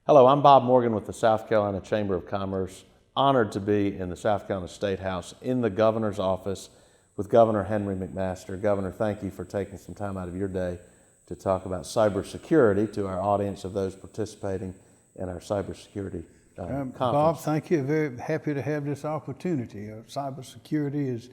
Hello, I'm Bob Morgan with the South Carolina Chamber of Commerce. Honored to be in the South Carolina State House in the governor's office with Governor Henry McMaster. Governor, thank you for taking some time out of your day to talk about cybersecurity to our audience of those participating in our cybersecurity conference. Bob, thank you. Very happy to have this opportunity. Cybersecurity, as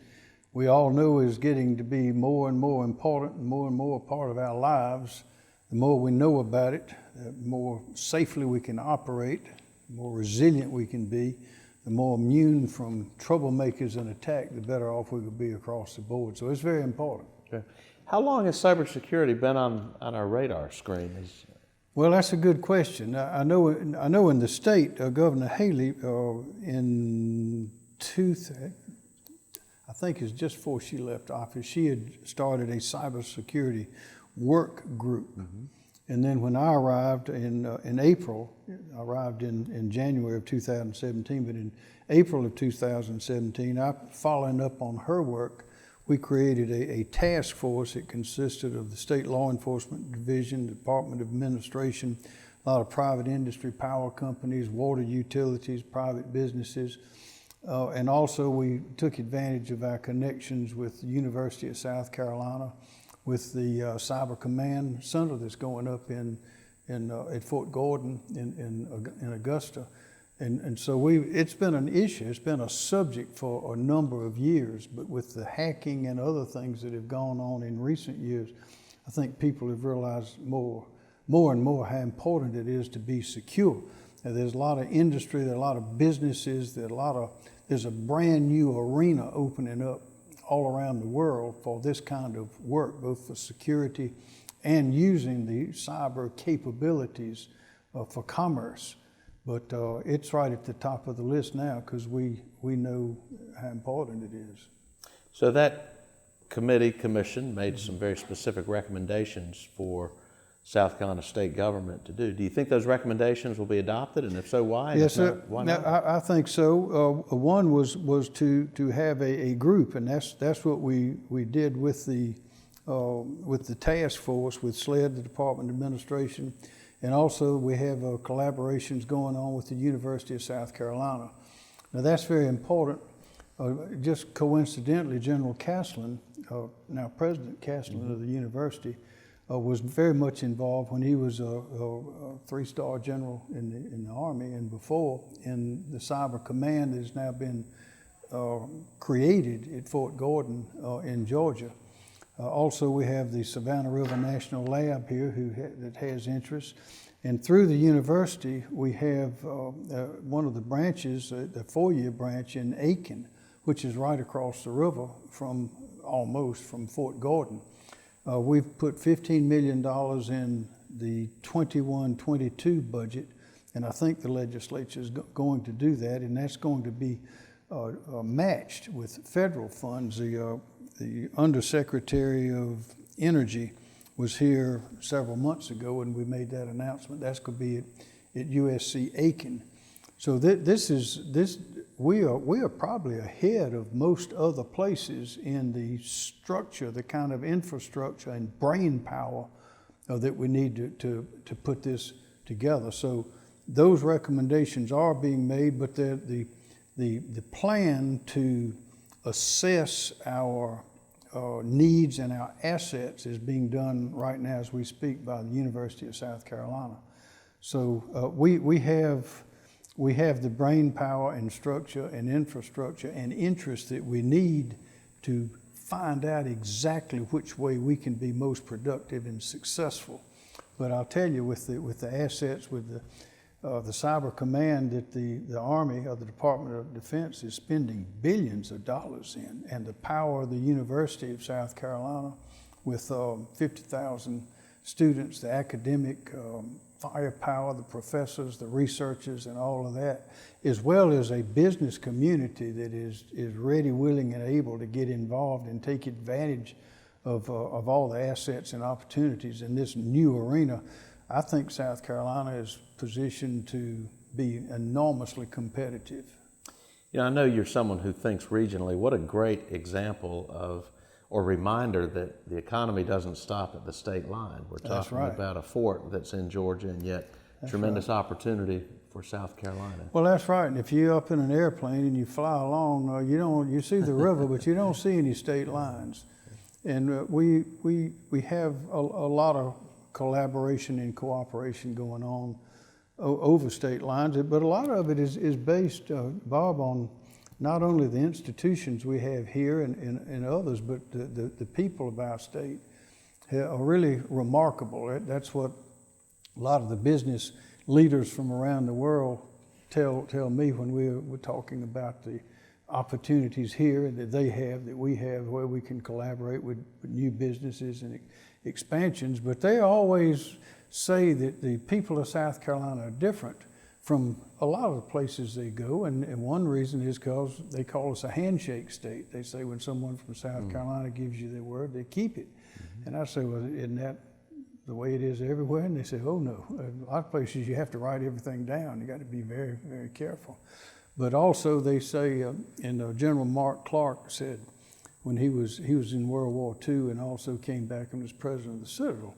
we all know, is getting to be more and more important and more a part of our lives. The more we know about it, the more safely we can operate, the more resilient we can be, the more immune from troublemakers and attack, the better off we could be across the board. So it's very important. Okay. How long has cybersecurity been on our radar screen? Well, that's a good question. I know in the state, Governor Haley, I think it's just before she left office, she had started a cybersecurity work group. Mm-hmm. And then when I arrived in April, I arrived in January of 2017, but in April of 2017, following up on her work, we created a task force that consisted of the State Law Enforcement Division, Department of Administration, a lot of private industry, power companies, water utilities, private businesses. And also we took advantage of our connections with the University of South Carolina, with the Cyber Command Center that's going up at Fort Gordon in Augusta. And so it's been an issue, it's been a subject for a number of years, but with the hacking and other things that have gone on in recent years, I think people have realized more and more how important it is to be secure. Now, there's a lot of industry, there are a lot of businesses, there's a brand new arena opening up all around the world for this kind of work, both for security and using the cyber capabilities for commerce. But it's right at the top of the list now because we know how important it is. So that commission made some very specific recommendations for South Carolina state government to do. Do you think those recommendations will be adopted, and if so, why? Yes, sir. Why not? I think so. One was to have a group, and that's what we did with the task force with SLED, the Department of Administration, and also we have collaborations going on with the University of South Carolina. Now that's very important. Just coincidentally, General Castlin, now President Castlin of the university, was very much involved when he was a three-star general in the Army, and before in the Cyber Command that has now been created at Fort Gordon in Georgia. Also, we have the Savannah River National Lab here that has interest. And through the university, we have one of the branches, the four-year branch in Aiken, which is right across the river from Fort Gordon. We've put $15 million in the 21-22 budget, and I think the legislature is going to do that, and that's going to be matched with federal funds. The Undersecretary of Energy was here several months ago, and we made that announcement. That's going to be at USC Aiken. So we are probably ahead of most other places in the structure, the kind of infrastructure and brain power that we need to put this together. So those recommendations are being made, but the plan to assess our needs and our assets is being done right now as we speak by the University of South Carolina. So we have the brain power and structure and infrastructure and interest that we need to find out exactly which way we can be most productive and successful. But I'll tell you, with the assets, with the Cyber Command that the Army or the Department of Defense is spending billions of dollars in, and the power of the University of South Carolina with 50,000 students, the academic firepower, the professors, the researchers, and all of that, as well as a business community that is ready, willing, and able to get involved and take advantage of all the assets and opportunities in this new arena. I think South Carolina is positioned to be enormously competitive. You know, I know you're someone who thinks regionally. What a great example of, or reminder that the economy doesn't stop at the state line. We're talking about a fort that's in Georgia, and yet tremendous opportunity for South Carolina. Well, that's right. And if you're up in an airplane and you fly along, you see the river, but you don't see any state lines. And we have a lot of collaboration and cooperation going on over state lines, but a lot of it is based, Bob, on not only the institutions we have here and others, but the people of our state are really remarkable. That's what a lot of the business leaders from around the world tell me when we're talking about the opportunities here that they have, that we have, where we can collaborate with new businesses and expansions. But they always say that the people of South Carolina are different from a lot of the places they go, and one reason is because they call us a handshake state. They say when someone from South Carolina gives you their word, they keep it. And I say, well, isn't that the way it is everywhere? And they say, oh no, a lot of places you have to write everything down. You got to be very, very careful. But also they say, and General Mark Clark said, when he was in World War II and also came back and was president of the Citadel,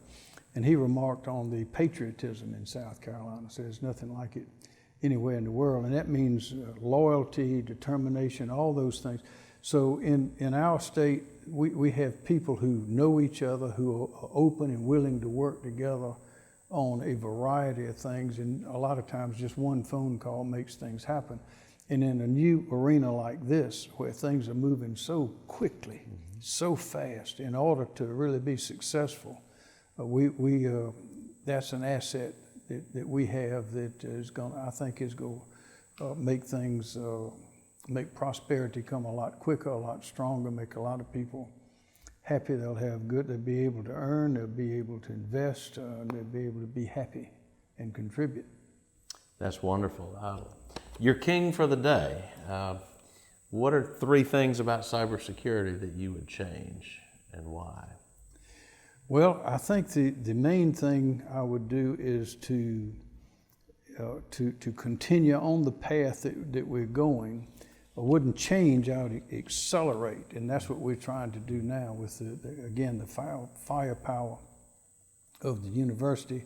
and he remarked on the patriotism in South Carolina. Says there's nothing like it anywhere in the world, and that means loyalty, determination, all those things. So in our state, we have people who know each other, who are open and willing to work together on a variety of things, and a lot of times just one phone call makes things happen. And in a new arena like this, where things are moving so quickly, so fast, in order to really be successful, that's an asset that we have that is I think is going to make things, make prosperity come a lot quicker, a lot stronger, make a lot of people happy. They'll be able to earn, they'll be able to invest, they'll be able to be happy and contribute. That's wonderful. You're king for the day. What are 3 things about cybersecurity that you would change and why? Well, I think the main thing I would do is to continue on the path that we're going. I wouldn't change, I would accelerate, and that's what we're trying to do now with the firepower of the university,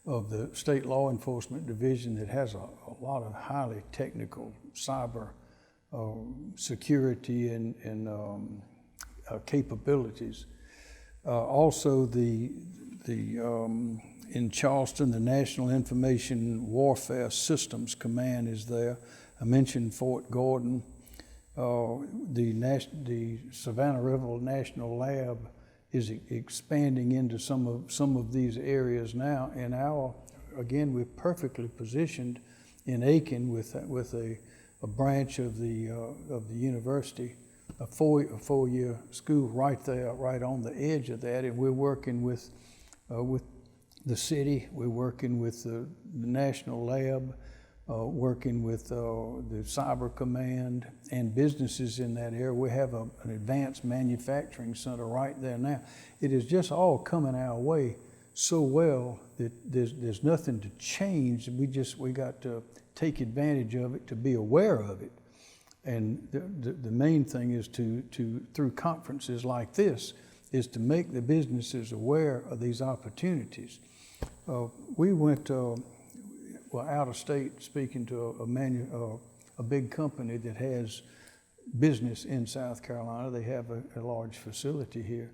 of the state law enforcement division that has a lot of highly technical cyber security and capabilities. Also, in Charleston, the National Information Warfare Systems Command is there. I mentioned Fort Gordon. The Savannah River National Lab is expanding into some of these areas now, and we're perfectly positioned in Aiken with a branch of the university, a four-year school right there, right on the edge of that, and we're working with the city, we're working with the national lab, working with the cyber command and businesses in that area. We have an advanced manufacturing center right there now. It is just all coming our way so well that there's nothing to change. We got to take advantage of it, to be aware of it. And the main thing is to through conferences like this, is to make the businesses aware of these opportunities. We went out of state speaking to a big company that has business in South Carolina. They have a large facility here.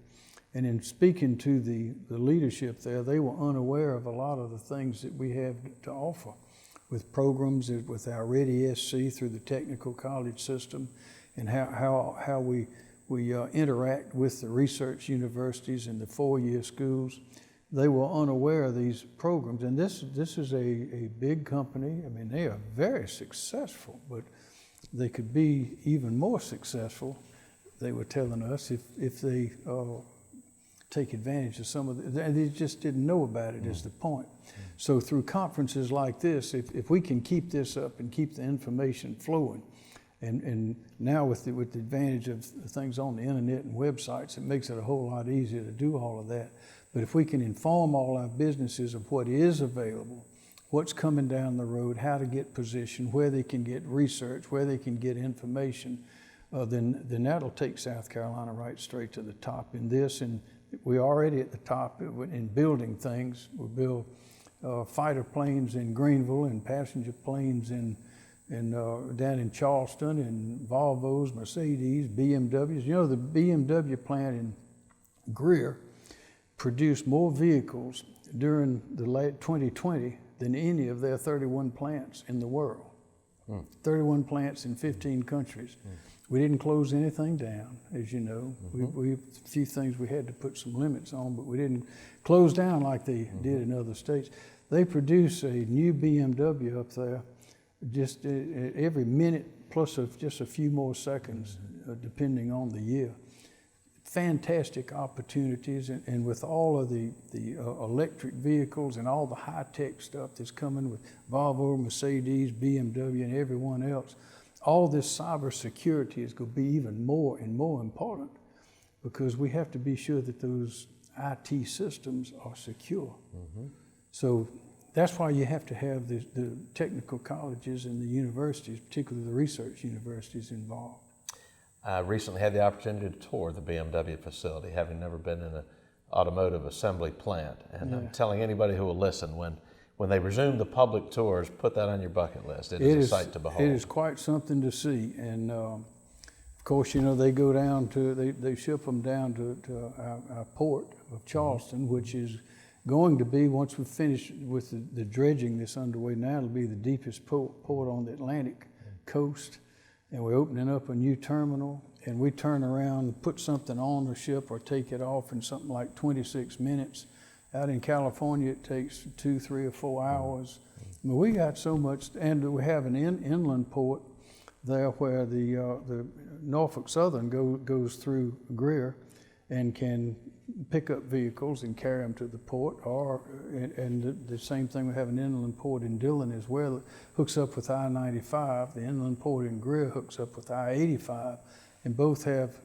And in speaking to the leadership there, they were unaware of a lot of the things that we have to offer with programs, with our Ready SC through the technical college system, and how we interact with the research universities and the four-year schools. They were unaware of these programs, and this is a big company. I mean, they are very successful, but they could be even more successful, they were telling us, if they take advantage of some of and they just didn't know about it, is the point. So through conferences like this, if we can keep this up and keep the information flowing, and now with the advantage of things on the internet and websites, it makes it a whole lot easier to do all of that. But if we can inform all our businesses of what is available, what's coming down the road, how to get positioned, where they can get research, where they can get information, then that'll take South Carolina right straight to the top in this. And we're already at the top in building things. We build fighter planes in Greenville and passenger planes down in Charleston, and Volvos, Mercedes, BMWs. You know, the BMW plant in Greer produced more vehicles during the late 2020 than any of their 31 plants in the world. 31 plants in 15 countries. We didn't close anything down, as you know. We a few things we had to put some limits on, but we didn't close down like they did in other states. They produce a new BMW up there just every minute plus just a few more seconds, depending on the year. Fantastic opportunities, and with all of the electric vehicles and all the high-tech stuff that's coming with Volvo, Mercedes, BMW, and everyone else, all this cybersecurity is going to be even more and more important, because we have to be sure that those IT systems are secure. So that's why you have to have the technical colleges and the universities, particularly the research universities, involved. I recently had the opportunity to tour the BMW facility, having never been in an automotive assembly plant. And I'm telling anybody who will listen, when they resume the public tours, put that on your bucket list. It is a sight to behold. It is quite something to see. And of course, you know, they go down to, they ship them down to our port of Charleston, which is going to be, once we finish with the dredging that's underway now, it'll be the deepest port on the Atlantic coast. And we're opening up a new terminal, and we turn around and put something on the ship or take it off in something like 26 minutes. Out in California, it takes 2, 3, or 4 hours. I mean, we got so much, and we have an inland port there where the Norfolk Southern goes through Greer and can pick up vehicles and carry them to the port, and the same thing, we have an inland port in Dillon as well that hooks up with I-95. The inland port in Greer hooks up with I-85, and both have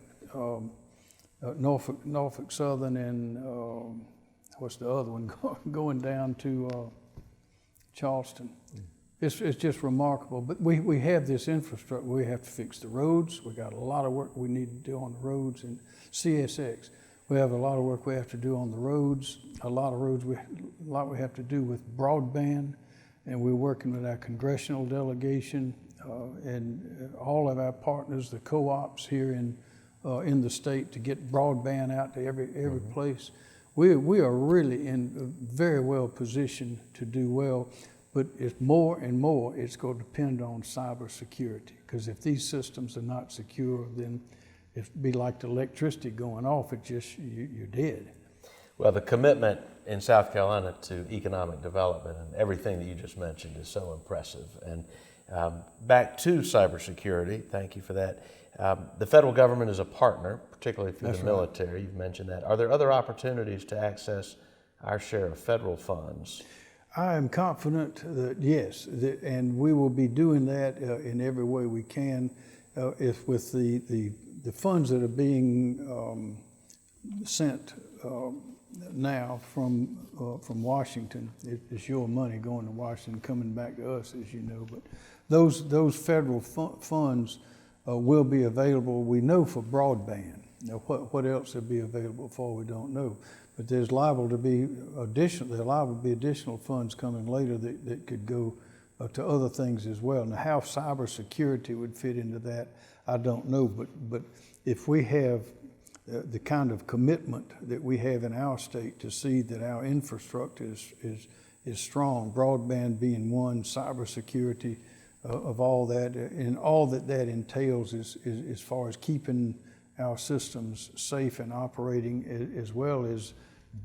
Norfolk Southern and what's the other one, going down to Charleston. It's just remarkable. But we have this infrastructure. We have to fix the roads. We got a lot of work we need to do on the roads, and CSX. We have a lot of work we have to do on the roads. A lot we have to do with broadband, and we're working with our congressional delegation and all of our partners, the co-ops here in the state, to get broadband out to every place. We are really very well positioned to do well, but it's more and more it's going to depend on cybersecurity, because if these systems are not secure, then it'd be like the electricity going off. It just, you're dead. Well, the commitment in South Carolina to economic development and everything that you just mentioned is so impressive. And back to cybersecurity, thank you for that. The federal government is a partner, particularly through the military. You've mentioned that. Are there other opportunities to access our share of federal funds? I am confident that yes, and we will be doing that in every way we can. If with the funds that are being sent now from Washington, it's your money going to Washington, coming back to us, as you know. But those federal funds will be available, we know, for broadband. Now, what else will be available for, we don't know. But there's liable to be additional funds coming later that could go to other things as well. Now, how cybersecurity would fit into that, I don't know. But if we have the kind of commitment that we have in our state to see that our infrastructure is strong, broadband being one, cybersecurity of all that, and all that entails is as far as keeping our systems safe and operating, as well as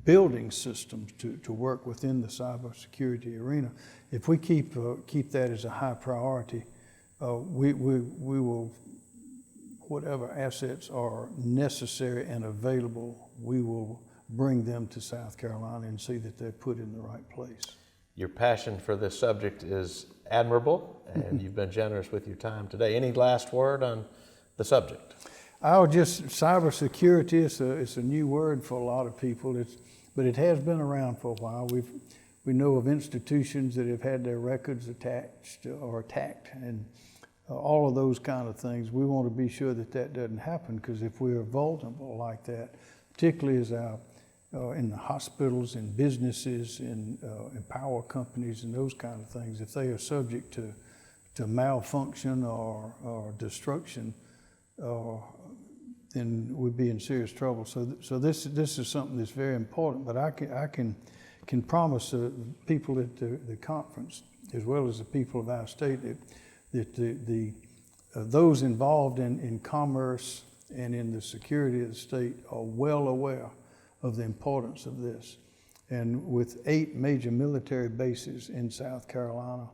building systems to work within the cybersecurity arena. If we keep that as a high priority, we will, whatever assets are necessary and available, we will bring them to South Carolina and see that they're put in the right place. Your passion for this subject is admirable, and you've been generous with your time today. Any last word on the subject? Cybersecurity, it's a new word for a lot of people, but it has been around for a while. We know of institutions that have had their records attached or attacked, and all of those kind of things. We want to be sure that doesn't happen, because if we are vulnerable like that, particularly as in the hospitals, in businesses, in power companies, and those kind of things, if they are subject to malfunction or destruction, then we'd be in serious trouble. So this is something that's very important. But I can promise the people at the conference, as well as the people of our state, that those involved in commerce and in the security of the state are well aware of the importance of this. And with 8 major military bases in South Carolina,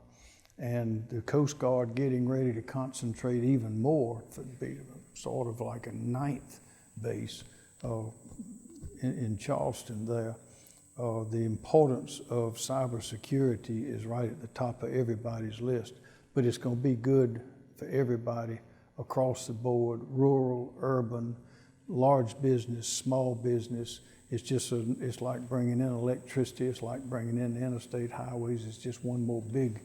and the Coast Guard getting ready to concentrate even more for be sort of like a 9th base in Charleston there, the importance of cybersecurity is right at the top of everybody's list. But it's going to be good for everybody across the board, rural, urban, large business, small business. It's like bringing in electricity. It's like bringing in the interstate highways. It's just one more big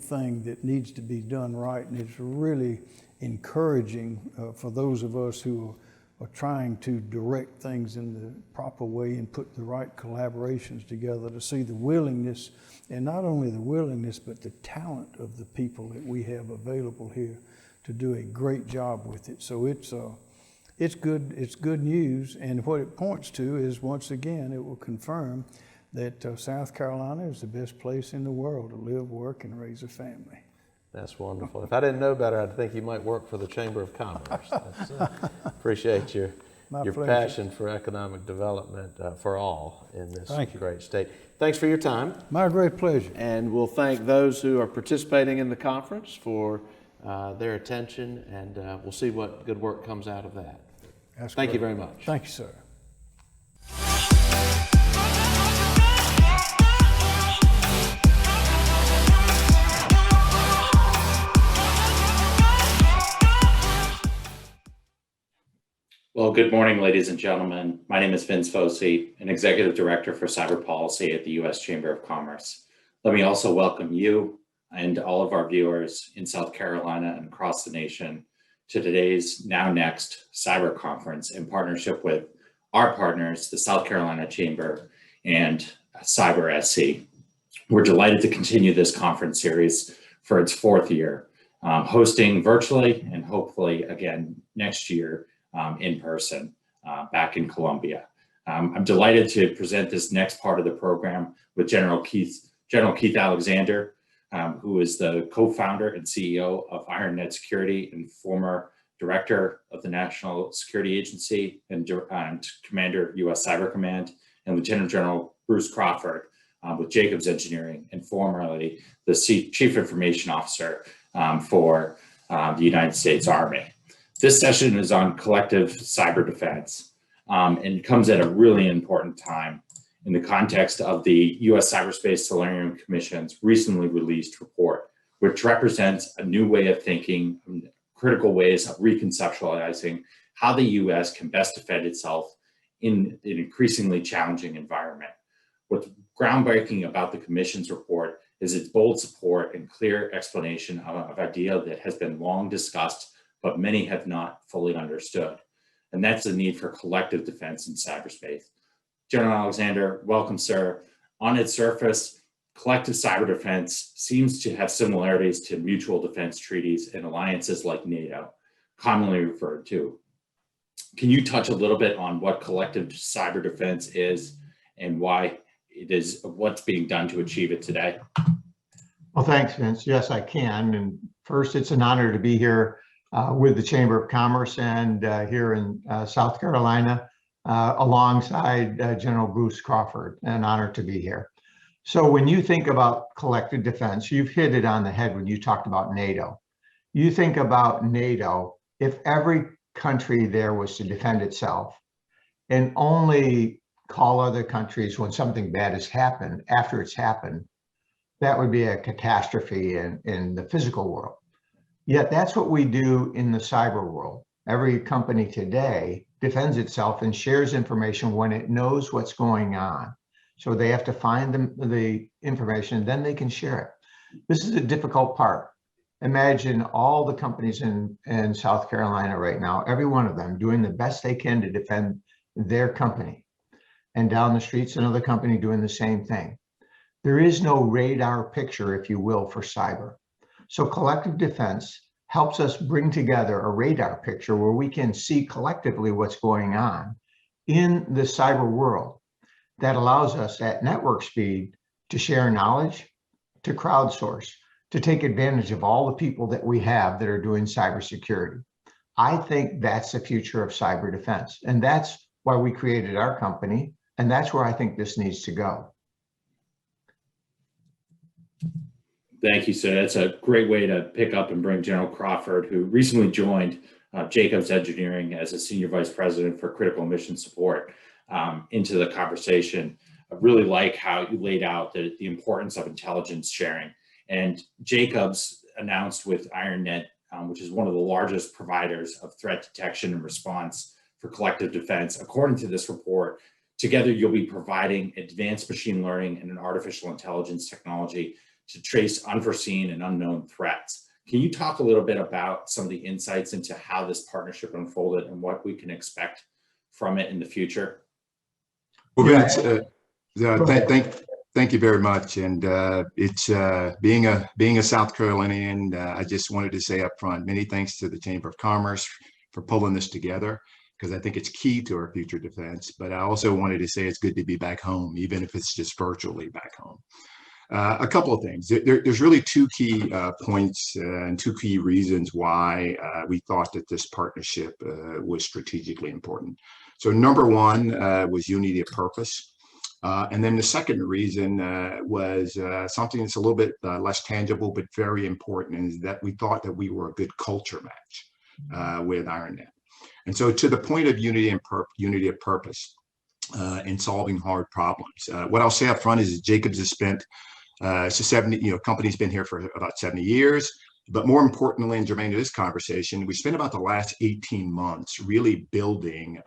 thing that needs to be done right. And it's really encouraging for those of us who are trying to direct things in the proper way and put the right collaborations together, to see the willingness, and not only the willingness, but the talent of the people that we have available here to do a great job with it. So it's good news. And what it points to is, once again, it will confirm that South Carolina is the best place in the world to live, work, and raise a family. That's wonderful. If I didn't know better, I'd think you might work for the Chamber of Commerce. Appreciate your passion for economic development for all in this great state. Thanks for your time. My great pleasure. And we'll thank those who are participating in the conference for their attention, and we'll see what good work comes out of that. Thank you very much. Thank you, sir. Well, good morning, ladies and gentlemen. My name is Fosse, an Executive Director for Cyber Policy at the U.S. Chamber of Commerce. Let me also welcome you and all of our viewers in South Carolina and across the nation to today's Now Next Cyber Conference in partnership with our partners, the South Carolina Chamber and Cyber SC. We're delighted to continue this conference series for its 4th year, hosting virtually and hopefully again next year in person back in Columbia. I'm delighted to present this next part of the program with General Keith Alexander, who is the co-founder and CEO of IronNet Security and former director of the National Security Agency and Commander U.S. Cyber Command, and Lieutenant General Bruce Crawford with Jacobs Engineering, and formerly the Chief Information Officer for the United States Army. This session is on collective cyber defense, and it comes at a really important time in the context of the U.S. Cyberspace Solarium Commission's recently released report, which represents a new way of thinking, critical ways of reconceptualizing how the U.S. can best defend itself in an increasingly challenging environment. What's groundbreaking about the Commission's report is its bold support and clear explanation of an idea that has been long discussed, but many have not fully understood. And that's the need for collective defense in cyberspace. General Alexander, welcome, sir. On its surface, collective cyber defense seems to have similarities to mutual defense treaties and alliances like NATO, commonly referred to. Can you touch a little bit on what collective cyber defense is and why it is, what's being done to achieve it today? Well, thanks, Vince. Yes, I can. And first, it's an honor to be here with the Chamber of Commerce and here in South Carolina alongside General Bruce Crawford. An honor to be here. So when you think about collective defense, you've hit it on the head when you talked about NATO. You think about NATO, if every country there was to defend itself and only call other countries when something bad has happened after it's happened, that would be a catastrophe in the physical world. Yet that's what we do in the cyber world. Every company today defends itself and shares information when it knows what's going on. So they have to find the information, then they can share it. This is a difficult part. Imagine all the companies in South Carolina right now, every one of them doing the best they can to defend their company. and down the street's another company doing the same thing. There is no radar picture, if you will, for cyber. So collective defense helps us bring together a radar picture where we can see collectively what's going on in the cyber world. That allows us at network speed to share knowledge, to crowdsource, to take advantage of all the people that we have that are doing cybersecurity. I think that's the future of cyber defense. And that's why we created our company. And that's where I think this needs to go. Thank you, sir. That's a great way to pick up and bring General Crawford, who recently joined Jacobs Engineering as a Senior Vice President for Critical Mission Support, into the conversation. I really like how you laid out the importance of intelligence sharing. And Jacobs announced with IronNet, which is one of the largest providers of threat detection and response for collective defense. According to this report, together you'll be providing advanced machine learning and an artificial intelligence technology to trace unforeseen and unknown threats. Can you talk a little bit about some of the insights into how this partnership unfolded and what we can expect from it in the future? Well, Vince, thank you very much. And it's being a South Carolinian, I just wanted to say up front, many thanks to the Chamber of Commerce for pulling this together, because I think it's key to our future defense. But I also wanted to say it's good to be back home, even if it's just virtually back home. A couple of things. There's really two key points and two key reasons why we thought that this partnership was strategically important. So number one was unity of purpose. And then the second reason was something that's a little bit less tangible, but very important, is that we thought that we were a good culture match with IronNet. And so to the point of unity of purpose in solving hard problems, what I'll say up front is Jacobs has spent company's been here for about 70 years, but more importantly, and germane to this conversation, we spent about the last 18 months really building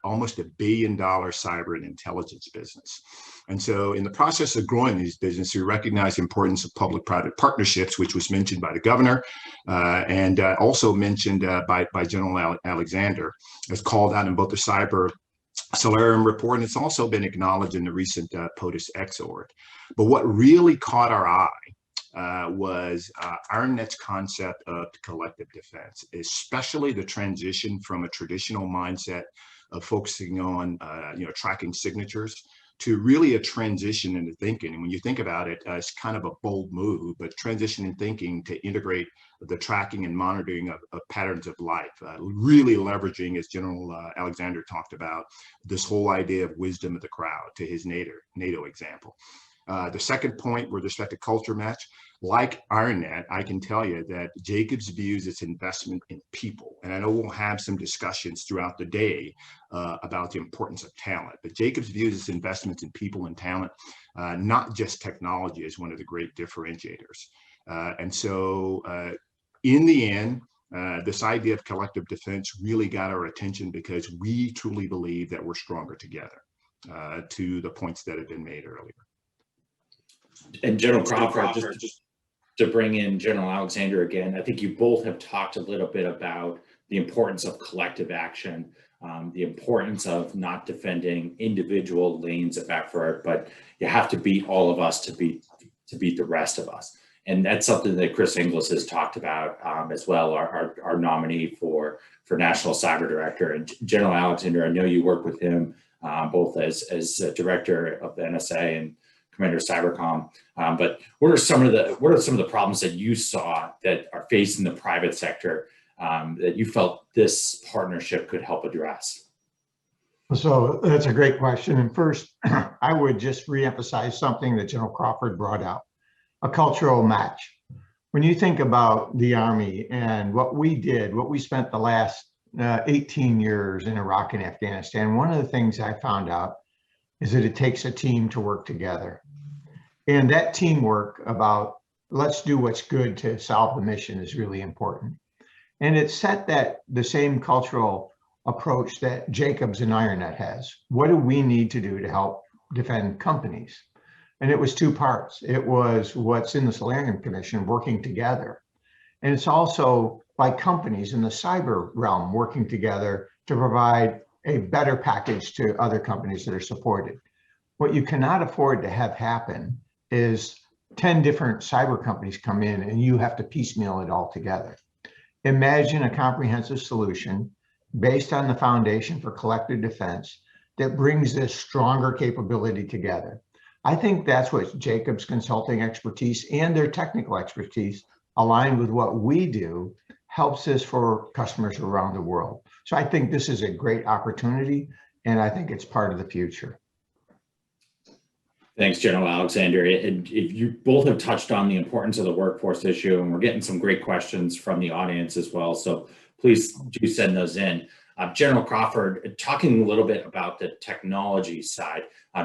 almost $1 billion cyber and intelligence business. And so in the process of growing these businesses, we recognize the importance of public-private partnerships, which was mentioned by the governor and also mentioned by General Alexander, as called out in both the Cyber Solarium report, and it's also been acknowledged in the recent POTUS exhort. But what really caught our eye was IronNet's concept of collective defense, especially the transition from a traditional mindset of focusing on tracking signatures to really a transition into thinking. And when you think about it, it's kind of a bold move, but transition in thinking to integrate the tracking and monitoring of patterns of life, really leveraging, as General Alexander talked about, this whole idea of wisdom of the crowd to his NATO example. The second point with respect to culture match, like IronNet, I can tell you that Jacobs views its investment in people. And I know we'll have some discussions throughout the day about the importance of talent, but Jacobs views its investments in people and talent, not just technology, as one of the great differentiators. And so in the end, this idea of collective defense really got our attention because we truly believe that we're stronger together, to the points that have been made earlier. And General Crawford, just to bring in General Alexander again, I think you both have talked a little bit about the importance of collective action, the importance of not defending individual lanes of effort, but you have to beat all of us to beat the rest of us. And that's something that Krist Inglis has talked about as well, our nominee for National Cyber Director. And General Alexander, I know you work with him both as Director of the NSA and Commander Cybercom, but what are some of the problems that you saw that are facing the private sector that you felt this partnership could help address? So that's a great question. And first, I would just reemphasize something that General Crawford brought out, a cultural match. When you think about the Army and what we spent the last 18 years in Iraq and Afghanistan, one of the things I found out is that it takes a team to work together. And that teamwork about let's do what's good to solve the mission is really important. And it set the same cultural approach that Jacobs and IronNet has. What do we need to do to help defend companies? And it was two parts. It was what's in the Solarium Commission working together. And it's also by companies in the cyber realm working together to provide a better package to other companies that are supported. What you cannot afford to have happen is 10 different cyber companies come in and you have to piecemeal it all together. Imagine a comprehensive solution based on the foundation for collective defense that brings this stronger capability together. I think that's what Jacobs' consulting expertise and their technical expertise, aligned with what we do, helps us for customers around the world. So I think this is a great opportunity, and I think it's part of the future. Thanks, General Alexander. And if you both have touched on the importance of the workforce issue, and we're getting some great questions from the audience as well. So please do send those in. General Crawford, talking a little bit about the technology side,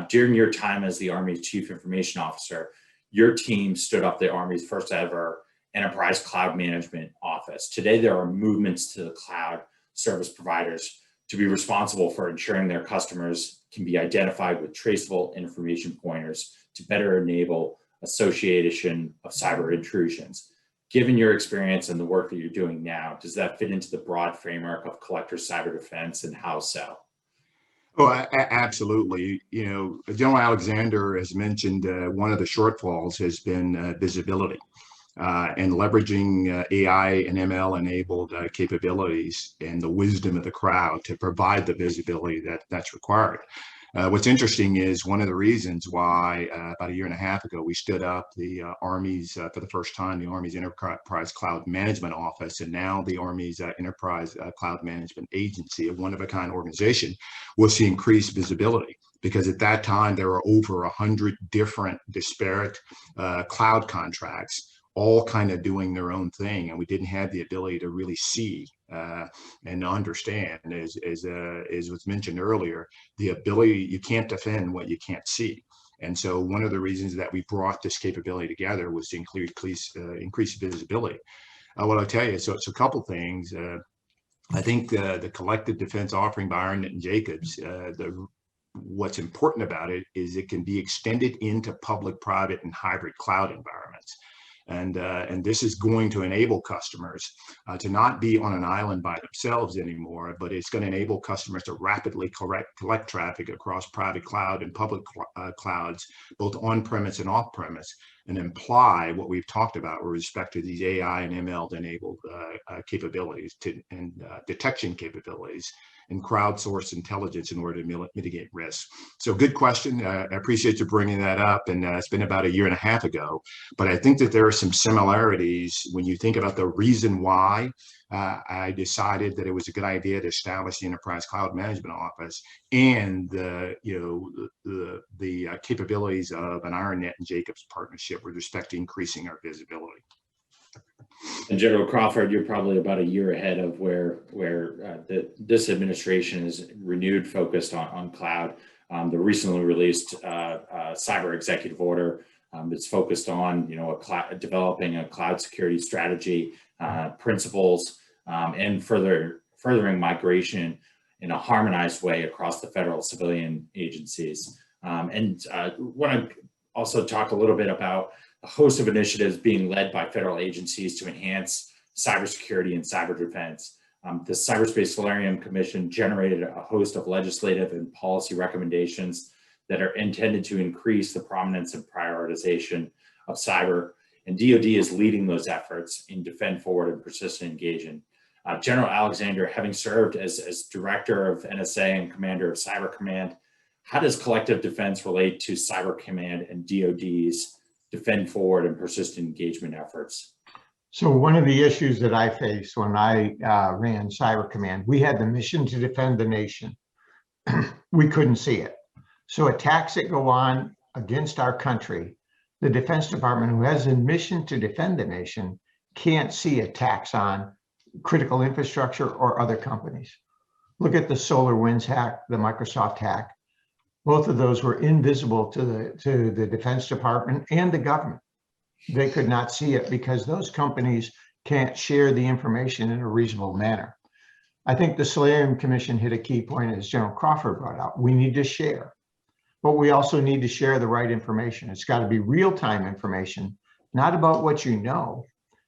during your time as the Army's Chief Information Officer, your team stood up the Army's first ever Enterprise Cloud Management Office. Today, there are movements to the cloud service providers to be responsible for ensuring their customers can be identified with traceable information pointers to better enable association of cyber intrusions. Given your experience and the work that you're doing now, does that fit into the broad framework of collector cyber defense, and how so? Oh, absolutely. You know, General Alexander has mentioned one of the shortfalls has been visibility. And leveraging AI and ML enabled capabilities and the wisdom of the crowd to provide the visibility that's required. What's interesting is one of the reasons why about a year and a half ago we stood up the Army's, for the first time, the Army's Enterprise Cloud Management Office, and now the Army's Enterprise Cloud Management Agency, a one-of-a-kind organization, was to increase visibility. Because at that time there were over 100 different disparate cloud contracts, all kind of doing their own thing, and we didn't have the ability to really see and understand, as was mentioned earlier, the ability, you can't defend what you can't see. And so one of the reasons that we brought this capability together was to increase visibility. What I'll tell you, so it's a couple things. I think the collective defense offering by Iron and Jacobs, what's important about it is it can be extended into public, private, and hybrid cloud environments. And this is going to enable customers to not be on an island by themselves anymore, but it's going to enable customers to rapidly collect traffic across private cloud and public clouds, both on-premise and off-premise, and imply what we've talked about with respect to these AI and ML-enabled capabilities and detection capabilities and crowdsource intelligence in order to mitigate risk. So good question. I appreciate you bringing that up. And it's been about a year and a half ago. But I think that there are some similarities when you think about the reason why I decided that it was a good idea to establish the Enterprise Cloud Management Office and the capabilities of an IronNet and Jacobs partnership with respect to increasing our visibility. And General Crawford, you're probably about a year ahead of where this administration is renewed focused on cloud. The recently released cyber executive order is focused on developing a cloud security strategy, principles, and furthering migration in a harmonized way across the federal civilian agencies. And want to also talk a little bit about a host of initiatives being led by federal agencies to enhance cybersecurity and cyber defense. The Cyberspace Solarium Commission generated a host of legislative and policy recommendations that are intended to increase the prominence and prioritization of cyber, and DoD is leading those efforts in Defend Forward and Persistent Engagement. General Alexander, having served as Director of NSA and Commander of Cyber Command, how does collective defense relate to Cyber Command and DoD's Defend Forward and Persistent Engagement efforts? So one of the issues that I faced when I ran Cyber Command, we had the mission to defend the nation. We couldn't see it. So attacks that go on against our country, the Defense Department, who has a mission to defend the nation, can't see attacks on critical infrastructure or other companies. Look at the SolarWinds hack, the Microsoft hack. Both of those were invisible to the Defense Department and the government. They could not see it because those companies can't share the information in a reasonable manner. I think the Solarium Commission hit a key point, as General Crawford brought out. We need to share, but we also need to share the right information. It's got to be real-time information, not about what you know,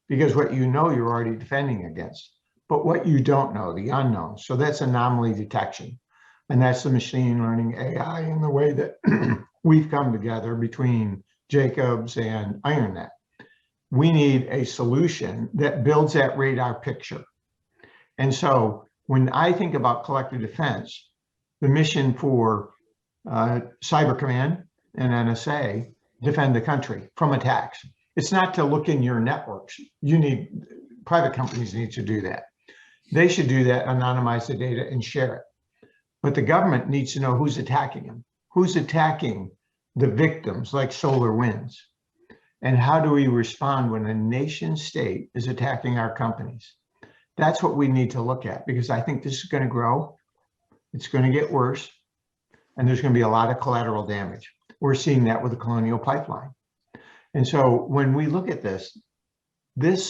because what you know you're already defending against, but what you don't know, the unknown. So that's anomaly detection. And that's the machine learning AI and the way that we've come together between Jacobs and IronNet. We need a solution that builds that radar picture. And so when I think about collective defense, the mission for Cyber Command and NSA, defend the country from attacks. It's not to look in your networks. Private companies need to do that. They should do that, anonymize the data and share it. But the government needs to know who's attacking them, who's attacking the victims like SolarWinds, and how do we respond when a nation state is attacking our companies? That's what we need to look at, because I think this is going to grow. It's going to get worse, and there's going to be a lot of collateral damage. We're seeing that with the Colonial Pipeline. And so when we look at this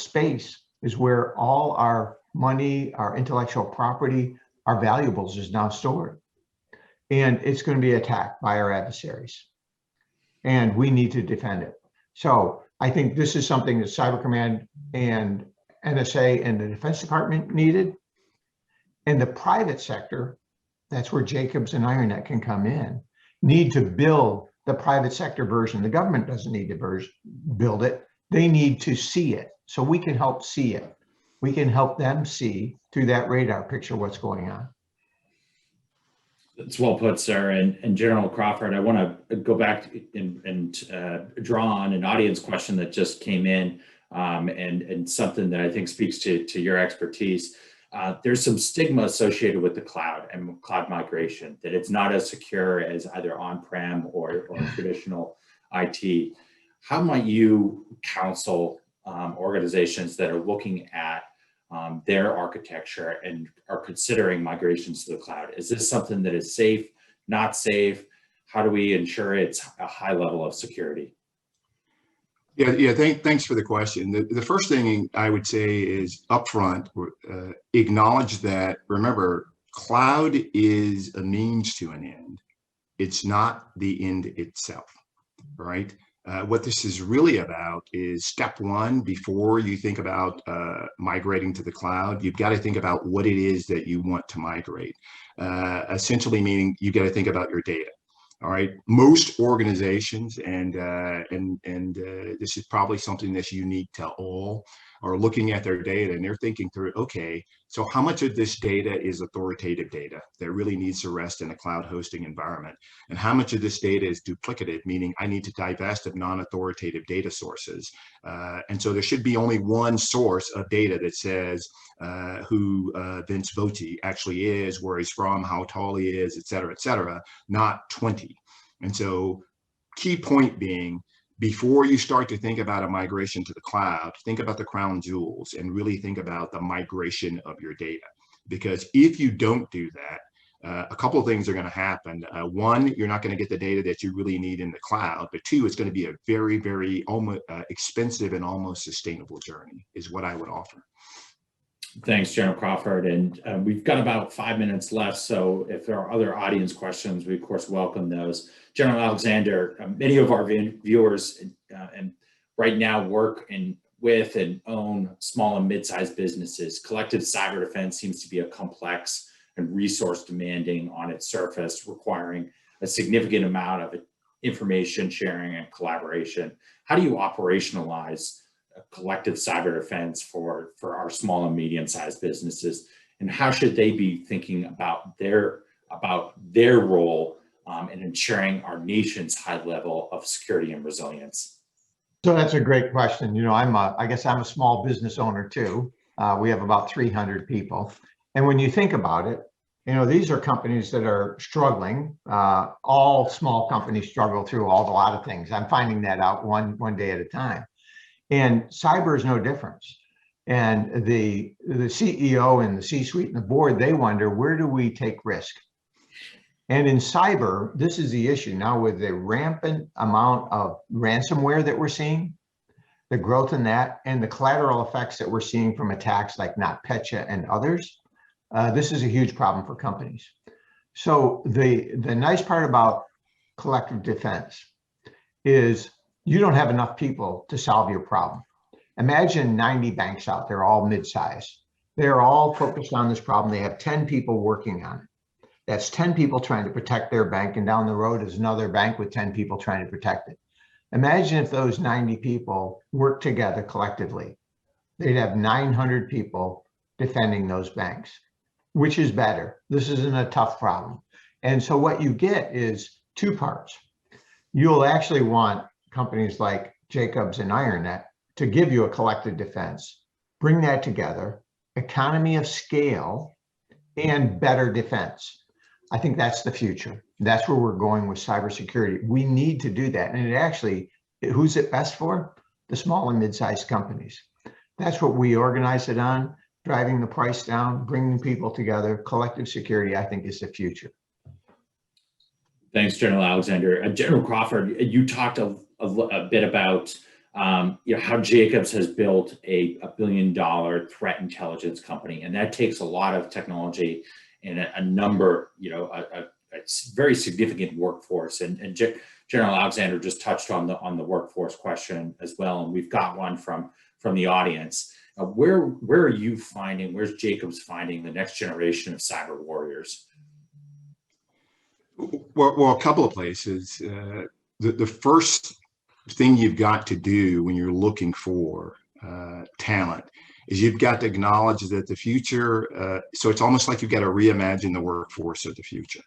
space is where all our money, our intellectual property, our valuables is now stored. And it's going to be attacked by our adversaries. And we need to defend it. So I think this is something that Cyber Command and NSA and the Defense Department needed. And the private sector, that's where Jacobs and IronNet can come in, need to build the private sector version. The government doesn't need to build it. They need to see it. So we can help see it. We can help them see through that radar picture what's going on. That's well put, sir. And General Crawford, I want to go back and draw on an audience question that just came in, and something that I think speaks to your expertise. There's some stigma associated with the cloud and cloud migration, that it's not as secure as either on-prem or traditional IT. How might you counsel organizations that are looking at their architecture and are considering migrations to the cloud? Is this something that is safe, not safe? How do we ensure it's a high level of security? Yeah. Thanks for the question. The first thing I would say is upfront, acknowledge that, remember, cloud is a means to an end. It's not the end itself, right? What this is really about is step one. Before you think about migrating to the cloud, you've got to think about what it is that you want to migrate. Essentially meaning you've got to think about your data. All right. Most organizations, and this is probably something that's unique to all, are looking at their data and they're thinking through, okay, so how much of this data is authoritative data that really needs to rest in a cloud hosting environment? And how much of this data is duplicative, meaning I need to divest of non-authoritative data sources. And so there should be only one source of data that says who Vince Fosse actually is, where he's from, how tall he is, et cetera, not 20. And so key point being, before you start to think about a migration to the cloud, think about the crown jewels and really think about the migration of your data. Because if you don't do that, a couple of things are going to happen. One, you're not going to get the data that you really need in the cloud. But two, it's going to be a very, very almost expensive and almost sustainable journey, is what I would offer. Thanks, General Crawford. And we've got about 5 minutes left. So if there are other audience questions, we of course welcome those. General Alexander, many of our viewers and right now work with and own small and mid-sized businesses. Collective cyber defense seems to be a complex and resource demanding on its surface, requiring a significant amount of information sharing and collaboration. How do you operationalize collective cyber defense for our small and medium-sized businesses, and how should they be thinking about their role in ensuring our nation's high level of security and resilience? So that's a great question. You know, I guess I'm a small business owner too. We have about 300 people, and when you think about it, you know, these are companies that are struggling. All small companies struggle through a lot of things. I'm finding that out one day at a time. And cyber is no different. And the CEO and the C-suite and the board, they wonder, where do we take risk? And in cyber, this is the issue now with the rampant amount of ransomware that we're seeing, the growth in that, and the collateral effects that we're seeing from attacks like NotPetya and others. This is a huge problem for companies. So the nice part about collective defense is you don't have enough people to solve your problem. Imagine 90 banks out there, all mid-size. They're all focused on this problem. They have 10 people working on it. That's 10 people trying to protect their bank, and down the road is another bank with 10 people trying to protect it. Imagine if those 90 people work together collectively. They'd have 900 people defending those banks. Which is better? This isn't a tough problem. And so what you get is two parts. You'll actually want companies like Jacobs and IronNet to give you a collective defense, bring that together, economy of scale, and better defense. I think that's the future. That's where we're going with cybersecurity. We need to do that. And it actually, who's it best for? The small and mid-sized companies. That's what we organize it on, driving the price down, bringing people together. Collective security, I think, is the future. Thanks, General Alexander. General Crawford, you talked a bit about how Jacobs has built a $1 billion threat intelligence company, and that takes a lot of technology and a number, a very significant workforce. And General Alexander just touched on the workforce question as well, and we've got one from the audience. Where are you finding? Where's Jacobs finding the next generation of cyber warriors? Well, a couple of places. The first thing you've got to do when you're looking for talent is you've got to acknowledge that the future, so it's almost like you've got to reimagine the workforce of the future.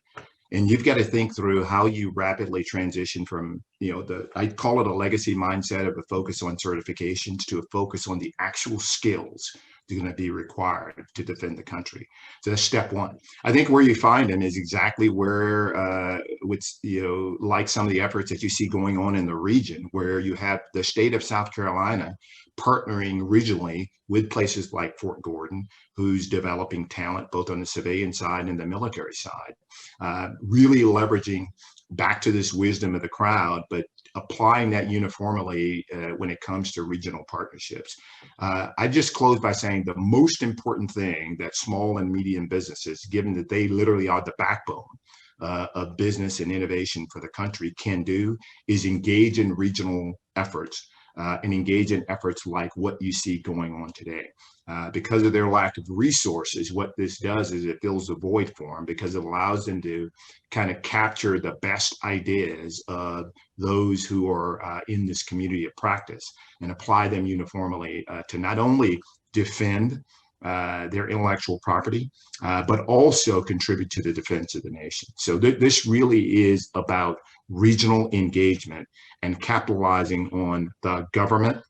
And you've got to think through how you rapidly transition from, I call it a legacy mindset of a focus on certifications to a focus on the actual skills that are going to be required to defend the country. So that's step one. I think where you find them is exactly where, like some of the efforts that you see going on in the region, where you have the state of South Carolina partnering regionally with places like Fort Gordon, who's developing talent both on the civilian side and the military side, really leveraging back to this wisdom of the crowd, but applying that uniformly when it comes to regional partnerships. I just close by saying the most important thing that small and medium businesses, given that they literally are the backbone of business and innovation for the country, can do is engage in regional efforts and engage in efforts like what you see going on today. Because of their lack of resources, what this does is it fills the void for them, because it allows them to kind of capture the best ideas of those who are in this community of practice and apply them uniformly to not only defend their intellectual property, but also contribute to the defense of the nation. So this really is about regional engagement and capitalizing on the government,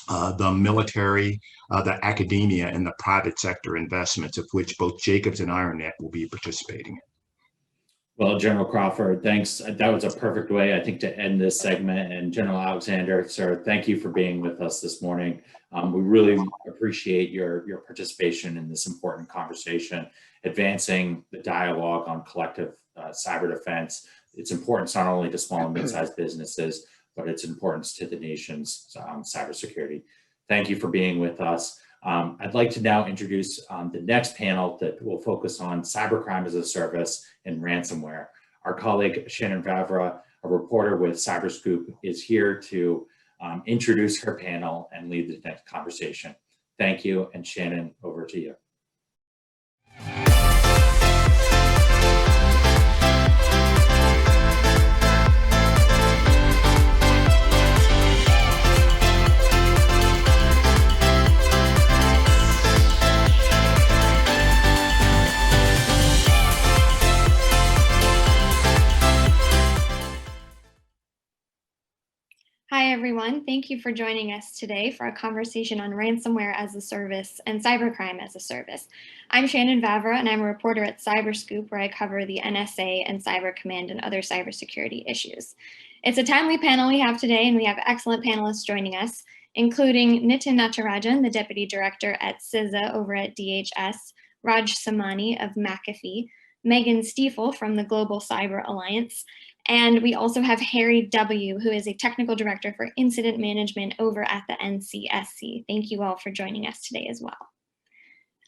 the military, the academia, and the private sector investments, of which both Jacobs and IronNet will be participating in. Well, General Crawford, thanks. That was a perfect way, I think, to end this segment. And General Alexander, sir, thank you for being with us this morning. We really appreciate your participation in this important conversation, advancing the dialogue on collective cyber defense. It's important not only to small and mid-sized businesses, but its importance to the nation's cybersecurity. Thank you for being with us. I'd like to now introduce the next panel that will focus on cybercrime as a service and ransomware. Our colleague Shannon Vavra, a reporter with Cyberscoop, is here to introduce her panel and lead the next conversation. Thank you, and Shannon, over to you. Hi, everyone. Thank you for joining us today for a conversation on ransomware as a service and cybercrime as a service. I'm Shannon Vavra, and I'm a reporter at Cyberscoop, where I cover the NSA and Cyber Command and other cybersecurity issues. It's a timely panel we have today, and we have excellent panelists joining us, including Nitin Natarajan, the Deputy Director at CISA over at DHS, Raj Samani of McAfee, Megan Stiefel from the Global Cyber Alliance, and we also have Harry W., who is a Technical Director for Incident Management over at the NCSC. Thank you all for joining us today as well.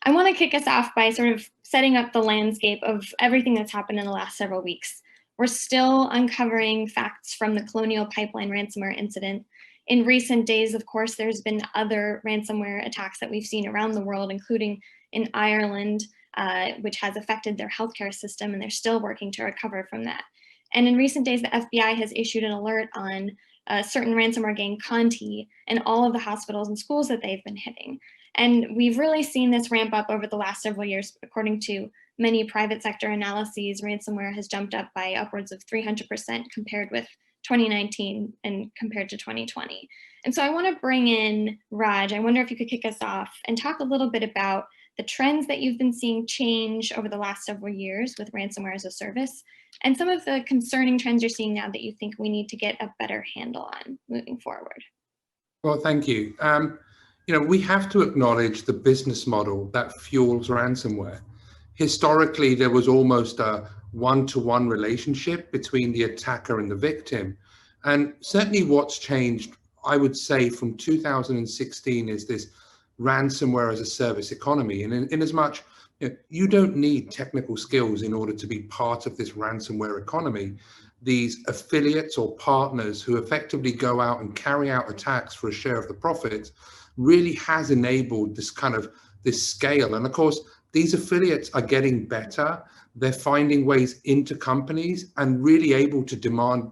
I want to kick us off by sort of setting up the landscape of everything that's happened in the last several weeks. We're still uncovering facts from the Colonial Pipeline ransomware incident. In recent days, of course, there's been other ransomware attacks that we've seen around the world, including in Ireland, which has affected their healthcare system, and they're still working to recover from that. And in recent days, the FBI has issued an alert on certain ransomware gang Conti and all of the hospitals and schools that they've been hitting. And we've really seen this ramp up over the last several years. According to many private sector analyses, ransomware has jumped up by upwards of 300% compared with 2019 and compared to 2020. And so I want to bring in Raj. I wonder if you could kick us off and talk a little bit about the trends that you've been seeing change over the last several years with ransomware as a service, and some of the concerning trends you're seeing now that you think we need to get a better handle on moving forward. Well, thank you. We have to acknowledge the business model that fuels ransomware. Historically, there was almost a one-to-one relationship between the attacker and the victim. And certainly what's changed, I would say, from 2016 is this ransomware as a service economy. And in as much, you don't need technical skills in order to be part of this ransomware economy. These affiliates or partners who effectively go out and carry out attacks for a share of the profits really has enabled this scale. And of course, these affiliates are getting better. They're finding ways into companies and really able to demand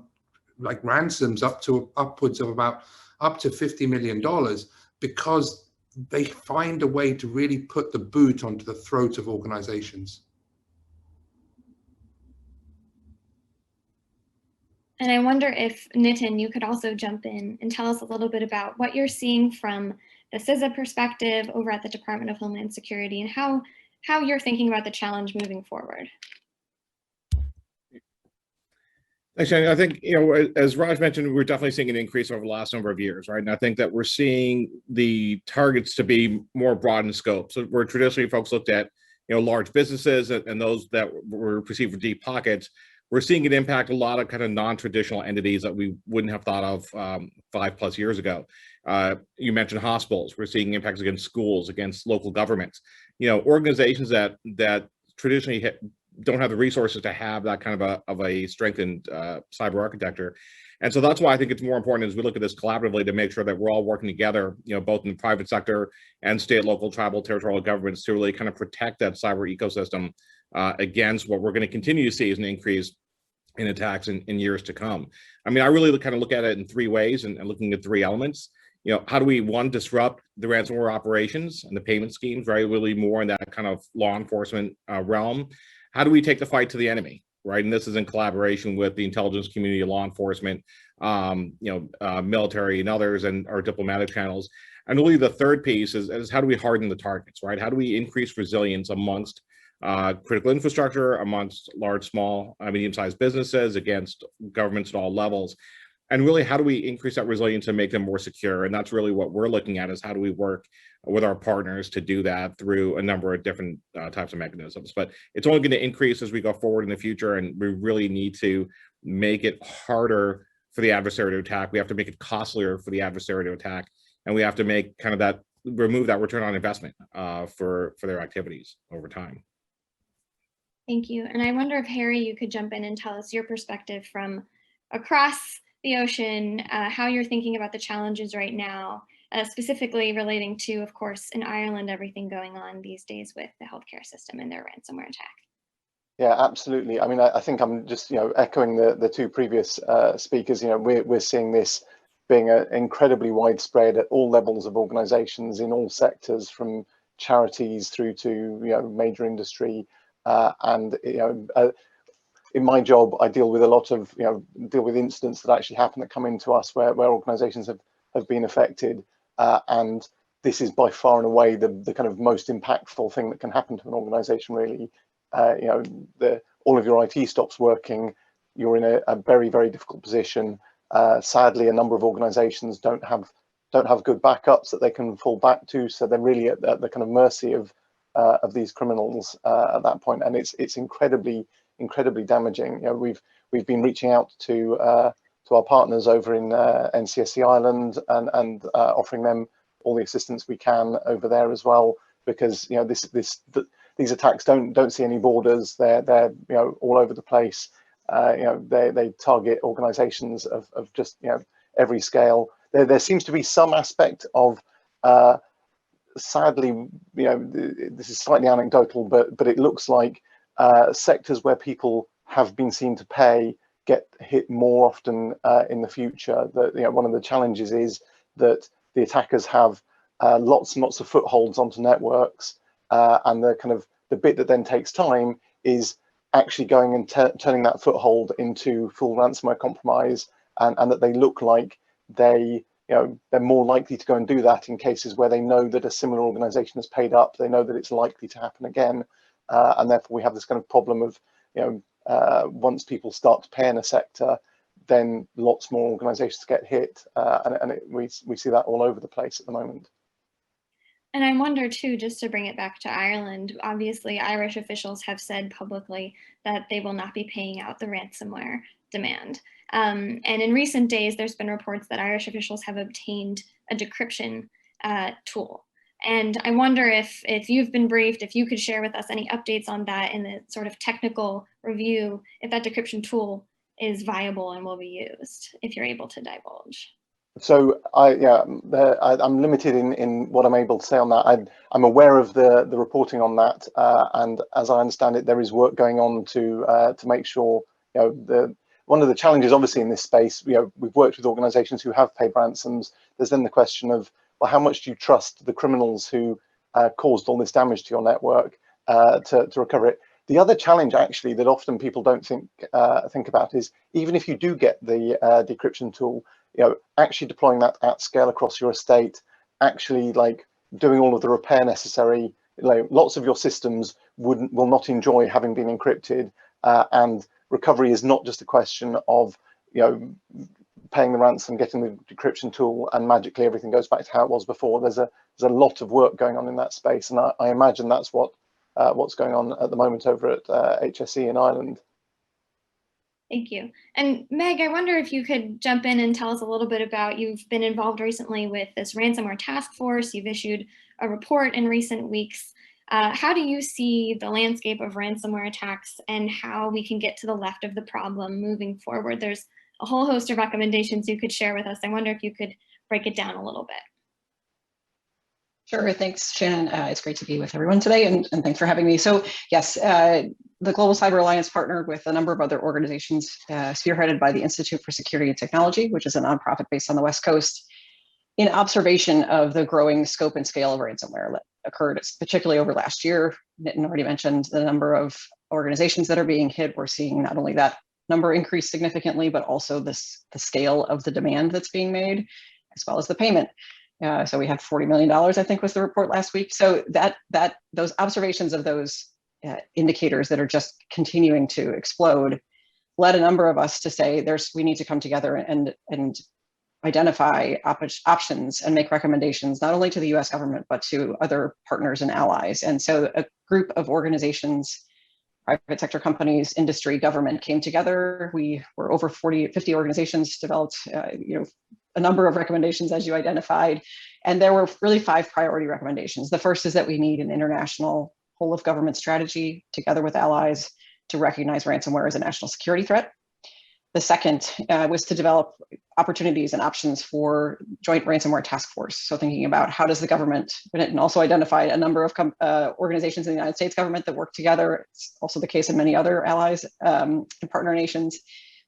like ransoms upwards of about up to $50 million because they find a way to really put the boot onto the throat of organizations. And I wonder if, Nitin, you could also jump in and tell us a little bit about what you're seeing from the CISA perspective over at the Department of Homeland Security and how you're thinking about the challenge moving forward. Thanks, Jenny. I think, as Raj mentioned, we're definitely seeing an increase over the last number of years, right? And I think that we're seeing the targets to be more broad in scope. So where traditionally folks looked at, large businesses and those that were perceived for deep pockets, we're seeing it impact a lot of kind of non-traditional entities that we wouldn't have thought of 5+ years ago. You mentioned hospitals. We're seeing impacts against schools, against local governments. Organizations that traditionally don't have the resources to have that kind of a strengthened cyber architecture. And so that's why I think it's more important as we look at this collaboratively to make sure that we're all working together, both in the private sector and state, local, tribal, territorial governments to really kind of protect that cyber ecosystem against what we're going to continue to see as an increase in attacks in years to come. I mean, I really kind of look at it in 3 ways and looking at 3 elements. How do we, one, disrupt the ransomware operations and the payment schemes, right? Really more in that kind of law enforcement realm. How do we take the fight to the enemy, right? And this is in collaboration with the intelligence community, law enforcement, military and others, and our diplomatic channels. And really the third piece is how do we harden the targets, right? How do we increase resilience amongst critical infrastructure, amongst large, small, medium-sized businesses, against governments at all levels? And really, how do we increase that resilience and make them more secure? And that's really what we're looking at, is how do we work with our partners to do that through a number of different types of mechanisms. But it's only going to increase as we go forward in the future, and we really need to make it harder for the adversary to attack. We have to make it costlier for the adversary to attack, and we have to make remove that return on investment for their activities over time. Thank you. And I wonder if, Harry, you could jump in and tell us your perspective from across the ocean, how you're thinking about the challenges right now, specifically relating to, of course, in Ireland, everything going on these days with the healthcare system and their ransomware attack. Yeah, absolutely. I mean, I think I'm just, echoing the 2 previous speakers. We're seeing this being incredibly widespread at all levels of organizations in all sectors, from charities through to, major industry. And in my job, I deal with a lot of, deal with incidents that actually happen that come into us where organizations have been affected. And this is by far and away the kind of most impactful thing that can happen to an organization, really. All of your IT stops working, you're in a very, very difficult position. Sadly, a number of organizations don't have good backups that they can fall back to. So they're really at the kind of mercy of these criminals at that point. And it's incredibly damaging. We've been reaching out to our partners over in NCSC Ireland and offering them all the assistance we can over there as well, because these attacks don't see any borders. They're all over the place. They target organizations of just every scale. There seems to be some aspect of sadly, this is slightly anecdotal, but it looks like sectors where people have been seen to pay get hit more often in the future. That one of the challenges is that the attackers have lots and lots of footholds onto networks, and the bit that then takes time is actually going and turning that foothold into full ransomware compromise, and that they look like they're more likely to go and do that in cases where they know that a similar organization has paid up, they know that it's likely to happen again, and therefore we have this kind of problem of once people start to pay in a sector, then lots more organizations get hit, and we see that all over the place at the moment. And I wonder too, just to bring it back to Ireland, obviously Irish officials have said publicly that they will not be paying out the ransomware demand. And in recent days, there's been reports that Irish officials have obtained a decryption tool. And I wonder if you've been briefed, if you could share with us any updates on that in the sort of technical review, if that decryption tool is viable and will be used, if you're able to divulge. So I'm limited in what I'm able to say on that. I'm aware of the reporting on that, and as I understand it, there is work going on to make sure. One of the challenges, obviously, in this space, we've worked with organisations who have paid ransoms. There's then the question of, well, how much do you trust the criminals who caused all this damage to your network to recover it? The other challenge, actually, that often people don't think about is, even if you do get the decryption tool, actually deploying that at scale across your estate, actually doing all of the repair necessary. Lots of your systems will not enjoy having been encrypted, and recovery is not just a question of paying the ransom, getting the decryption tool, and magically everything goes back to how it was before. There's a lot of work going on in that space, and I imagine that's what's going on at the moment over at HSE in Ireland. Thank you. And Meg, I wonder if you could jump in and tell us a little bit about, you've been involved recently with this ransomware task force. You've issued a report in recent weeks. How do you see the landscape of ransomware attacks and how we can get to the left of the problem moving forward? There's a whole host of recommendations you could share with us. I wonder if you could break it down a little bit. Sure, thanks, Shannon. It's great to be with everyone today, and thanks for having me. So yes, the Global Cyber Alliance partnered with a number of other organizations spearheaded by the Institute for Security and Technology, which is a nonprofit based on the West Coast, in observation of the growing scope and scale of ransomware that occurred, particularly over last year. Nitin already mentioned the number of organizations that are being hit. We're seeing not only that number increase significantly, but also the scale of the demand that's being made, as well as the payment. So we had $40 million, I think was the report last week. So those observations of those indicators that are just continuing to explode led a number of us to say we need to come together and identify options and make recommendations, not only to the US government, but to other partners and allies. And so a group of organizations, private sector companies, industry, government came together. We were over 50 organizations, developed a number of recommendations, as you identified. And there were really 5 priority recommendations. The first is that we need an international whole of government strategy together with allies to recognize ransomware as a national security threat. The second was to develop opportunities and options for joint ransomware task force. So thinking about how does the government, and also identified a number of organizations in the United States government that work together. It's also the case in many other allies and partner nations.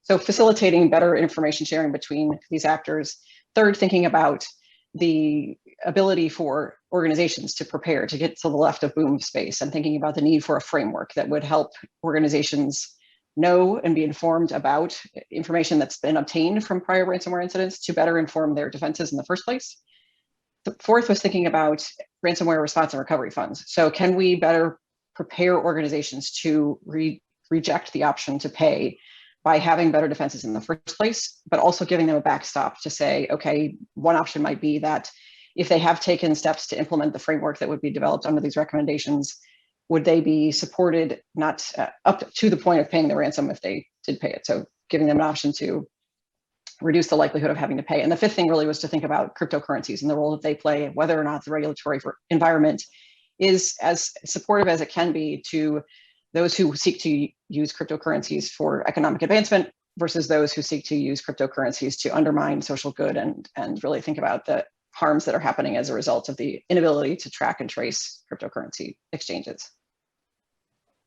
So facilitating better information sharing between these actors. Third, thinking about the ability for organizations to prepare to get to the left of boom space, and thinking about the need for a framework that would help organizations know and be informed about information that's been obtained from prior ransomware incidents to better inform their defenses in the first place. The fourth was thinking about ransomware response and recovery funds. So can we better prepare organizations to reject the option to pay by having better defenses in the first place, but also giving them a backstop to say, okay, one option might be that if they have taken steps to implement the framework that would be developed under these recommendations, would they be supported not up to the point of paying the ransom if they did pay it? So giving them an option to reduce the likelihood of having to pay. And the fifth thing really was to think about cryptocurrencies and the role that they play, whether or not the regulatory environment is as supportive as it can be to those who seek to use cryptocurrencies for economic advancement versus those who seek to use cryptocurrencies to undermine social good and really think about the harms that are happening as a result of the inability to track and trace cryptocurrency exchanges.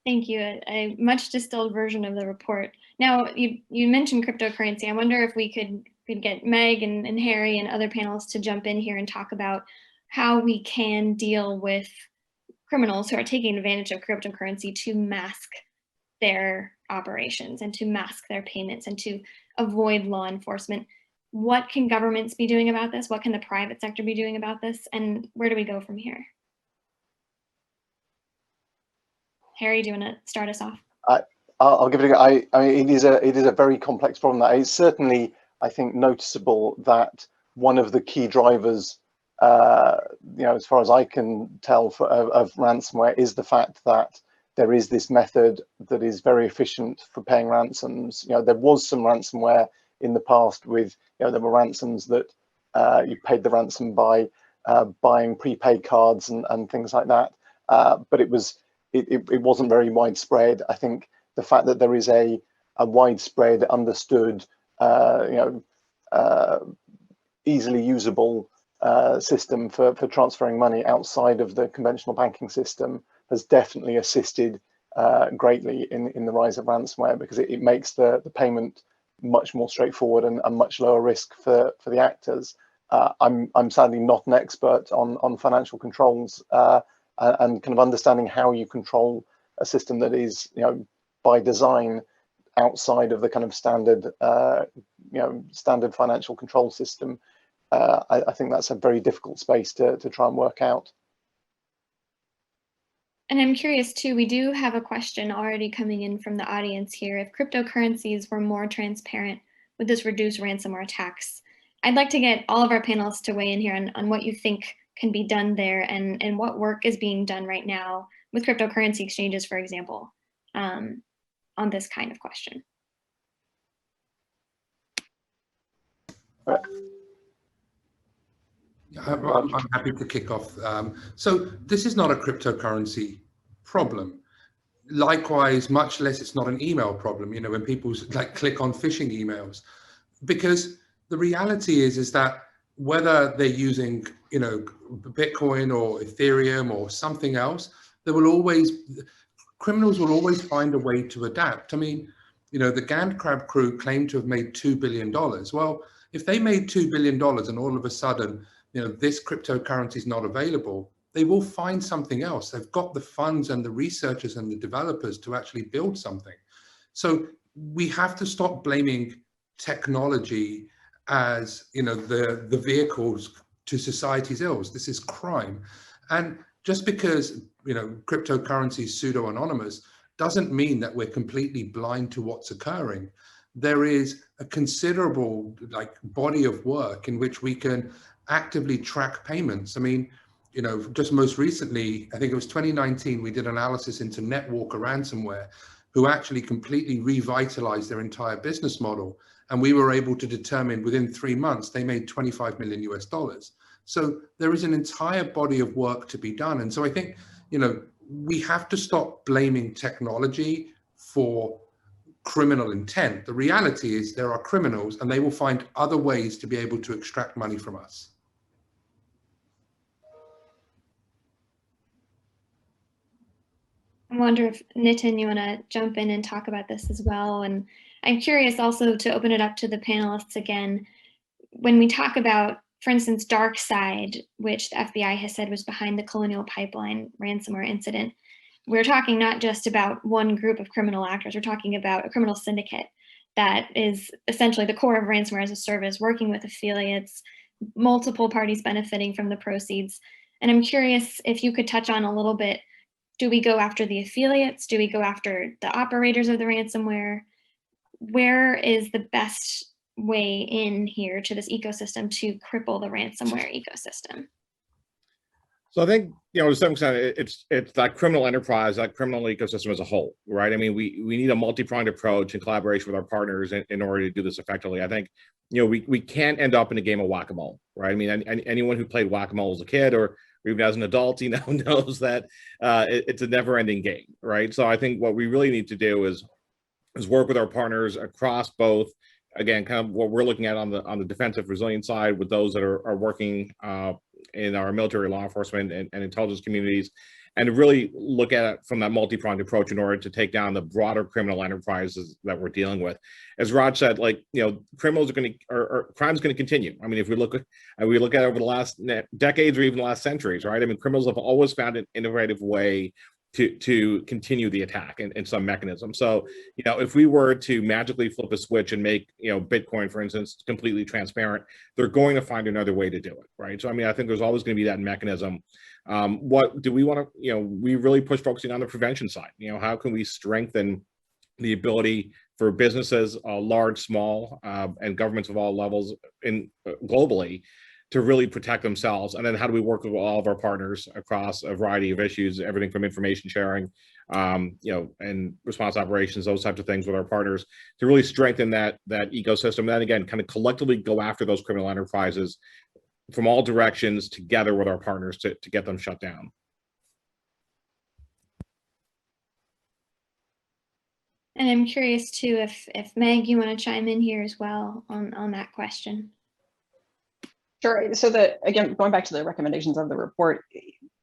Thank you. A much distilled version of the report. Now, you mentioned cryptocurrency. I wonder if we could get Meg and Harry and other panelists to jump in here and talk about how we can deal with criminals who are taking advantage of cryptocurrency to mask their operations and to mask their payments and to avoid law enforcement. What can governments be doing about this? What can the private sector be doing about this? And where do we go from here? Harry, do you want to start us off? I'll give it a go. I mean, it is a very complex problem. That it's certainly, I think, noticeable that one of the key drivers, as far as I can tell, of ransomware is the fact that there is this method that is very efficient for paying ransoms. There was some ransomware in the past with, there were ransoms that you paid the ransom by buying prepaid cards and things like that, but it wasn't very widespread. I think the fact that there is a widespread, understood, easily usable system for transferring money outside of the conventional banking system has definitely assisted greatly in the rise of ransomware, because it makes the payment much more straightforward and much lower risk for the actors. I'm sadly not an expert on financial controls and kind of understanding how you control a system that is, by design outside of the kind of standard, standard financial control system. I think that's a very difficult space to try and work out. And I'm curious too, we do have a question already coming in from the audience here. If cryptocurrencies were more transparent, would this reduce ransomware attacks? I'd like to get all of our panelists to weigh in here on what you think can be done there and what work is being done right now with cryptocurrency exchanges, for example, on this kind of question. I'm happy to kick off. So this is not a cryptocurrency problem. Likewise, much less it's not an email problem, when people click on phishing emails, because the reality is that whether they're using, Bitcoin or Ethereum or something else, criminals will always find a way to adapt. I mean, the Gand Crab crew claimed to have made $2 billion. Well, if they made $2 billion and all of a sudden, this cryptocurrency is not available, they will find something else. They've got the funds and the researchers and the developers to actually build something. So we have to stop blaming technology as, the vehicles to society's ills. This is crime. And just because, cryptocurrency is pseudo-anonymous doesn't mean that we're completely blind to what's occurring. There is a considerable body of work in which we can actively track payments. I mean, just most recently, I think it was 2019, we did analysis into NetWalker ransomware, who actually completely revitalized their entire business model. And we were able to determine within 3 months, they made $25 million US. So there is an entire body of work to be done. And so I think, we have to stop blaming technology for criminal intent. The reality is there are criminals and they will find other ways to be able to extract money from us. I wonder if Nitin, you want to jump in and talk about this as well. And I'm curious also to open it up to the panelists again. When we talk about, for instance, DarkSide, which the FBI has said was behind the Colonial Pipeline ransomware incident, we're talking not just about one group of criminal actors, we're talking about a criminal syndicate that is essentially the core of ransomware as a service, working with affiliates, multiple parties benefiting from the proceeds. And I'm curious if you could touch on a little bit, do we go after the affiliates? Do we go after the operators of the ransomware? Where is the best way in here to this ecosystem to cripple the ransomware ecosystem? So I think, to some extent, it's that criminal enterprise, that criminal ecosystem as a whole, right? I mean, we need a multi-pronged approach in collaboration with our partners in order to do this effectively. I think, we can't end up in a game of whack-a-mole, right? I mean, anyone who played whack-a-mole as a kid or even as an adult, knows that it's a never-ending game, right? So I think what we really need to do is work with our partners across both again, kind of what we're looking at on the defensive resilience side with those that are working in our military, law enforcement, and intelligence communities, and to really look at it from that multi-pronged approach in order to take down the broader criminal enterprises that we're dealing with. As Raj said, criminals are going to, or crime's going to continue. I mean, if we look at it over the last decades or even the last centuries, right? I mean, criminals have always found an innovative way to continue the attack in some mechanism. So, if we were to magically flip a switch and make, Bitcoin, for instance, completely transparent, they're going to find another way to do it, right? So, I mean, I think there's always going to be that mechanism. What do we want to, we really push focusing on the prevention side. How can we strengthen the ability for businesses, large, small, and governments of all levels globally to really protect themselves? And then how do we work with all of our partners across a variety of issues, everything from information sharing, and response operations, those types of things with our partners to really strengthen that ecosystem. And then again, kind of collectively go after those criminal enterprises from all directions together with our partners to get them shut down. And I'm curious too, if Meg, you want to chime in here as well on that question. Sure. So again, going back to the recommendations of the report,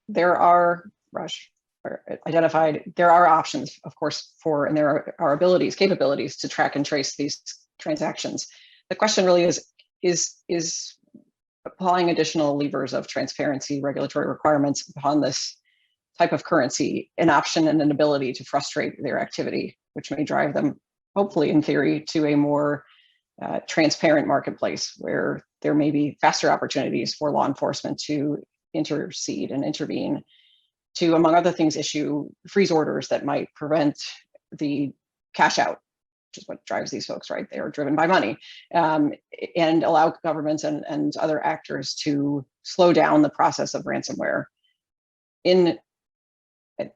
there are, identified, there are options, of course, and there are capabilities to track and trace these transactions. The question really is applying additional levers of transparency, regulatory requirements upon this type of currency, an option and an ability to frustrate their activity, which may drive them, hopefully in theory, to a more transparent marketplace where there may be faster opportunities for law enforcement to intercede and intervene to, among other things, issue freeze orders that might prevent the cash out, which is what drives these folks, right? They are driven by money, and allow governments and other actors to slow down the process of ransomware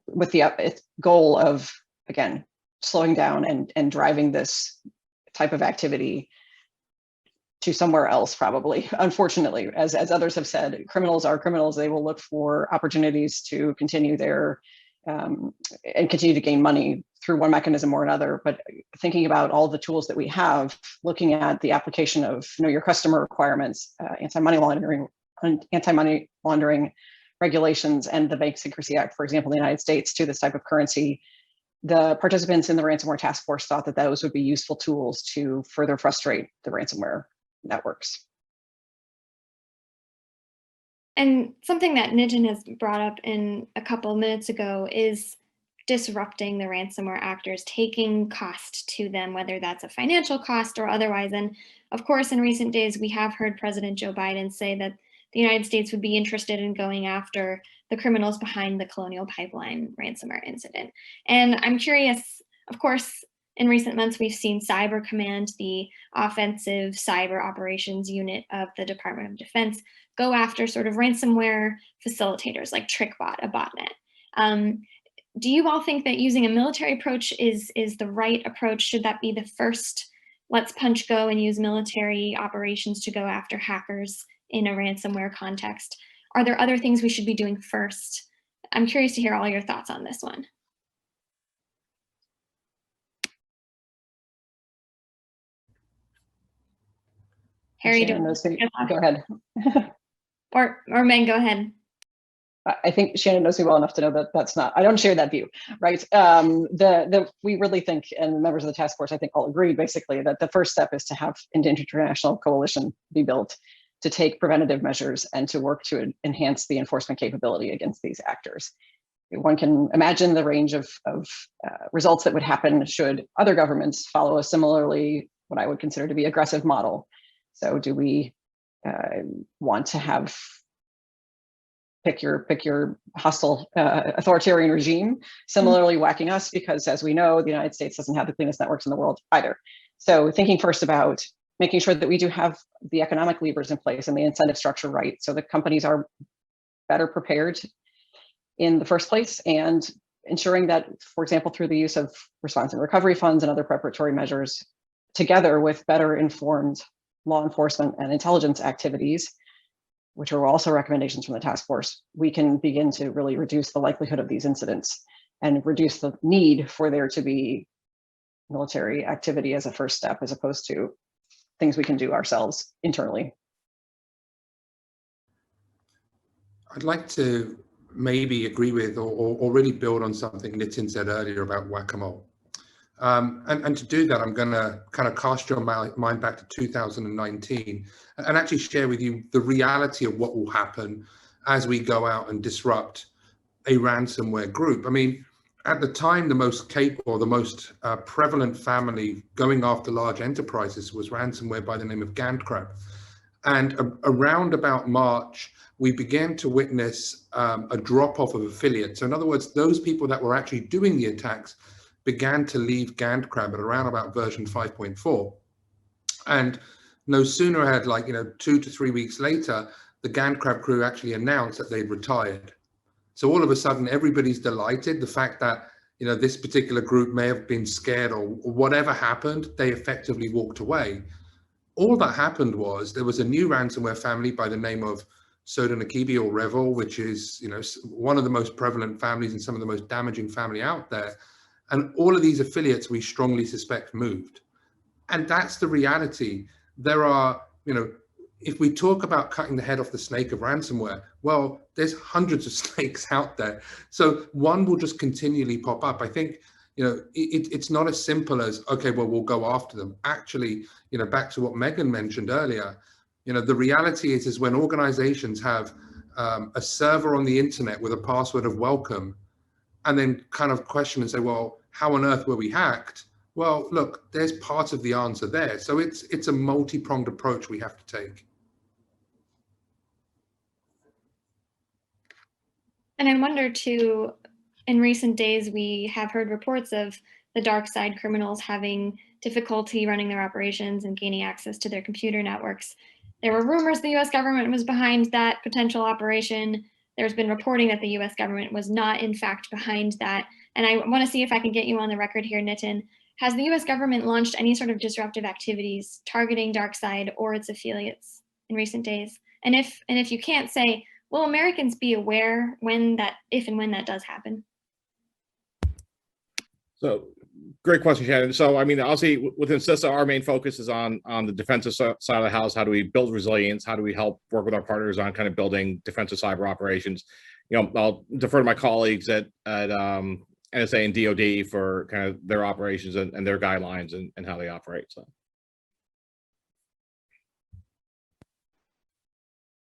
with the goal of, again, slowing down and driving this type of activity to somewhere else, probably. Unfortunately, as others have said, criminals are criminals. They will look for opportunities to continue and continue to gain money through one mechanism or another. But thinking about all the tools that we have, looking at the application of know your customer requirements, anti-money laundering regulations, and the Bank Secrecy Act, for example, in the United States, to this type of currency, the participants in the ransomware task force thought that those would be useful tools to further frustrate the ransomware networks. And something that Nitin has brought up in a couple of minutes ago is disrupting the ransomware actors, taking cost to them, whether that's a financial cost or otherwise. And of course, in recent days, we have heard President Joe Biden say that the United States would be interested in going after the criminals behind the Colonial Pipeline ransomware incident. And I'm curious, of course, in recent months, we've seen Cyber Command, the offensive cyber operations unit of the Department of Defense, go after sort of ransomware facilitators like TrickBot, a botnet. Do you all think that using a military approach is the right approach? Should that be the first, let's punch go and use military operations to go after hackers in a ransomware context? Are there other things we should be doing first? I'm curious to hear all your thoughts on this one. Harry, go ahead. or Meg, go ahead. I think Shannon knows me well enough to know that that's not, I don't share that view, right? We really think, and members of the task force, I think, all agreed basically that the first step is to have an international coalition be built to take preventative measures and to work to enhance the enforcement capability against these actors. One can imagine the range of results that would happen should other governments follow a similarly, what I would consider to be aggressive model. So do we want to have pick your hostile authoritarian regime similarly whacking us, because as we know, the United States doesn't have the cleanest networks in the world either. So thinking first about making sure that we do have the economic levers in place and the incentive structure right, so that companies are better prepared in the first place, and ensuring that, for example, through the use of response and recovery funds and other preparatory measures, together with better informed law enforcement and intelligence activities, which are also recommendations from the task force, we can begin to really reduce the likelihood of these incidents and reduce the need for there to be military activity as a first step, as opposed to things we can do ourselves internally. I'd like to maybe agree with or really build on something Nitin said earlier about whack-a-mole. And to do that, I'm going to kind of cast your mind back to 2019 and actually share with you the reality of what will happen as we go out and disrupt a ransomware group. I mean, at the time, the most capable, the most prevalent family going after large enterprises was ransomware by the name of GandCrab. And around about March, we began to witness a drop-off of affiliates. So in other words, those people that were actually doing the attacks began to leave GandCrab at around about version 5.4. And no sooner had 2 to 3 weeks later, the GandCrab crew actually announced that they'd retired. So all of a sudden, everybody's delighted. The fact that this particular group may have been scared or whatever happened, they effectively walked away. All that happened was there was a new ransomware family by the name of Sodanakibi or Revil, which is one of the most prevalent families and some of the most damaging family out there. And all of these affiliates we strongly suspect moved. And that's the reality. There are, if we talk about cutting the head off the snake of ransomware, well, there's hundreds of snakes out there. So one will just continually pop up. I think, it's not as simple as, okay, well, we'll go after them. Actually, back to what Megan mentioned earlier, the reality is when organizations have a server on the internet with a password of welcome, and then kind of question and say, well, how on earth were we hacked? Well, look, there's part of the answer there. So it's a multi-pronged approach we have to take. And I wonder too, in recent days, we have heard reports of the dark side criminals having difficulty running their operations and gaining access to their computer networks. There were rumors the US government was behind that potential operation. There's been reporting that the US government was not in fact behind that. And I want to see if I can get you on the record here, Nitin. Has the US government launched any sort of disruptive activities targeting DarkSide or its affiliates in recent days? And if you can't say, will Americans be aware if and when that does happen? So great question, Shannon. So, I mean, obviously within CISA, our main focus is on the defensive side of the house. How do we build resilience? How do we help work with our partners on kind of building defensive cyber operations? I'll defer to my colleagues at NSA and DoD for kind of their operations and their guidelines and how they operate. So.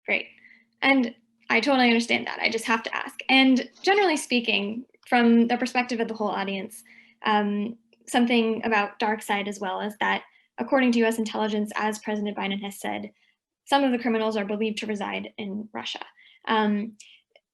Great. And I totally understand that. I just have to ask. And generally speaking, from the perspective of the whole audience, something about DarkSide as well is that according to US intelligence, as President Biden has said, some of the criminals are believed to reside in Russia.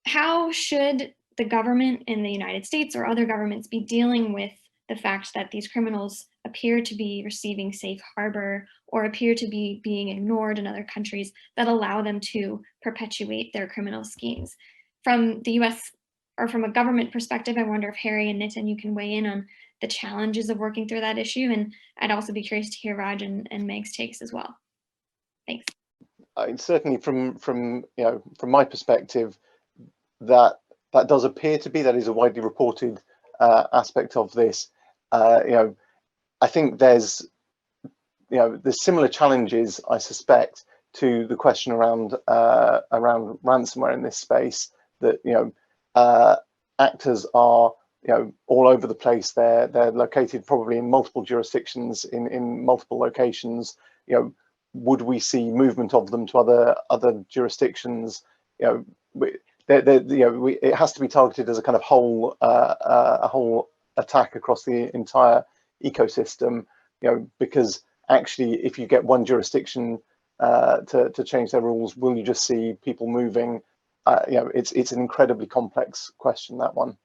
How should the government in the United States or other governments be dealing with the fact that these criminals appear to be receiving safe harbor or appear to be being ignored in other countries that allow them to perpetuate their criminal schemes? From the US or from a government perspective, I wonder if Harry and Nitin, you can weigh in on the challenges of working through that issue. And I'd also be curious to hear Raj and Meg's takes as well. Thanks. Certainly from my perspective, that does appear to be, that is a widely reported aspect of this. I think there's similar challenges, I suspect, to the question around ransomware in this space, that actors are all over the place. They're located probably in multiple jurisdictions in multiple locations. Would we see movement of them to other jurisdictions? It has to be targeted as a kind of whole attack across the entire ecosystem. Because actually, if you get one jurisdiction to change their rules, will you just see people moving? It's an incredibly complex question, that one.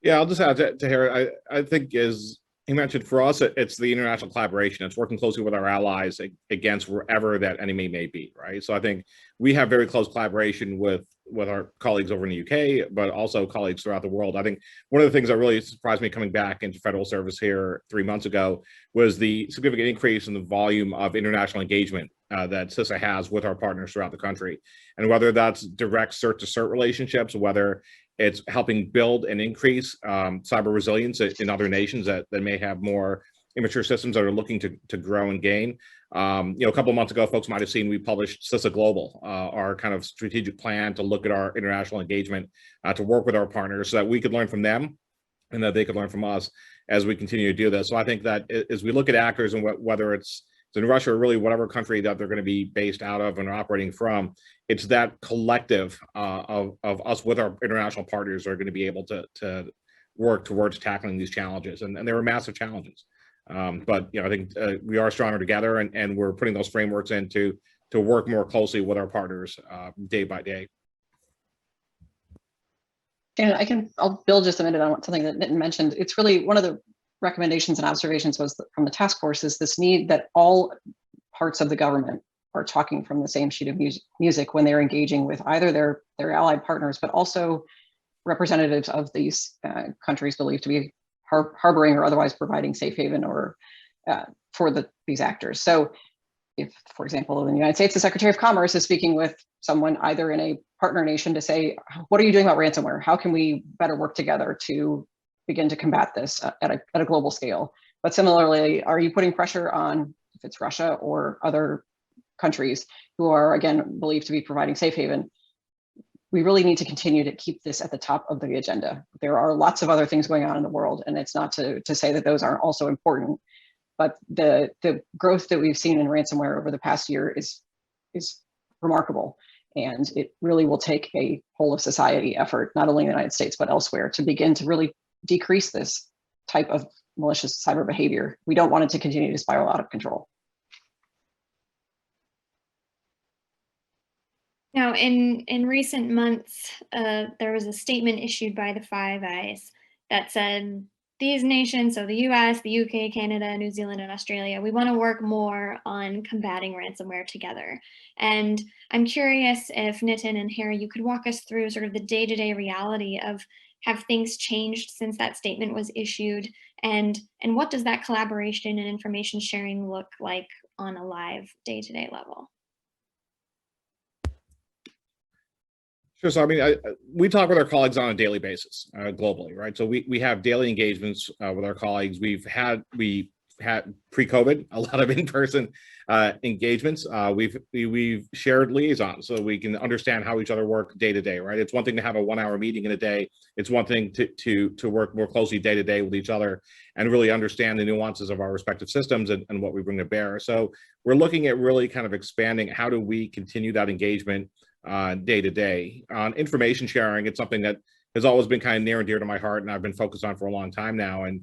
Yeah, I'll just add to Herron. I think, as he mentioned, for us, it's the international collaboration. It's working closely with our allies against wherever that enemy may be, right? So I think we have very close collaboration with our colleagues over in the UK, but also colleagues throughout the world. I think one of the things that really surprised me coming back into federal service here 3 months ago was the significant increase in the volume of international engagement that CISA has with our partners throughout the country. And whether that's direct cert-to-cert relationships, whether it's helping build and increase cyber resilience in other nations that may have more immature systems that are looking to grow and gain. A couple of months ago, folks might have seen we published CISA Global, our kind of strategic plan to look at our international engagement, to work with our partners so that we could learn from them and that they could learn from us as we continue to do this. So I think that as we look at actors and whether it's in Russia or really whatever country that they're going to be based out of and operating from, it's that collective of us with our international partners are going to be able to work towards tackling these challenges. And they were massive challenges. But I think we are stronger together, and we're putting those frameworks in to work more closely with our partners day by day. And I'll build just a minute on something that Nitin mentioned. It's really one of the recommendations and observations was from the task force is this need that all parts of the government are talking from the same sheet of music when they're engaging with either their allied partners, but also representatives of these countries believed to be harboring or otherwise providing safe haven or for these actors. So if, for example, in the United States, the Secretary of Commerce is speaking with someone either in a partner nation to say, what are you doing about ransomware? How can we better work together to begin to combat this at a global scale? But similarly, are you putting pressure on, if it's Russia or other countries who are, again, believed to be providing safe haven? We really need to continue to keep this at the top of the agenda. There are lots of other things going on in the world, and it's not to say that those aren't also important, but the growth that we've seen in ransomware over the past year is remarkable. And it really will take a whole of society effort, not only in the United States, but elsewhere, to begin to really decrease this type of malicious cyber behavior. We don't want it to continue to spiral out of control. Now, in recent months, there was a statement issued by the Five Eyes that said, these nations, so the US, the UK, Canada, New Zealand, and Australia, we want to work more on combating ransomware together. And I'm curious if Nitin and Harry, you could walk us through sort of the day-to-day reality of, have things changed since that statement was issued? And what does that collaboration and information sharing look like on a live day-to-day level? Sure. So, I mean, we talk with our colleagues on a daily basis globally, right? So we have daily engagements with our colleagues. We had pre-COVID a lot of in-person engagements. We've shared liaisons so we can understand how each other work day to day, right? It's one thing to have a 1-hour meeting in a day. It's one thing to work more closely day to day with each other and really understand the nuances of our respective systems and what we bring to bear. So we're looking at really kind of expanding how do we continue that engagement day to day. On information sharing, it's something that has always been kind of near and dear to my heart, and I've been focused on for a long time now. And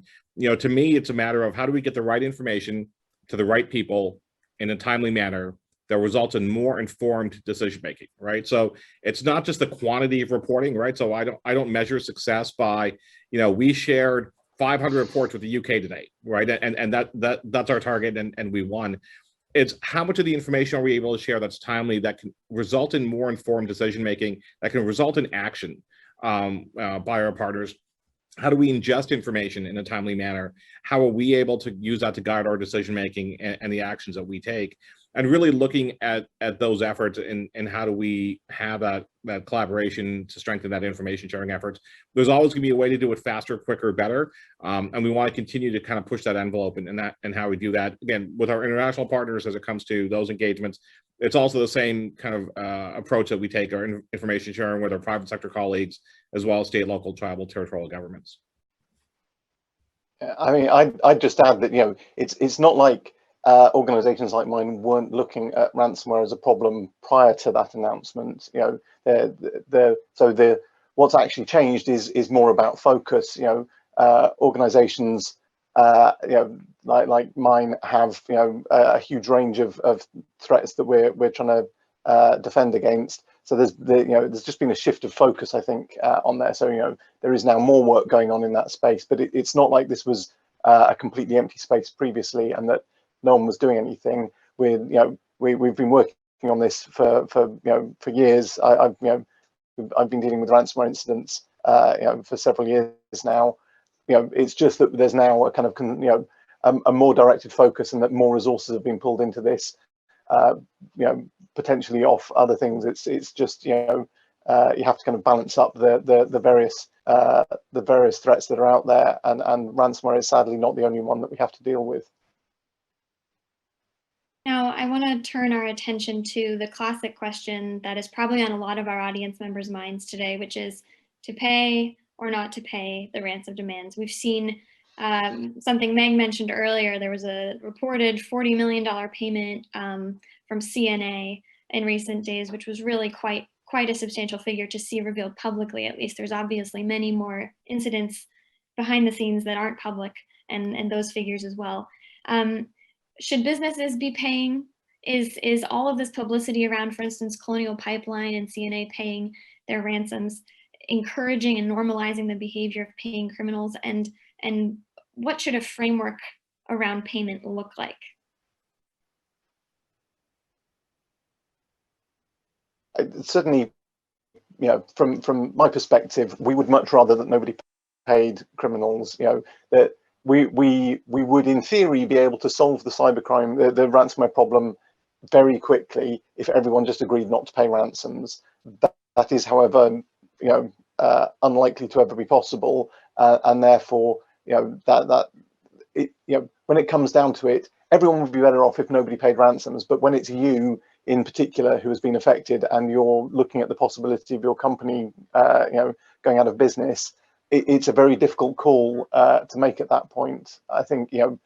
to me, it's a matter of how do we get the right information to the right people in a timely manner that results in more informed decision making, right? So it's not just the quantity of reporting, right? So I don't measure success by, we shared 500 reports with the UK today, right? And that's our target, and we won. It's how much of the information are we able to share that's timely, that can result in more informed decision making, that can result in action by our partners. How do we ingest information in a timely manner? How are we able to use that to guide our decision making and the actions that we take? And really looking at those efforts and how do we have that collaboration to strengthen that information sharing efforts. There's always going to be a way to do it faster, quicker, better, and we want to continue to kind of push that envelope and how we do that again with our international partners as it comes to those engagements. It's also the same kind of approach that we take our information sharing with our private sector colleagues as well as state, local, tribal, territorial governments. I mean, I'd just add that it's not like organizations like mine weren't looking at ransomware as a problem prior to that announcement. What's actually changed is more about focus. Organizations like mine have a huge range of threats that we're trying to defend against. So there's just been a shift of focus, I think, on there. So there is now more work going on in that space, but it's not like this was a completely empty space previously, and that no one was doing anything. We've been working on this for years. I've been dealing with ransomware incidents for several years now. It's just that there's now a kind of a more directed focus, and that more resources have been pulled into this. Potentially off other things. It's just you have to kind of balance up the various threats that are out there, and ransomware is sadly not the only one that we have to deal with. Now, I want to turn our attention to the classic question that is probably on a lot of our audience members' minds today, which is to pay or not to pay the ransom demands. We've seen something Meg mentioned earlier. There was a reported $40 million payment from CNA in recent days, which was really quite a substantial figure to see revealed publicly. At least there's obviously many more incidents behind the scenes that aren't public, and those figures as well. Should businesses be paying? Is all of this publicity around, for instance, Colonial Pipeline and CNA paying their ransoms, encouraging and normalizing the behavior of paying criminals? And what should a framework around payment look like? Certainly, you know, from my perspective, we would much rather that nobody paid criminals. You know, that we would in theory be able to solve the cybercrime, the ransomware problem very quickly if everyone just agreed not to pay ransoms. That is, however, you know, unlikely to ever be possible, and therefore, you know, you know, when it comes down to it, everyone would be better off if nobody paid ransoms. But when it's you in particular who has been affected, and you're looking at the possibility of your company, you know, going out of business, it's a very difficult call to make at that point. I think, you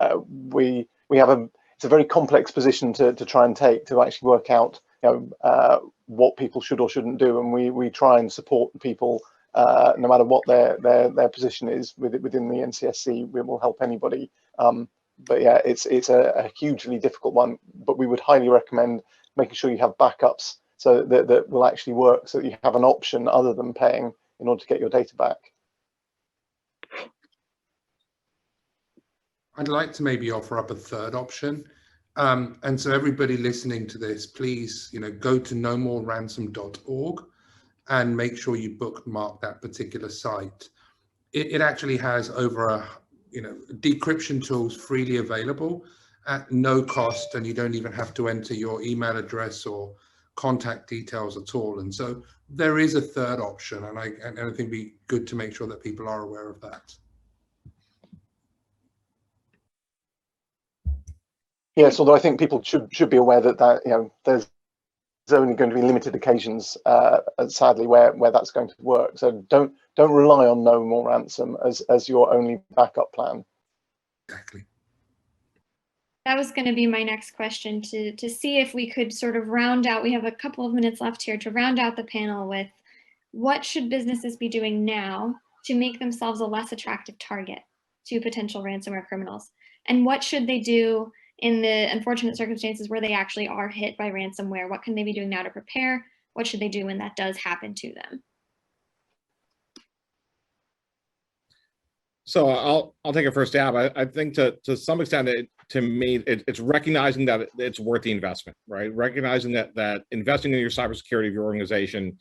know, we have it's a very complex position to try and take to actually work out, you know, what people should or shouldn't do, and we try and support people no matter what their position is within the NCSC. We will help anybody. But yeah, it's a hugely difficult one. But we would highly recommend making sure you have backups so that will actually work, so that you have an option other than paying in order to get your data back. I'd like to maybe offer up a third option. And so everybody listening to this, please, you know, go to nomoreransom.org and make sure you bookmark that particular site. It actually has over decryption tools freely available at no cost, and you don't even have to enter your email address or contact details at all. And so there is a third option, and I think it'd be good to make sure that people are aware of that. Yes, although I think people should be aware that you know, there's only going to be limited occasions, sadly, where that's going to work. So don't rely on No More Ransom as your only backup plan. Exactly. That was going to be my next question, to see if we could sort of round out. We have a couple of minutes left here to round out the panel with what should businesses be doing now to make themselves a less attractive target to potential ransomware criminals, and what should they do in the unfortunate circumstances where they actually are hit by ransomware? What can they be doing now to prepare? What should they do when that does happen to them? So I'll take a first stab. I think to some extent, to me, it's recognizing that it's worth the investment, right? Recognizing that investing in your cybersecurity of your organization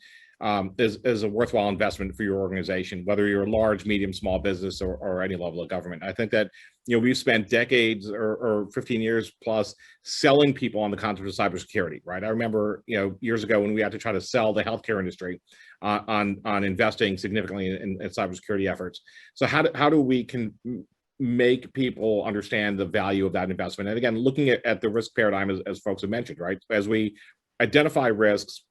is a worthwhile investment for your organization, whether you're a large, medium, small business or any level of government. I think that, you know, we've spent decades or 15 years plus selling people on the concept of cybersecurity, right? I remember, you know, years ago when we had to try to sell the healthcare industry on investing significantly in cybersecurity efforts. So how do we make people understand the value of that investment? And again, looking at the risk paradigm, as folks have mentioned, right? As we identify risks,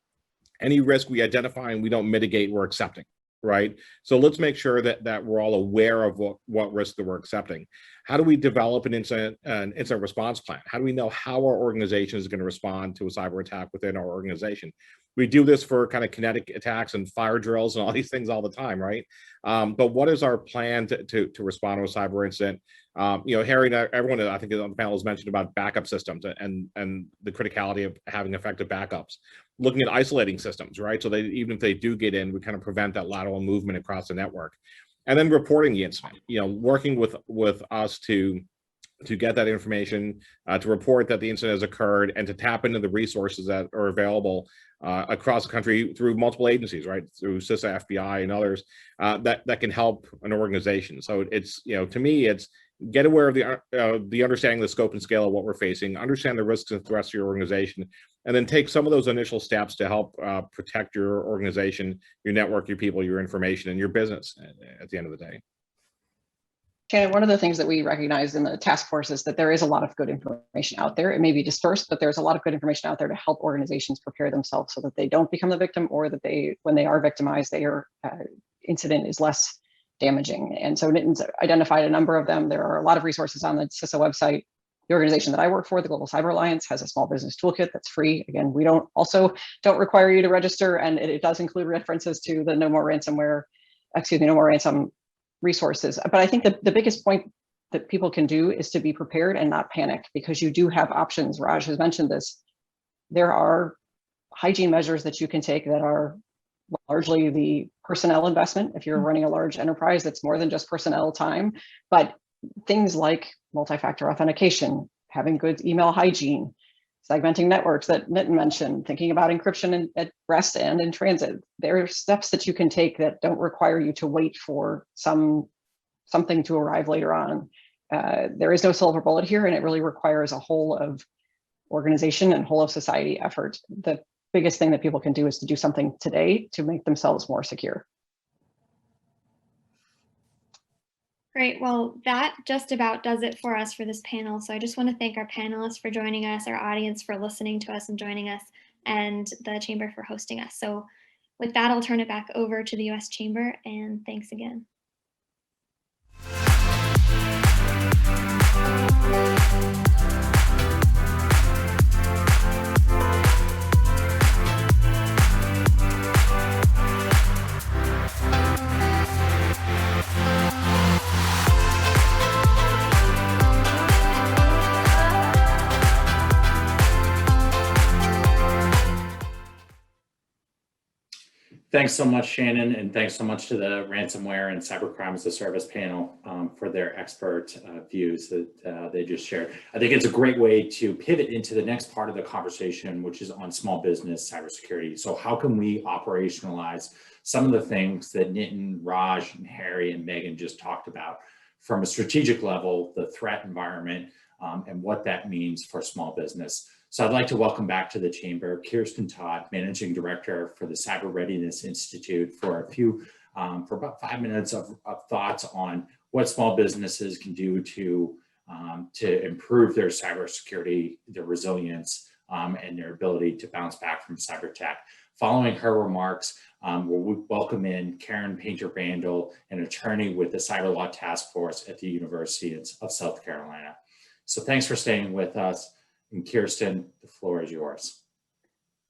any risk we identify and we don't mitigate, we're accepting, right? So let's make sure that we're all aware of what risk that we're accepting. How do we develop an incident response plan? How do we know how our organization is going to respond to a cyber attack within our organization? We do this for kind of kinetic attacks and fire drills and all these things all the time, right? But what is our plan to respond to a cyber incident? You know, Harry and everyone, I think on the panel has mentioned about backup systems and the criticality of having effective backups. Looking at isolating systems, right? So that even if they do get in, we kind of prevent that lateral movement across the network. And then reporting the incident, you know, working with us to get that information, to report that the incident has occurred, and to tap into the resources that are available across the country through multiple agencies, right? Through CISA, FBI, and others that can help an organization. So it's, you know, to me, it's, get aware of the understanding the scope and scale of what we're facing, understand the risks and threats to your organization, and then take some of those initial steps to help protect your organization, your network, your people, your information, and your business at the end of the day. Shannon, one of the things that we recognize in the task force is that there is a lot of good information out there. It may be dispersed, but there's a lot of good information out there to help organizations prepare themselves so that they don't become the victim, or that when they are victimized, their incident is less damaging. And so Nitin's identified a number of them. There are a lot of resources on the CISA website. The organization that I work for, the Global Cyber Alliance, has a small business toolkit that's free. Again, we don't require you to register, and it does include references to the No More Ransom resources. But I think the biggest point that people can do is to be prepared and not panic, because you do have options. Raj has mentioned this. There are hygiene measures that you can take that are largely the personnel investment. If you're running a large enterprise, that's more than just personnel time, but things like multi-factor authentication, having good email hygiene, segmenting networks that Nitin mentioned, thinking about encryption at rest and in transit. There are steps that you can take that don't require you to wait for something to arrive later on. There is no silver bullet here, and it really requires a whole of organization and whole of society effort. The biggest thing that people can do is to do something today to make themselves more secure. Great. Well, that just about does it for us for this panel. So I just want to thank our panelists for joining us, our audience for listening to us and joining us, and the Chamber for hosting us. So with that, I'll turn it back over to the U.S. Chamber, and thanks again. Thanks so much, Shannon, and thanks so much to the Ransomware and Cybercrime as a Service panel for their expert views that they just shared. I think it's a great way to pivot into the next part of the conversation, which is on small business cybersecurity. So how can we operationalize some of the things that Nitin, Raj, and Harry, and Megan just talked about from a strategic level, the threat environment, and what that means for small business. So I'd like to welcome back to the Chamber Kirsten Todd, Managing Director for the Cyber Readiness Institute, for about 5 minutes of thoughts on what small businesses can do to improve their cybersecurity, their resilience, and their ability to bounce back from cyber attack. Following her remarks, we'll welcome in Karen Painter-Bandel, an attorney with the Cyber Law Task Force at the University of South Carolina. So thanks for staying with us. And Kirsten, the floor is yours.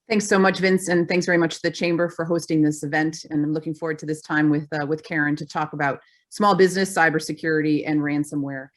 Thanks so much, Vince, and thanks very much to the Chamber for hosting this event. And I'm looking forward to this time with Karen to talk about small business, cybersecurity, and ransomware.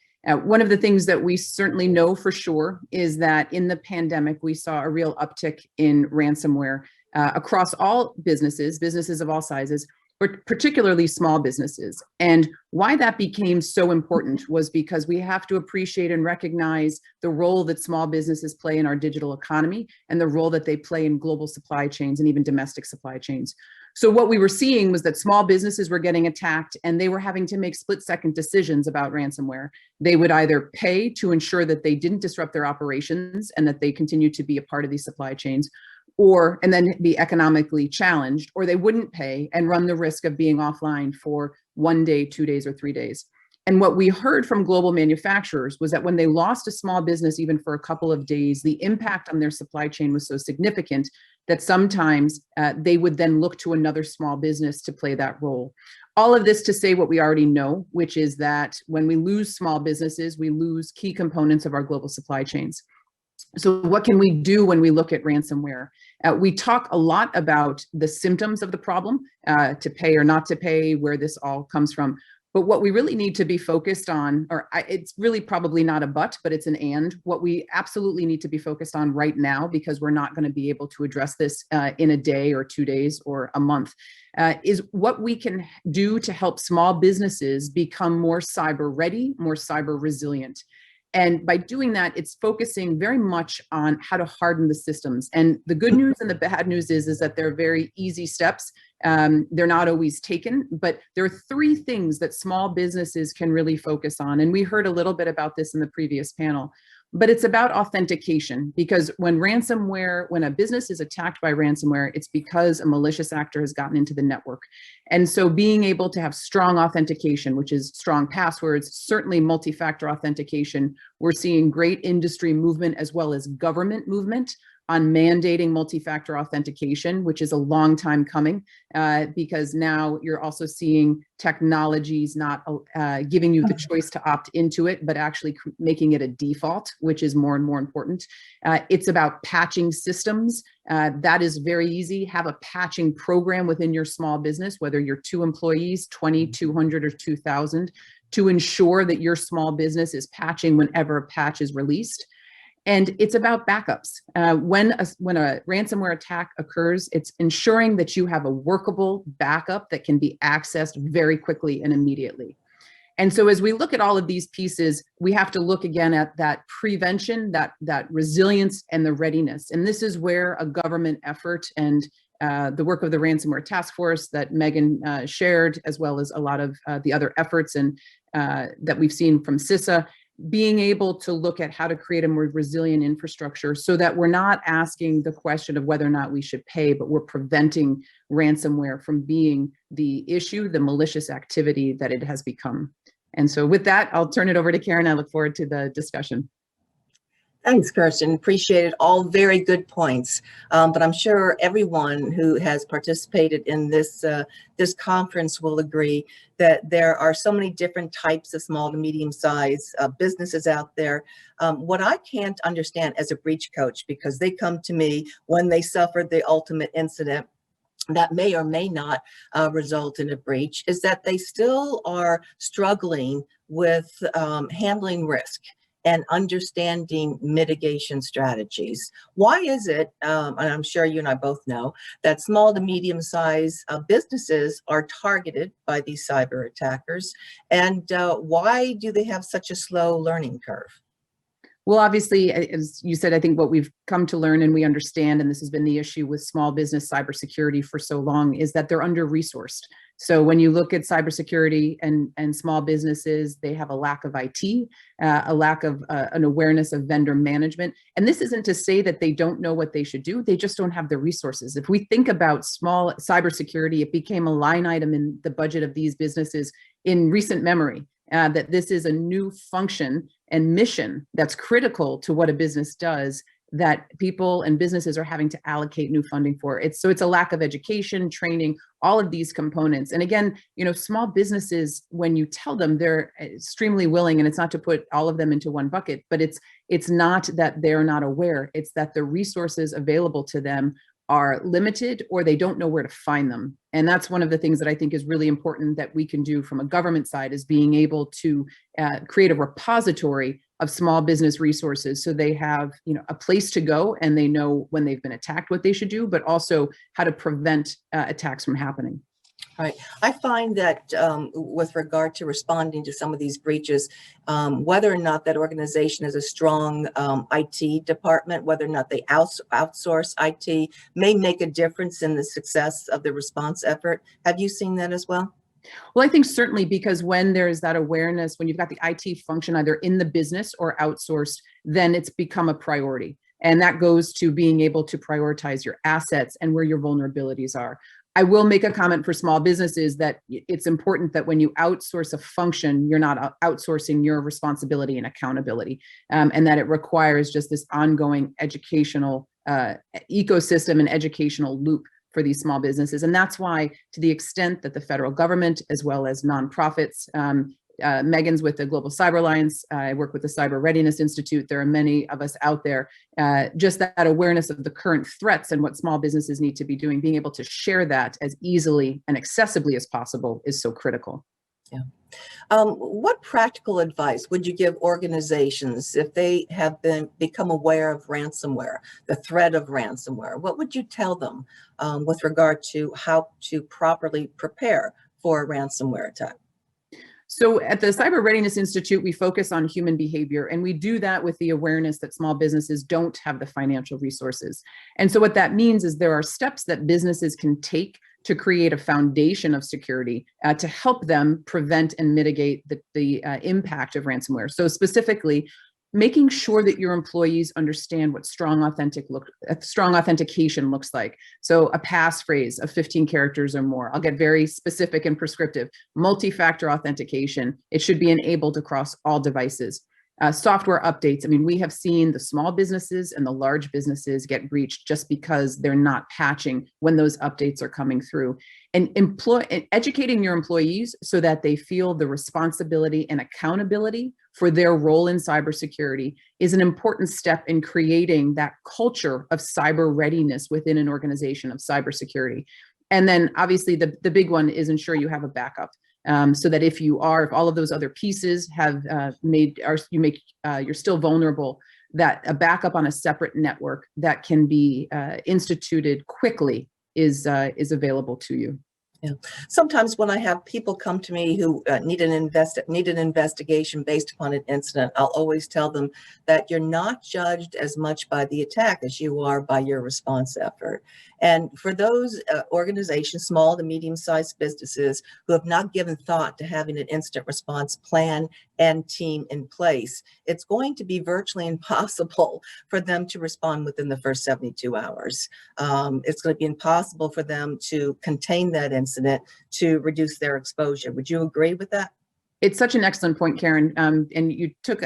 One of the things that we certainly know for sure is that in the pandemic, we saw a real uptick in ransomware across all businesses of all sizes, but particularly small businesses. And why that became so important was because we have to appreciate and recognize the role that small businesses play in our digital economy and the role that they play in global supply chains and even domestic supply chains. So what we were seeing was that small businesses were getting attacked and they were having to make split-second decisions about ransomware. They would either pay to ensure that they didn't disrupt their operations and that they continued to be a part of these supply chains, and then be economically challenged, or they wouldn't pay and run the risk of being offline for 1 day, 2 days, or 3 days. And what we heard from global manufacturers was that when they lost a small business, even for a couple of days, the impact on their supply chain was so significant that sometimes they would then look to another small business to play that role. All of this to say what we already know, which is that when we lose small businesses, we lose key components of our global supply chains. So what can we do when we look at ransomware? We talk a lot about the symptoms of the problem, to pay or not to pay, where this all comes from. But what we really need to be focused on, it's really probably not a but it's an and, what we absolutely need to be focused on right now, because we're not going to be able to address this in a day or 2 days or a month, is what we can do to help small businesses become more cyber ready, more cyber resilient. And by doing that, it's focusing very much on how to harden the systems. And the good news and the bad news is that they're very easy steps. They're not always taken, but there are three things that small businesses can really focus on. And we heard a little bit about this in the previous panel. But it's about authentication, because when a business is attacked by ransomware, it's because a malicious actor has gotten into the network. And so being able to have strong authentication, which is strong passwords, certainly multi-factor authentication, we're seeing great industry movement as well as government movement on mandating multi-factor authentication, which is a long time coming, because now you're also seeing technologies not giving you the choice to opt into it, but actually making it a default, which is more and more important. It's about patching systems. That is very easy. Have a patching program within your small business, whether you're 2 employees, 20, 200, or 2,000, to ensure that your small business is patching whenever a patch is released. And it's about backups. When a ransomware attack occurs, it's ensuring that you have a workable backup that can be accessed very quickly and immediately. And so as we look at all of these pieces, we have to look again at that prevention, that resilience, and the readiness. And this is where a government effort and the work of the Ransomware Task Force that Megan shared, as well as a lot of the other efforts and that we've seen from CISA, being able to look at how to create a more resilient infrastructure so that we're not asking the question of whether or not we should pay, but we're preventing ransomware from being the issue, the malicious activity that it has become. And so with that, I'll turn it over to Karen. I look forward to the discussion. Thanks, Kirsten. Appreciate it. All very good points. But I'm sure everyone who has participated in this conference will agree that there are so many different types of small to medium-sized businesses out there. What I can't understand as a breach coach, because they come to me when they suffered the ultimate incident that may or may not result in a breach, is that they still are struggling with handling risk and understanding mitigation strategies. Why is it, and I'm sure you and I both know, that small to medium-sized businesses are targeted by these cyber attackers, and why do they have such a slow learning curve? Well, obviously, as you said, I think what we've come to learn and we understand, and this has been the issue with small business cybersecurity for so long, is that they're under-resourced. So when you look at cybersecurity and small businesses, they have a lack of IT, a lack of an awareness of vendor management. And this isn't to say that they don't know what they should do. They just don't have the resources. If we think about small cybersecurity, it became a line item in the budget of these businesses in recent memory, that this is a new function and mission that's critical to what a business does, that people and businesses are having to allocate new funding for. So it's a lack of education, training, all of these components. And again, small businesses, when you tell them, they're extremely willing, and it's not to put all of them into one bucket, but it's not that they're not aware, it's that the resources available to them are limited, or they don't know where to find them. And that's one of the things that I think is really important that we can do from a government side, is being able to create a repository of small business resources, so they have a place to go and they know when they've been attacked what they should do, but also how to prevent attacks from happening. Right. I find that with regard to responding to some of these breaches, whether or not that organization has a strong IT department, whether or not they outsource IT, may make a difference in the success of the response effort. Have you seen that as well? Well, I think certainly, because when there's that awareness, when you've got the IT function either in the business or outsourced, then it's become a priority. And that goes to being able to prioritize your assets and where your vulnerabilities are. I will make a comment for small businesses that it's important that when you outsource a function, you're not outsourcing your responsibility and accountability, and that it requires just this ongoing educational ecosystem and educational loop for these small businesses. And that's why, to the extent that the federal government, as well as nonprofits, Megan's with the Global Cyber Alliance, I work with the Cyber Readiness Institute, there are many of us out there, just that awareness of the current threats and what small businesses need to be doing, being able to share that as easily and accessibly as possible is so critical. Yeah. What practical advice would you give organizations if they have become aware of ransomware, the threat of ransomware? What would you tell them with regard to how to properly prepare for a ransomware attack? So at the Cyber Readiness Institute, we focus on human behavior, and we do that with the awareness that small businesses don't have the financial resources. And so what that means is there are steps that businesses can take to create a foundation of security to help them prevent and mitigate the impact of ransomware. So specifically, making sure that your employees understand what strong authentication looks like. So a passphrase of 15 characters or more. I'll get very specific and prescriptive. Multi-factor authentication. It should be enabled across all devices. Software updates. I mean, we have seen the small businesses and the large businesses get breached just because they're not patching when those updates are coming through. And educating your employees so that they feel the responsibility and accountability for their role in cybersecurity is an important step in creating that culture of cyber readiness within an organization of cybersecurity. And then obviously the big one is ensure you have a backup. So that if all of those other pieces have you're still vulnerable, that a backup on a separate network that can be instituted quickly is available to you. Yeah. Sometimes when I have people come to me who need an investigation based upon an incident, I'll always tell them that you're not judged as much by the attack as you are by your response effort. And for those organizations, small to medium-sized businesses who have not given thought to having an incident response plan and team in place, it's going to be virtually impossible for them to respond within the first 72 hours. It's going to be impossible for them to contain that incident to reduce their exposure. Would you agree with that? It's such an excellent point, Karen. And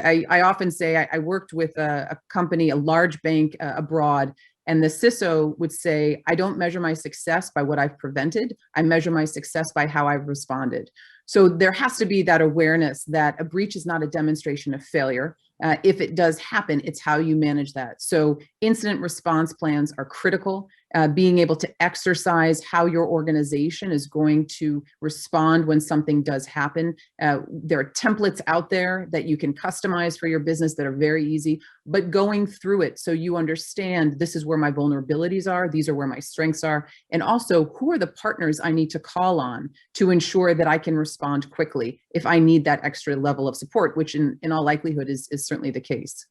I often say I worked with a company, a large bank abroad, and the CISO would say, I don't measure my success by what I've prevented. I measure my success by how I've responded. So there has to be that awareness that a breach is not a demonstration of failure. If it does happen, it's how you manage that. So incident response plans are critical. Being able to exercise how your organization is going to respond when something does happen. There are templates out there that you can customize for your business that are very easy, but going through it so you understand this is where my vulnerabilities are, these are where my strengths are, and also who are the partners I need to call on to ensure that I can respond quickly if I need that extra level of support, which in all likelihood is certainly the case.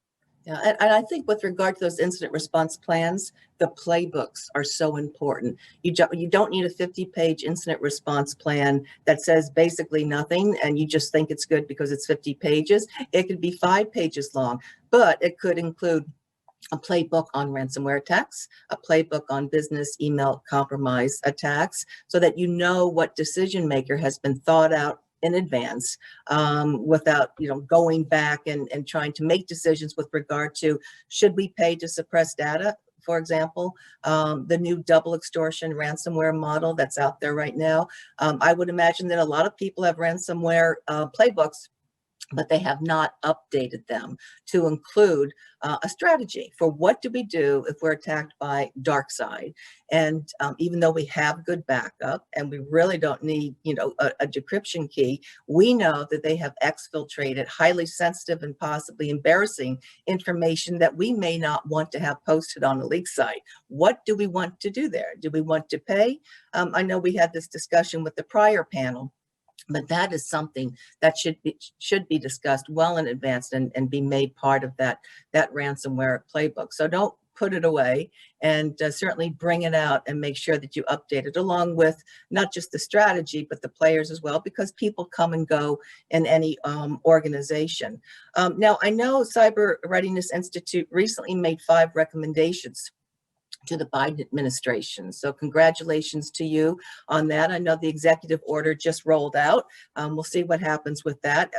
Yeah, and I think with regard to those incident response plans, the playbooks are so important. You don't need a 50-page incident response plan that says basically nothing, and you just think it's good because it's 50 pages. It could be 5 pages long, but it could include a playbook on ransomware attacks, a playbook on business email compromise attacks, so that you know what decision maker has been thought out in advance without going back and trying to make decisions with regard to should we pay to suppress data, for example. The new double extortion ransomware model that's out there right now. I would imagine that a lot of people have ransomware playbooks, but they have not updated them to include a strategy for what do we do if we're attacked by dark side. And even though we have good backup and we really don't need a decryption key, we know that they have exfiltrated highly sensitive and possibly embarrassing information that we may not want to have posted on a leak site. What do we want to do there? Do we want to pay? I know we had this discussion with the prior panel, but that is something that should be discussed well in advance and be made part of that ransomware playbook. So don't put it away, and certainly bring it out and make sure that you update it along with not just the strategy, but the players as well, because people come and go in any organization. Now, I know Cyber Readiness Institute recently made 5 recommendations to the Biden administration. So congratulations to you on that. I know the executive order just rolled out. We'll see what happens with that.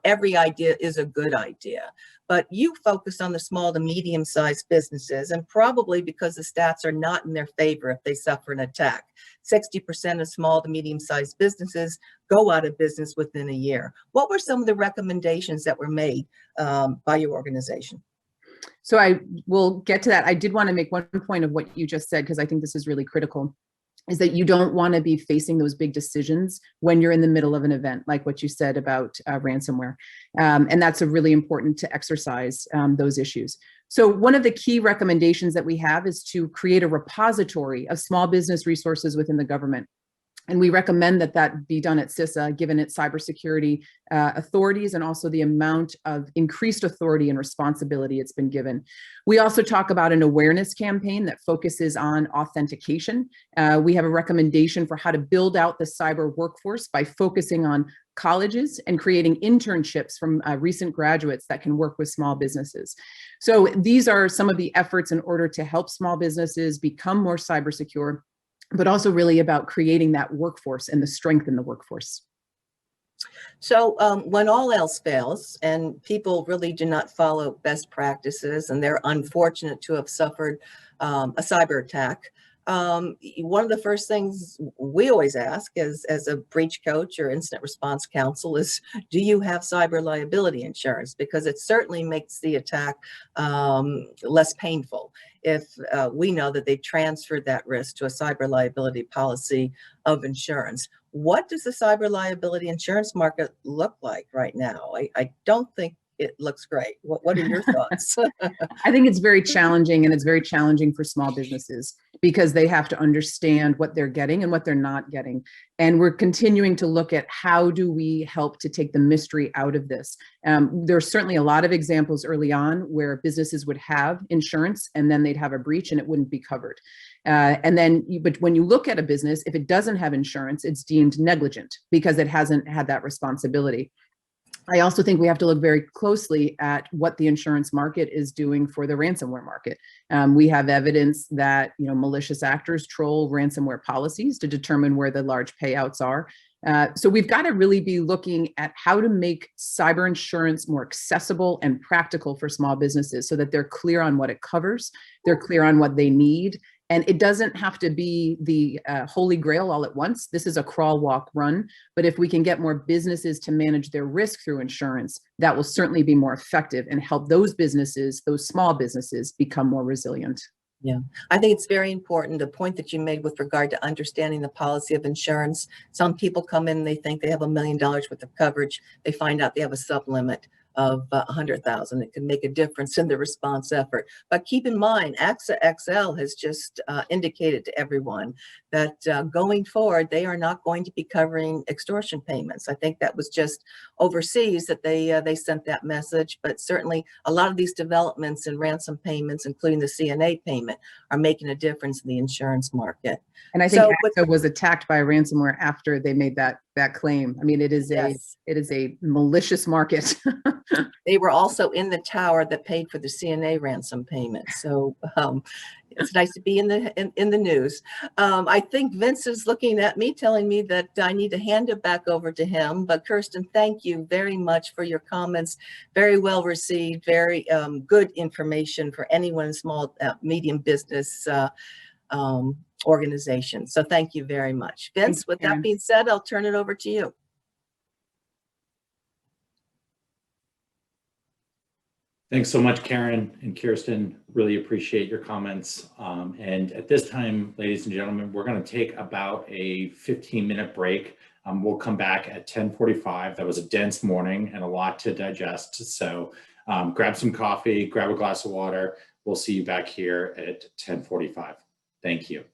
Every idea is a good idea, but you focus on the small to medium-sized businesses, and probably because the stats are not in their favor if they suffer an attack. 60% of small to medium-sized businesses go out of business within a year. What were some of the recommendations that were made by your organization? So I will get to that. I did want to make one point of what you just said, because I think this is really critical, is that you don't want to be facing those big decisions when you're in the middle of an event, like what you said about ransomware. And that's really important to exercise those issues. So one of the key recommendations that we have is to create a repository of small business resources within the government. And we recommend that that be done at CISA, given its cybersecurity authorities and also the amount of increased authority and responsibility it's been given. We also talk about an awareness campaign that focuses on authentication. We have a recommendation for how to build out the cyber workforce by focusing on colleges and creating internships from recent graduates that can work with small businesses. So these are some of the efforts in order to help small businesses become more cyber secure, but also really about creating that workforce and the strength in the workforce. So when all else fails and people really do not follow best practices and they're unfortunate to have suffered a cyber attack, one of the first things we always ask as a breach coach or incident response counsel is, do you have cyber liability insurance? Because it certainly makes the attack less painful if we know that they've transferred that risk to a cyber liability policy of insurance. What does the cyber liability insurance market look like right now? I don't think it looks great. What are your thoughts? I think it's very challenging, and it's very challenging for small businesses because they have to understand what they're getting and what they're not getting. And we're continuing to look at how do we help to take the mystery out of this. There's certainly a lot of examples early on where businesses would have insurance and then they'd have a breach and it wouldn't be covered. But when you look at a business, if it doesn't have insurance, it's deemed negligent because it hasn't had that responsibility. I also think we have to look very closely at what the insurance market is doing for the ransomware market. We have evidence that malicious actors troll ransomware policies to determine where the large payouts are. So we've got to really be looking at how to make cyber insurance more accessible and practical for small businesses so that they're clear on what it covers, they're clear on what they need. And it doesn't have to be the holy grail all at once. This is a crawl, walk, run. But if we can get more businesses to manage their risk through insurance, that will certainly be more effective and help those businesses, those small businesses, become more resilient. Yeah, I think it's very important, the point that you made with regard to understanding the policy of insurance. Some people come in, they think they have $1 million worth of coverage. They find out they have a sub-limit of 100,000. It can make a difference in the response effort. But keep in mind, AXA XL has just indicated to everyone that going forward, they are not going to be covering extortion payments. I think that was just overseas that they sent that message, but certainly a lot of these developments in ransom payments, including the CNA payment, are making a difference in the insurance market. And I think AXA was attacked by ransomware after they made that claim. I mean, it is a malicious market. They were also in the tower that paid for the CNA ransom payment. So it's nice to be in the news. I think Vince is looking at me, telling me that I need to hand it back over to him. But Kirsten, thank you very much for your comments. Very well received. Very good information for anyone in small, medium business organization. So thank you very much. Vince, with that being said, I'll turn it over to you. Thanks so much, Karen and Kirsten. Really appreciate your comments. And at this time, ladies and gentlemen, we're going to take about a 15-minute break. We'll come back at 10:45. That was a dense morning and a lot to digest. So grab some coffee, grab a glass of water. We'll see you back here at 10:45. Thank you.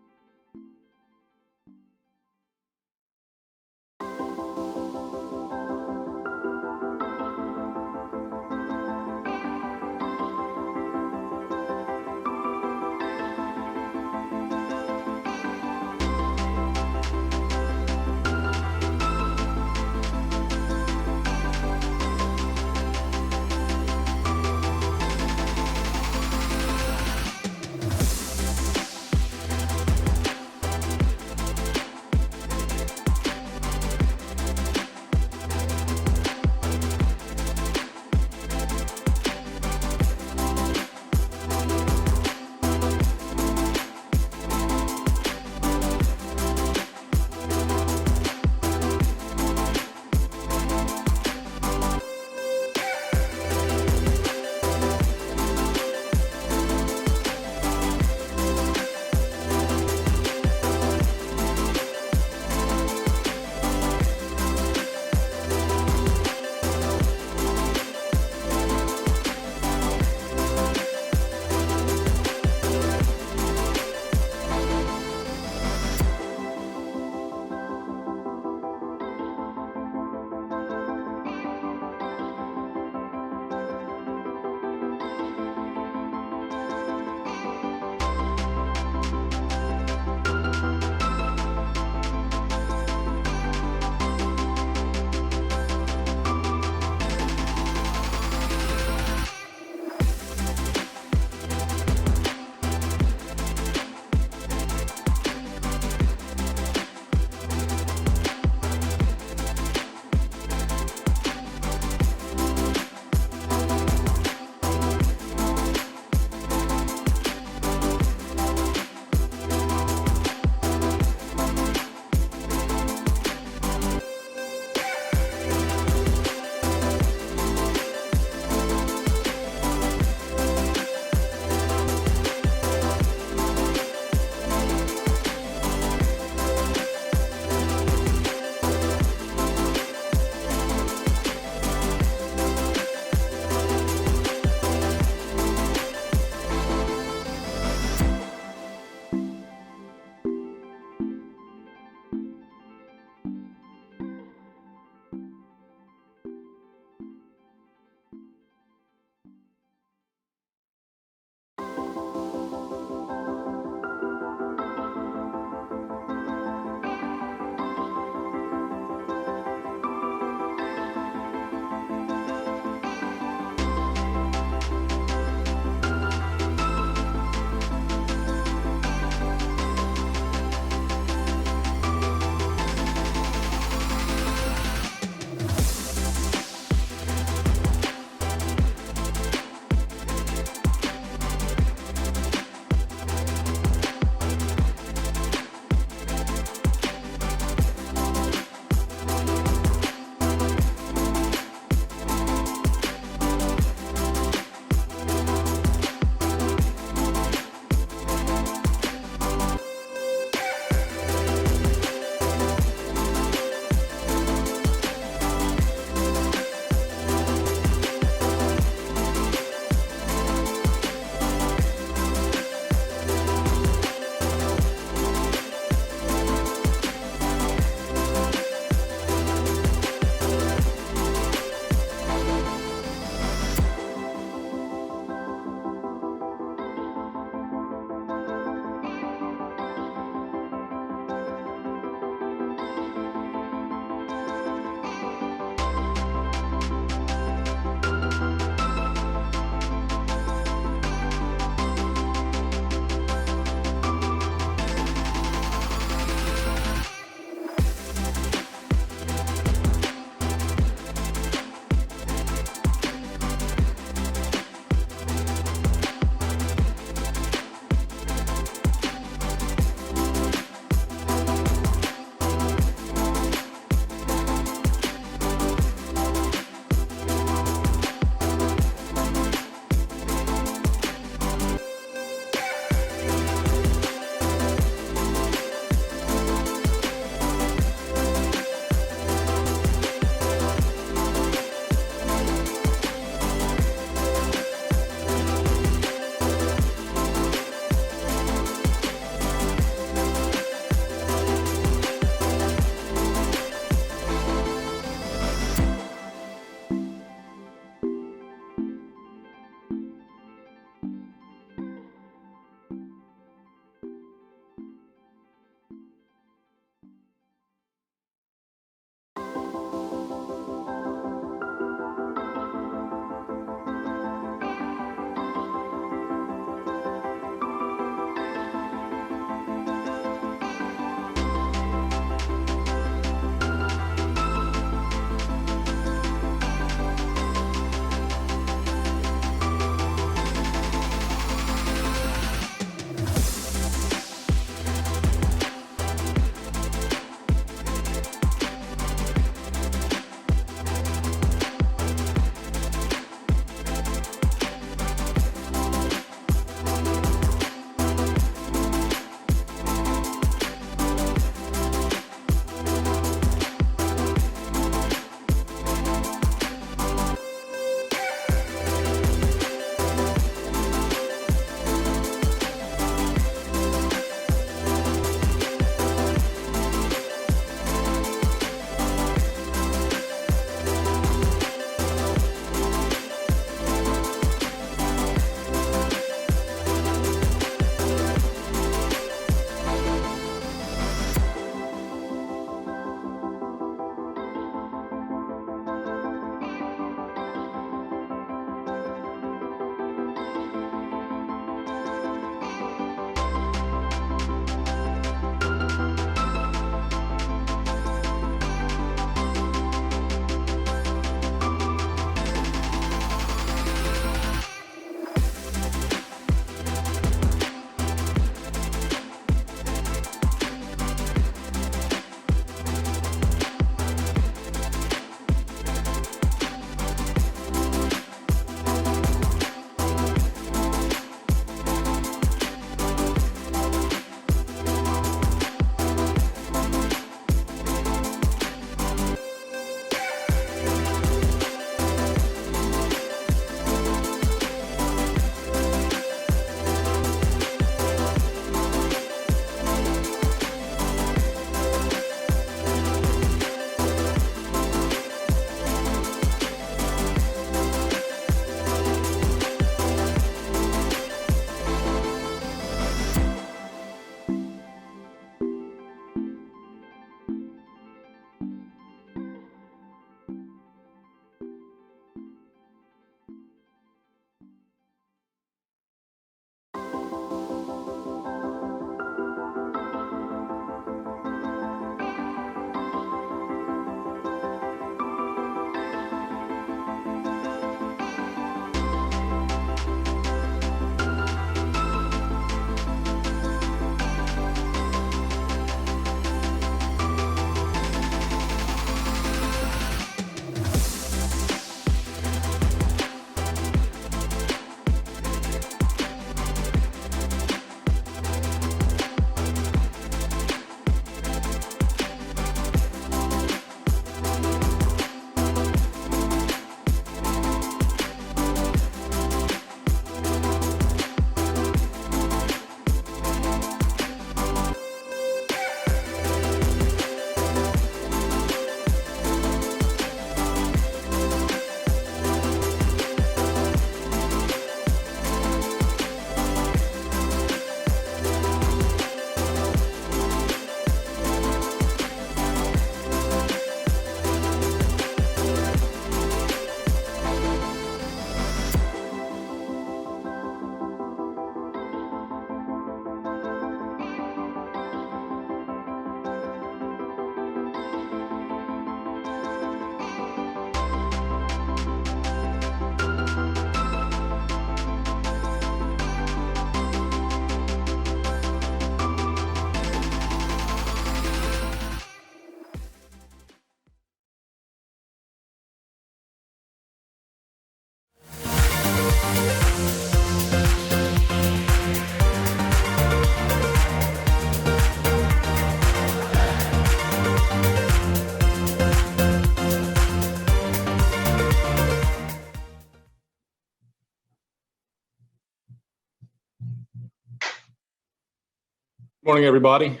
Morning, everybody.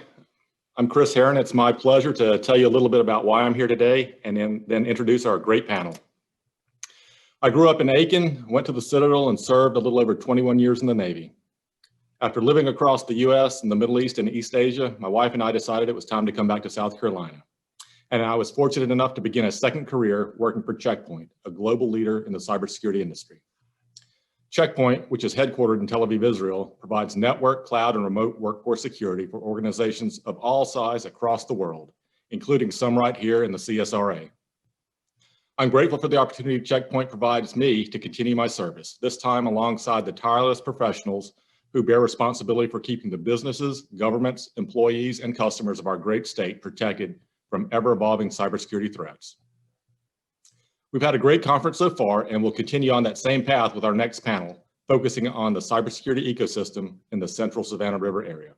I'm Chris Herron. It's my pleasure to tell you a little bit about why I'm here today and then introduce our great panel. I grew up in Aiken, went to the Citadel, and served a little over 21 years in the Navy. After living across the US and the Middle East and East Asia, my wife and I decided it was time to come back to South Carolina. And I was fortunate enough to begin a second career working for Check Point, a global leader in the cybersecurity industry. Check Point, which is headquartered in Tel Aviv, Israel, provides network, cloud, and remote workforce security for organizations of all size across the world, including some right here in the CSRA. I'm grateful for the opportunity Check Point provides me to continue my service, this time alongside the tireless professionals who bear responsibility for keeping the businesses, governments, employees, and customers of our great state protected from ever-evolving cybersecurity threats. We've had a great conference so far, and we'll continue on that same path with our next panel, focusing on the cybersecurity ecosystem in the central Savannah River area.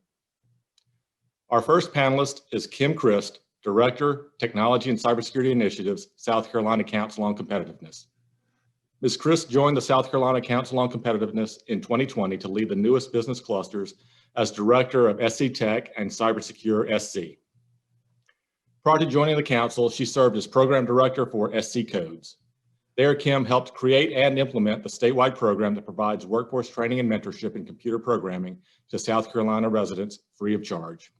Our first panelist is Kim Krist, Director, Technology and Cybersecurity Initiatives, South Carolina Council on Competitiveness. Ms. Krist joined the South Carolina Council on Competitiveness in 2020 to lead the newest business clusters as Director of SC Tech and Cybersecure SC. Prior to joining the council, she served as Program Director for SC Codes. There, Kim helped create and implement the statewide program that provides workforce training and mentorship in computer programming to South Carolina residents free of charge.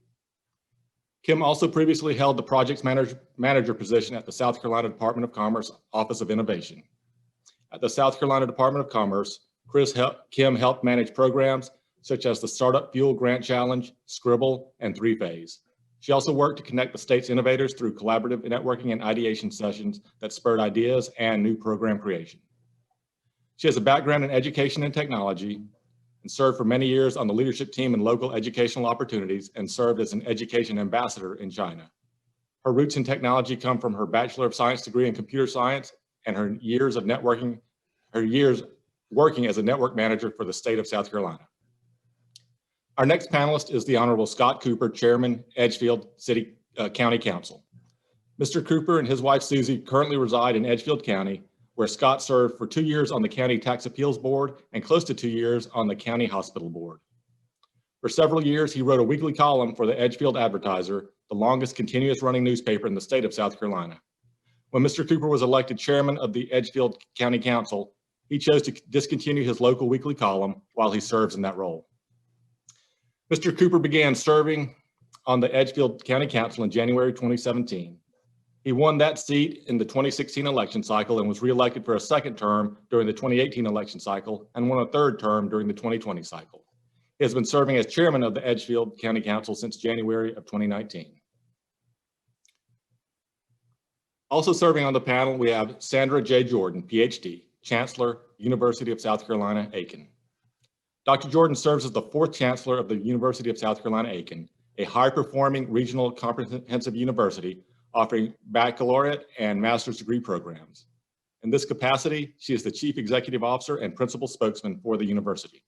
Kim also previously held the Projects Manager position at the South Carolina Department of Commerce Office of Innovation. At the South Carolina Department of Commerce, Kim helped manage programs such as the Startup Fuel Grant Challenge, Scribble, and 3-Phase. She also worked to connect the state's innovators through collaborative networking and ideation sessions that spurred ideas and new program creation. She has a background in education and technology and served for many years on the leadership team in local educational opportunities and served as an education ambassador in China. Her roots in technology come from her Bachelor of Science degree in computer science and her years working as a network manager for the state of South Carolina. Our next panelist is the Honorable Scott Cooper, Chairman, Edgefield County Council. Mr. Cooper and his wife Susie currently reside in Edgefield County, where Scott served for 2 years on the County Tax Appeals Board and close to 2 years on the County Hospital Board. For several years, he wrote a weekly column for the Edgefield Advertiser, the longest continuous running newspaper in the state of South Carolina. When Mr. Cooper was elected chairman of the Edgefield County Council, he chose to discontinue his local weekly column while he serves in that role. Mr. Cooper began serving on the Edgefield County Council in January 2017. He won that seat in the 2016 election cycle and was reelected for a second term during the 2018 election cycle and won a third term during the 2020 cycle. He has been serving as chairman of the Edgefield County Council since January of 2019. Also serving on the panel, we have Sandra J. Jordan, PhD, Chancellor, University of South Carolina, Aiken. Dr. Jordan serves as the 4th Chancellor of the University of South Carolina, Aiken, a high-performing regional comprehensive university offering baccalaureate and master's degree programs. In this capacity, she is the Chief Executive Officer and Principal Spokesman for the university.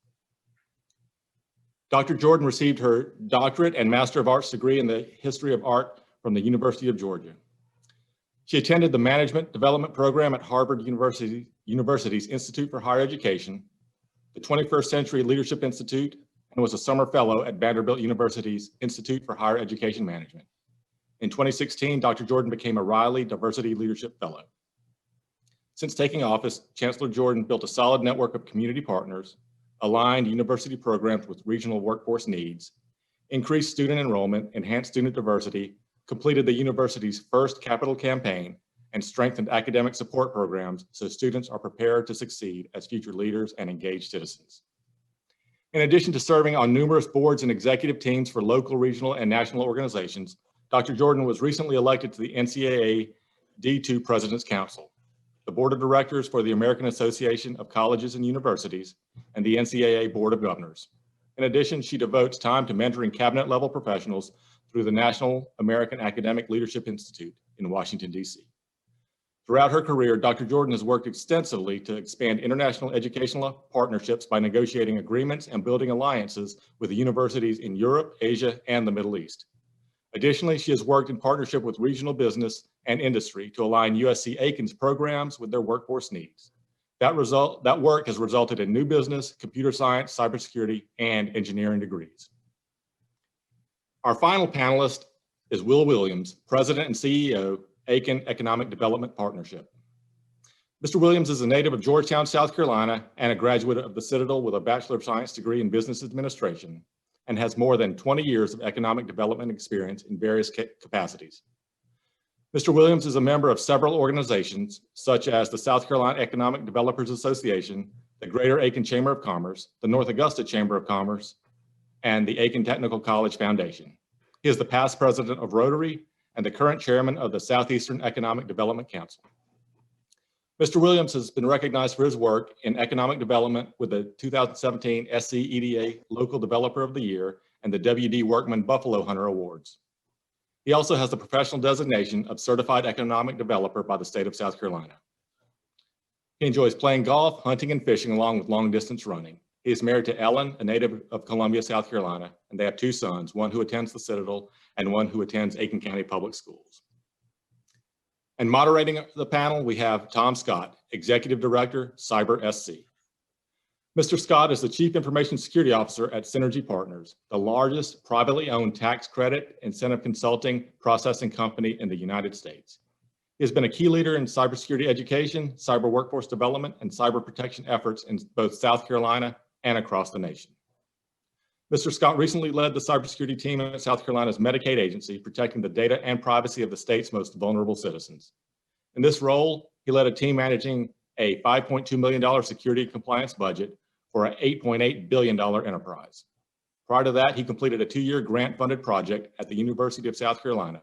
Dr. Jordan received her doctorate and Master of Arts degree in the History of Art from the University of Georgia. She attended the Management Development Program at Harvard University's Institute for Higher Education, the 21st Century Leadership Institute, and was a summer fellow at Vanderbilt University's Institute for Higher Education Management. In 2016, Dr. Jordan became a Riley Diversity Leadership Fellow. Since taking office, Chancellor Jordan built a solid network of community partners, aligned university programs with regional workforce needs, increased student enrollment, enhanced student diversity, completed the university's first capital campaign, and strengthened academic support programs so students are prepared to succeed as future leaders and engaged citizens. In addition to serving on numerous boards and executive teams for local, regional, and national organizations, Dr. Jordan was recently elected to the NCAA D2 President's Council, the Board of Directors for the American Association of Colleges and Universities, and the NCAA Board of Governors. In addition, she devotes time to mentoring cabinet-level professionals through the National American Academic Leadership Institute in Washington, D.C. Throughout her career, Dr. Jordan has worked extensively to expand international educational partnerships by negotiating agreements and building alliances with the universities in Europe, Asia, and the Middle East. Additionally, she has worked in partnership with regional business and industry to align USC Aiken's programs with their workforce needs. That work has resulted in new business, computer science, cybersecurity, and engineering degrees. Our final panelist is Will Williams, President and CEO, Aiken Economic Development Partnership. Mr. Williams is a native of Georgetown, South Carolina, and a graduate of the Citadel with a Bachelor of Science degree in Business Administration, and has more than 20 years of economic development experience in various capacities. Mr. Williams is a member of several organizations, such as the South Carolina Economic Developers Association, the Greater Aiken Chamber of Commerce, the North Augusta Chamber of Commerce, and the Aiken Technical College Foundation. He is the past president of Rotary and the current chairman of the Southeastern Economic Development Council. Mr. Williams has been recognized for his work in economic development with the 2017 SCEDA Local Developer of the Year and the W.D. Workman Buffalo Hunter Awards. He also has the professional designation of Certified Economic Developer by the state of South Carolina. He enjoys playing golf, hunting, and fishing, along with long-distance running. He is married to Ellen, a native of Columbia, South Carolina, and they have two sons, one who attends the Citadel and one who attends Aiken County Public Schools. And moderating the panel, we have Tom Scott, Executive Director, Cyber SC. Mr. Scott is the Chief Information Security Officer at Synergy Partners, the largest privately owned tax credit incentive consulting processing company in the United States. He has been a key leader in cybersecurity education, cyber workforce development, and cyber protection efforts in both South Carolina and across the nation. Mr. Scott recently led the cybersecurity team at South Carolina's Medicaid agency, protecting the data and privacy of the state's most vulnerable citizens. In this role, he led a team managing a $5.2 million security compliance budget for an $8.8 billion enterprise. Prior to that, he completed a 2-year grant-funded project at the University of South Carolina,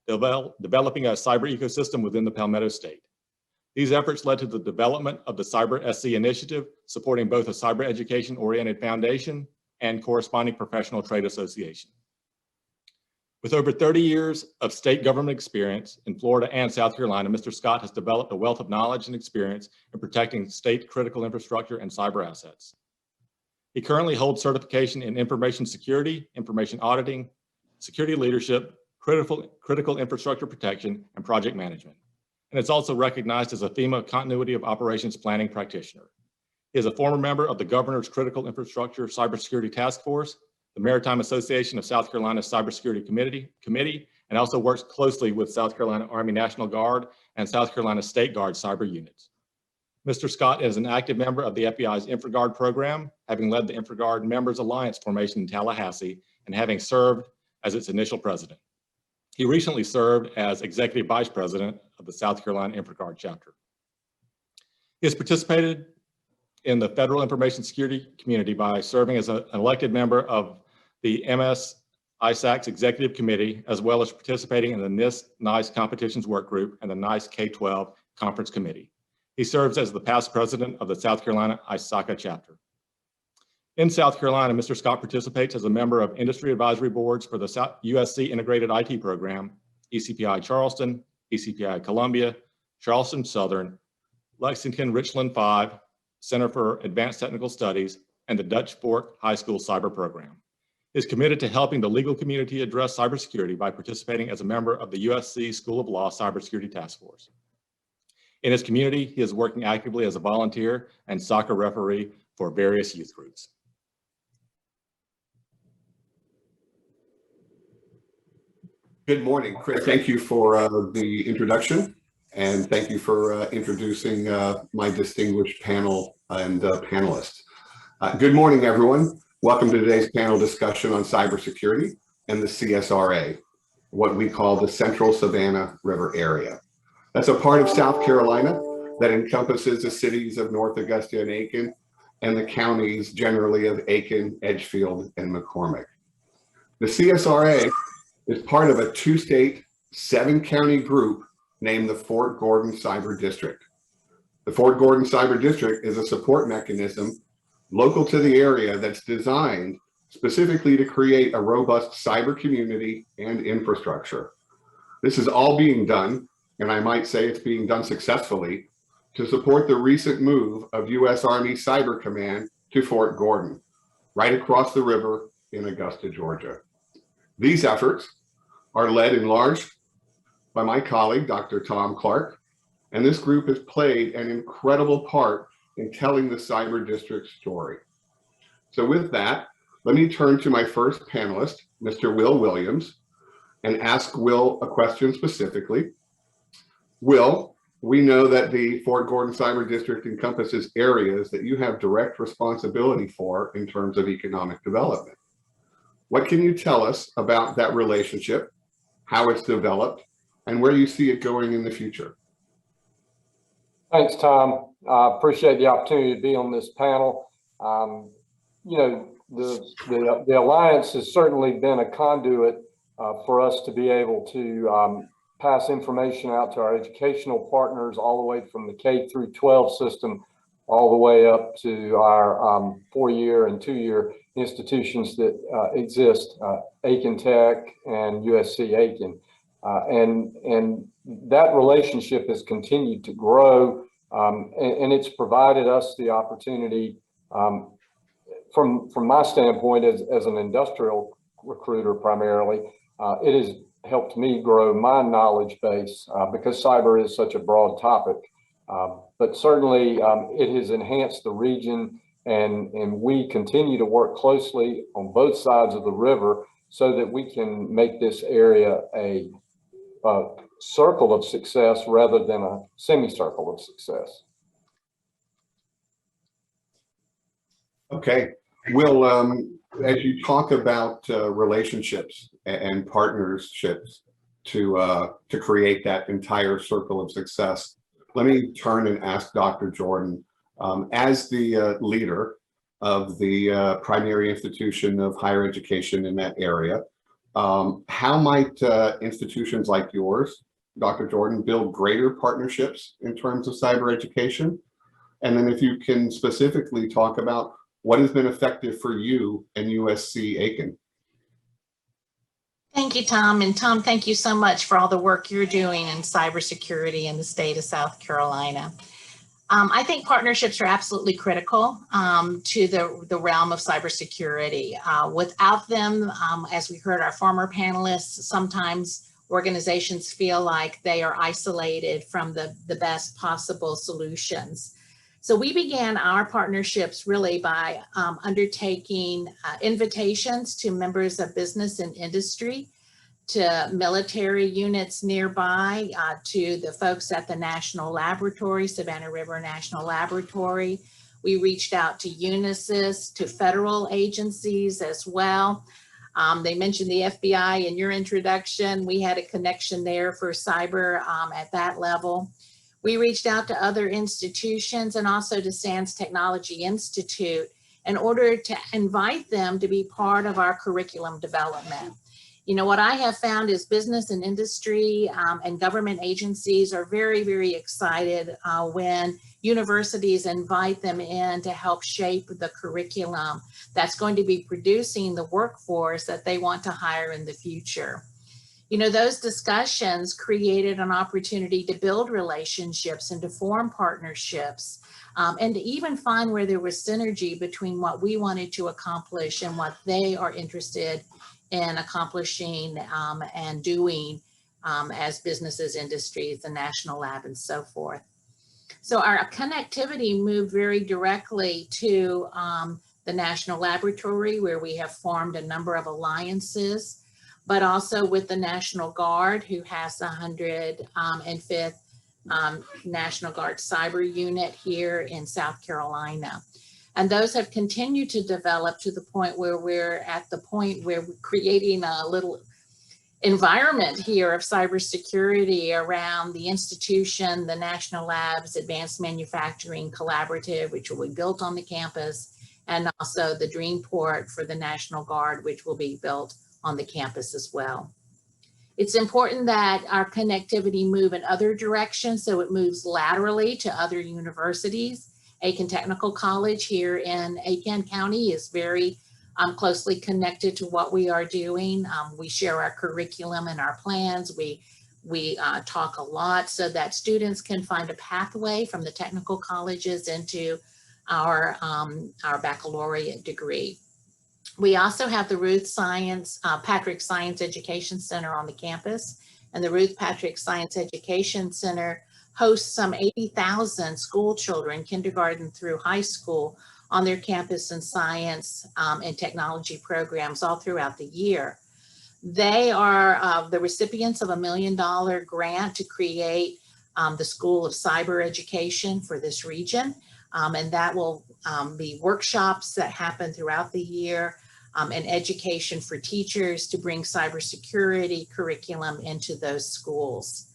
developing a cyber ecosystem within the Palmetto State. These efforts led to the development of the Cyber SC initiative, supporting both a cyber education-oriented foundation and corresponding professional trade association. With over 30 years of state government experience in Florida and South Carolina, Mr. Scott has developed a wealth of knowledge and experience in protecting state critical infrastructure and cyber assets. He currently holds certification in information security, information auditing, security leadership, critical infrastructure protection, and project management. And it's also recognized as a FEMA Continuity of Operations Planning practitioner. He is a former member of the Governor's Critical Infrastructure Cybersecurity Task Force, the Maritime Association of South Carolina Cybersecurity Committee, and also works closely with South Carolina Army National Guard and South Carolina State Guard cyber units. Mr. Scott is an active member of the FBI's InfraGuard program, having led the InfraGuard Members Alliance formation in Tallahassee and having served as its initial president. He recently served as Executive Vice President of the South Carolina InfraGuard chapter. He has participated in the federal information security community by serving as an elected member of the MS ISAC's Executive Committee, as well as participating in the NIST NICE Competitions Work Group and the NICE K-12 Conference Committee. He serves as the past president of the South Carolina ISACA chapter. In South Carolina, Mr. Scott participates as a member of industry advisory boards for the USC Integrated IT Program, ECPI Charleston, ECPI Columbia, Charleston Southern, Lexington Richland 5, Center for Advanced Technical Studies, and the Dutch Fork High School Cyber Program. He is committed to helping the legal community address cybersecurity by participating as a member of the USC School of Law Cybersecurity Task Force. In his community, he is working actively as a volunteer and soccer referee for various youth groups. Good morning, Chris. Thank you for the introduction, and thank you for introducing my distinguished panel and panelists. Good morning, everyone. Welcome to today's panel discussion on cybersecurity and the CSRA, what we call the Central Savannah River Area. That's a part of South Carolina that encompasses the cities of North Augusta and Aiken, and the counties generally of Aiken, Edgefield, and McCormick. The CSRA is part of a 2-state, 7-county group named the Fort Gordon Cyber District. The Fort Gordon Cyber District is a support mechanism local to the area that's designed specifically to create a robust cyber community and infrastructure. This is all being done, and I might say it's being done successfully, to support the recent move of U.S. Army Cyber Command to Fort Gordon, right across the river in Augusta, Georgia. These efforts are led in large by my colleague, Dr. Tom Clark, and this group has played an incredible part in telling the Cyber District story. So with that, let me turn to my first panelist, Mr. Will Williams, and ask Will a question specifically. Will, we know that the Fort Gordon Cyber District encompasses areas that you have direct responsibility for in terms of economic development. What can you tell us about that relationship, how it's developed, and where you see it going in the future? Thanks, Tom. I appreciate the opportunity to be on this panel. You know, the Alliance has certainly been a conduit for us to be able to pass information out to our educational partners all the way from the K through 12 system all the way up to our 4-year and 2-year institutions that exist, Aiken Tech and USC Aiken. And that relationship has continued to grow, and it's provided us the opportunity, from my standpoint as an industrial recruiter primarily, it has helped me grow my knowledge base because cyber is such a broad topic. But certainly it has enhanced the region, and we continue to work closely on both sides of the river so that we can make this area a circle of success rather than a semicircle of success. Okay, Will, as you talk about relationships and partnerships to create that entire circle of success, let me turn and ask Dr. Jordan, as the leader of the primary institution of higher education in that area, how might institutions like yours, Dr. Jordan, build greater partnerships in terms of cyber education? And then if you can specifically talk about what has been effective for you and USC Aiken? Thank you, Tom. And Tom, thank you so much for all the work you're doing in cybersecurity in the state of South Carolina. I think partnerships are absolutely critical to the realm of cybersecurity. Without them, as we heard our former panelists, sometimes organizations feel like they are isolated from the best possible solutions. So we began our partnerships really by undertaking invitations to members of business and industry, to military units nearby, to the folks at the National Laboratory, Savannah River National Laboratory. We reached out to Unisys, to federal agencies as well. They mentioned the FBI in your introduction. We had a connection there for cyber at that level. We reached out to other institutions and also to SANS Technology Institute in order to invite them to be part of our curriculum development. You know, what I have found is business and industry and government agencies are very, very excited when universities invite them in to help shape the curriculum that's going to be producing the workforce that they want to hire in the future. You know, those discussions created an opportunity to build relationships and to form partnerships and to even find where there was synergy between what we wanted to accomplish and what they are interested in accomplishing and doing as businesses, industries, the national lab, and so forth. So our connectivity moved very directly to the National Laboratory, where we have formed a number of alliances, but also with the National Guard, who has the 105th National Guard Cyber Unit here in South Carolina. And those have continued to develop to the point where we're creating a little environment here of cybersecurity around the institution, the National Labs Advanced Manufacturing Collaborative, which will be built on the campus, and also the Dreamport for the National Guard, which will be built on the campus as well. It's important that our connectivity move in other directions, so it moves laterally to other universities. Aiken Technical College here in Aiken County is very closely connected to what we are doing. We share our curriculum and our plans. We talk a lot so that students can find a pathway from the technical colleges into our baccalaureate degree. We also have the Ruth Patrick Science Education Center on the campus, and the Ruth Patrick Science Education Center hosts some 80,000 school children, kindergarten through high school, on their campus in science and technology programs all throughout the year. They are the recipients of $1 million grant to create the School of Cyber Education for this region. And that will be workshops that happen throughout the year and education for teachers to bring cybersecurity curriculum into those schools.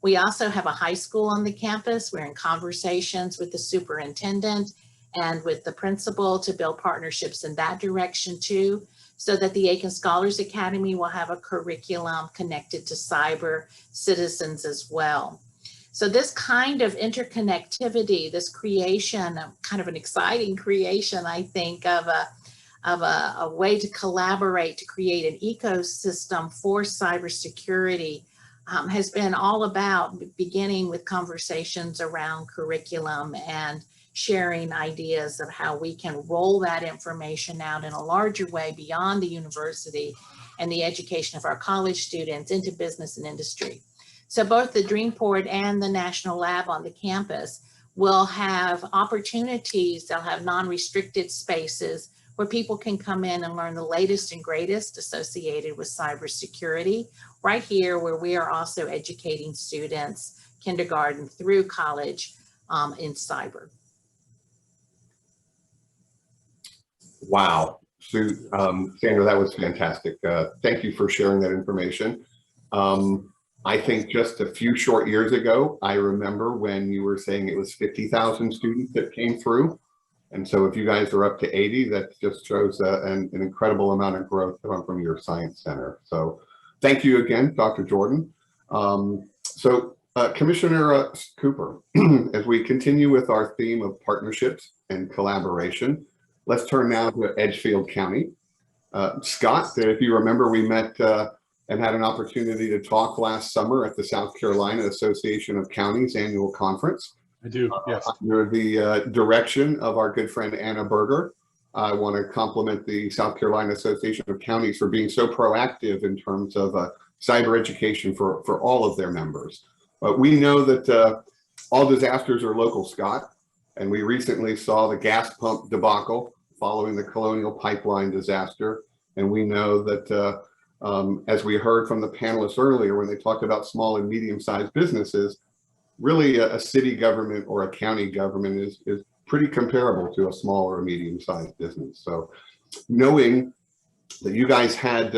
We also have a high school on the campus. We're in conversations with the superintendent and with the principal to build partnerships in that direction too, so that the Aiken Scholars Academy will have a curriculum connected to cyber citizens as well. So this kind of interconnectivity, this creation, kind of an exciting creation, I think, of a way to collaborate to create an ecosystem for cybersecurity has been all about beginning with conversations around curriculum and sharing ideas of how we can roll that information out in a larger way beyond the university and the education of our college students into business and industry. So both the Dreamport and the National Lab on the campus will have opportunities. They'll have non-restricted spaces where people can come in and learn the latest and greatest associated with cybersecurity, right here where we are also educating students, kindergarten through college, in cyber. Wow. Sandra, that was fantastic. Thank you for sharing that information. I think just a few short years ago, I remember when you were saying it was 50,000 students that came through. And so if you guys are up to 80, that just shows an incredible amount of growth from your science center. So thank you again, Dr. Jordan. Commissioner Cooper, as we continue with our theme of partnerships and collaboration, let's turn now to Edgefield County. Scott, if you remember, we met and had an opportunity to talk last summer at the South Carolina Association of Counties annual conference. I do, yes. Under the direction of our good friend Anna Berger. I want to compliment the South Carolina Association of Counties for being so proactive in terms of cyber education for all of their members. But we know that all disasters are local, Scott, and we recently saw the gas pump debacle following the Colonial Pipeline disaster. And we know that as we heard from the panelists earlier, when they talked about small and medium-sized businesses, really a city government or a county government is pretty comparable to a small or a medium-sized business. So knowing that you guys had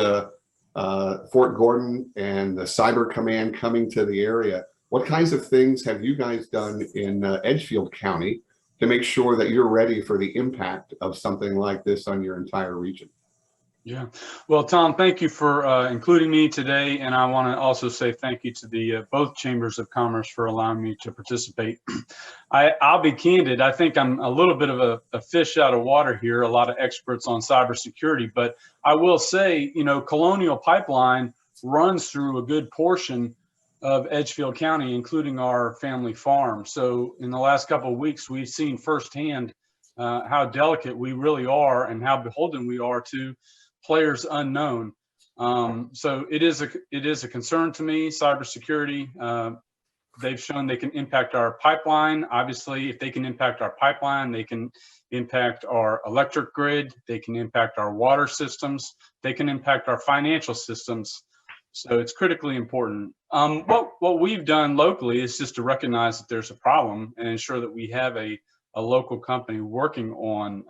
Fort Gordon and the Cyber Command coming to the area, what kinds of things have you guys done in Edgefield County to make sure that you're ready for the impact of something like this on your entire region? Yeah, well, Tom, thank you for including me today, and I want to also say thank you to the both chambers of commerce for allowing me to participate. I'll be candid. I think I'm a little bit of a fish out of water here. A lot of experts on cybersecurity, but I will say, you know, Colonial Pipeline runs through a good portion of Edgefield County, including our family farm. So in the last couple of weeks, we've seen firsthand how delicate we really are and how beholden we are to players unknown. So it is a concern to me, cybersecurity. They've shown they can impact our pipeline. Obviously, if they can impact our pipeline, they can impact our electric grid, they can impact our water systems, they can impact our financial systems. So it's critically important. What we've done locally is just to recognize that there's a problem and ensure that we have a local company working on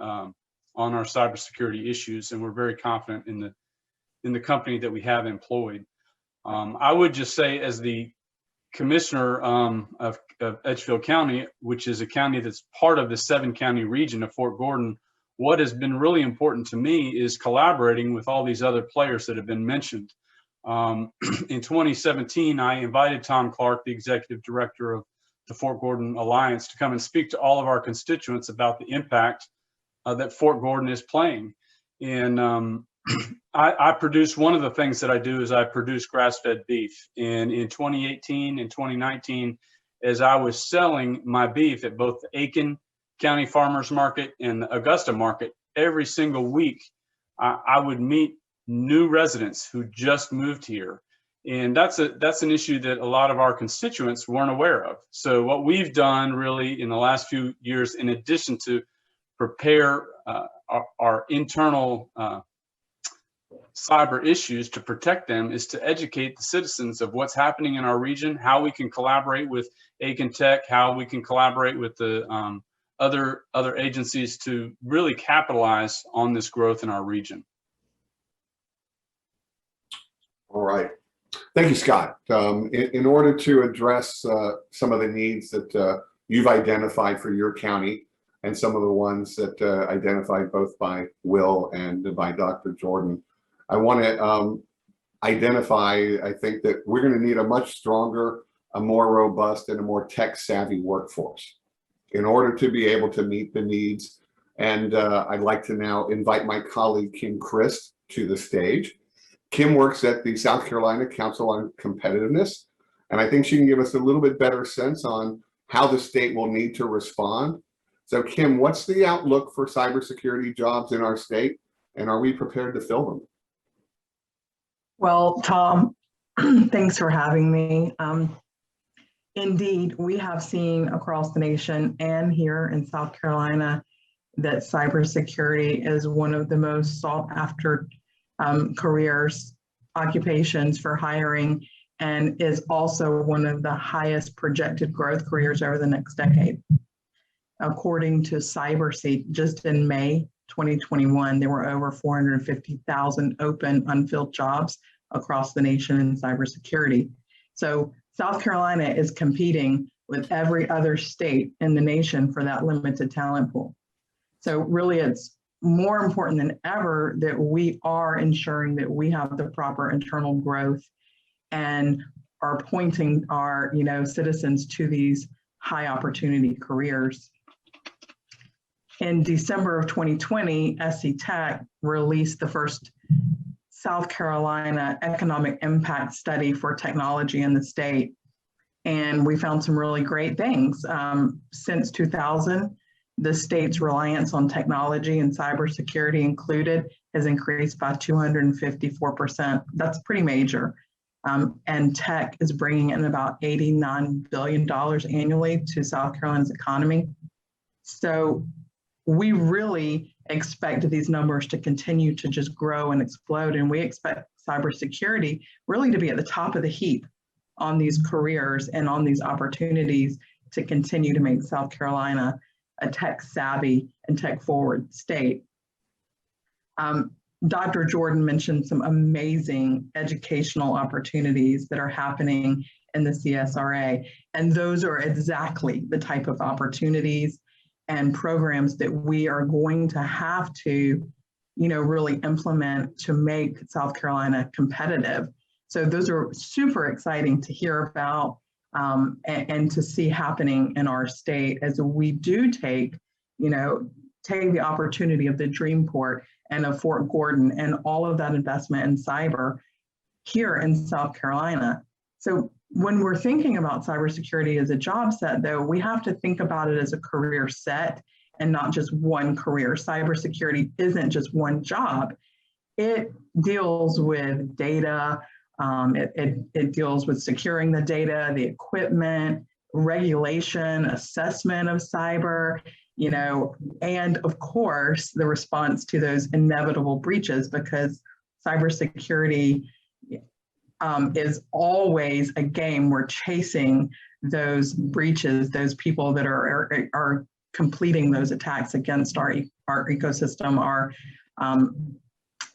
our cybersecurity issues, and we're very confident in the company that we have employed. I would just say, as the commissioner of Edgefield County, which is a county that's part of the 7-county region of Fort Gordon, what has been really important to me is collaborating with all these other players that have been mentioned. In 2017, I invited Tom Clark, the executive director of the Fort Gordon Alliance, to come and speak to all of our constituents about the impact that Fort Gordon is playing. And I produce, one of the things that I do is I produce grass-fed beef. And in 2018 and 2019, as I was selling my beef at both the Aiken County Farmers Market and the Augusta Market, every single week, I would meet new residents who just moved here. And that's an issue that a lot of our constituents weren't aware of. So what we've done really in the last few years, in addition to prepare our internal cyber issues to protect them is to educate the citizens of what's happening in our region, how we can collaborate with Aiken Tech, how we can collaborate with the other agencies to really capitalize on this growth in our region. All right. Thank you, Scott. In order to address some of the needs that you've identified for your county and some of the ones that identified both by Will and by Dr. Jordan, I want to identify, I think that we're going to need a much stronger, a more robust, and a more tech-savvy workforce in order to be able to meet the needs. And I'd like to now invite my colleague, Kim Krist, to the stage. Kim works at the South Carolina Council on Competitiveness, and I think she can give us a little bit better sense on how the state will need to respond. So Kim, what's the outlook for cybersecurity jobs in our state, and are we prepared to fill them? Well, Tom, thanks for having me. Indeed, we have seen across the nation and here in South Carolina that cybersecurity is one of the most sought after careers, occupations for hiring, and is also one of the highest projected growth careers over the next decade. According to CyberSeek, just in May 2021, there were over 450,000 open unfilled jobs across the nation in cybersecurity. So South Carolina is competing with every other state in the nation for that limited talent pool. So really it's more important than ever that we are ensuring that we have the proper internal growth and are pointing our citizens to these high opportunity careers. In December of 2020, SC Tech released the first South Carolina economic impact study for technology in the state. And we found some really great things. Since 2000, the state's reliance on technology and cybersecurity included has increased by 254%. That's pretty major. And tech is bringing in about $89 billion annually to South Carolina's economy. So we really expect these numbers to continue to just grow and explode. And we expect cybersecurity really to be at the top of the heap on these careers and on these opportunities to continue to make South Carolina a tech savvy and tech forward state. Dr. Jordan mentioned some amazing educational opportunities that are happening in the CSRA. And those are exactly the type of opportunities and programs that we are going to have to, really implement to make South Carolina competitive. So those are super exciting to hear about and to see happening in our state as we do take the opportunity of the Dreamport and of Fort Gordon and all of that investment in cyber here in South Carolina. So when we're thinking about cybersecurity as a job set, though, we have to think about it as a career set and not just one career. Cybersecurity isn't just one job. It deals with data, it deals with securing the data, the equipment, regulation, assessment of cyber, and of course, the response to those inevitable breaches, because cybersecurity is always a game. We're chasing those breaches, those people that are completing those attacks against our ecosystem,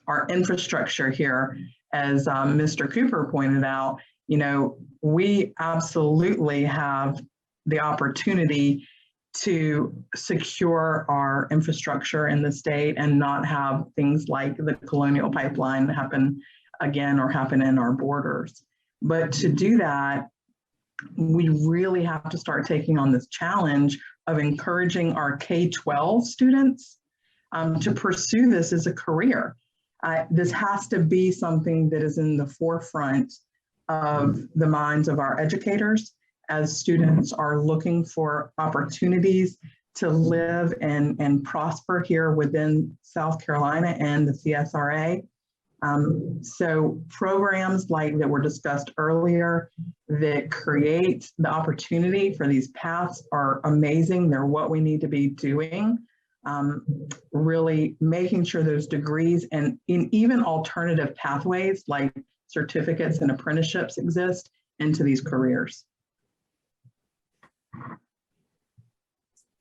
our infrastructure here. As Mr. Cooper pointed out, we absolutely have the opportunity to secure our infrastructure in the state and not have things like the Colonial Pipeline happen again or happen in our borders. But to do that, we really have to start taking on this challenge of encouraging our K-12 students to pursue this as a career. This has to be something that is in the forefront of the minds of our educators as students are looking for opportunities to live and prosper here within South Carolina and the CSRA. So programs like that were discussed earlier that create the opportunity for these paths are amazing. They're what we need to be doing. really making sure those degrees and even alternative pathways like certificates and apprenticeships exist into these careers.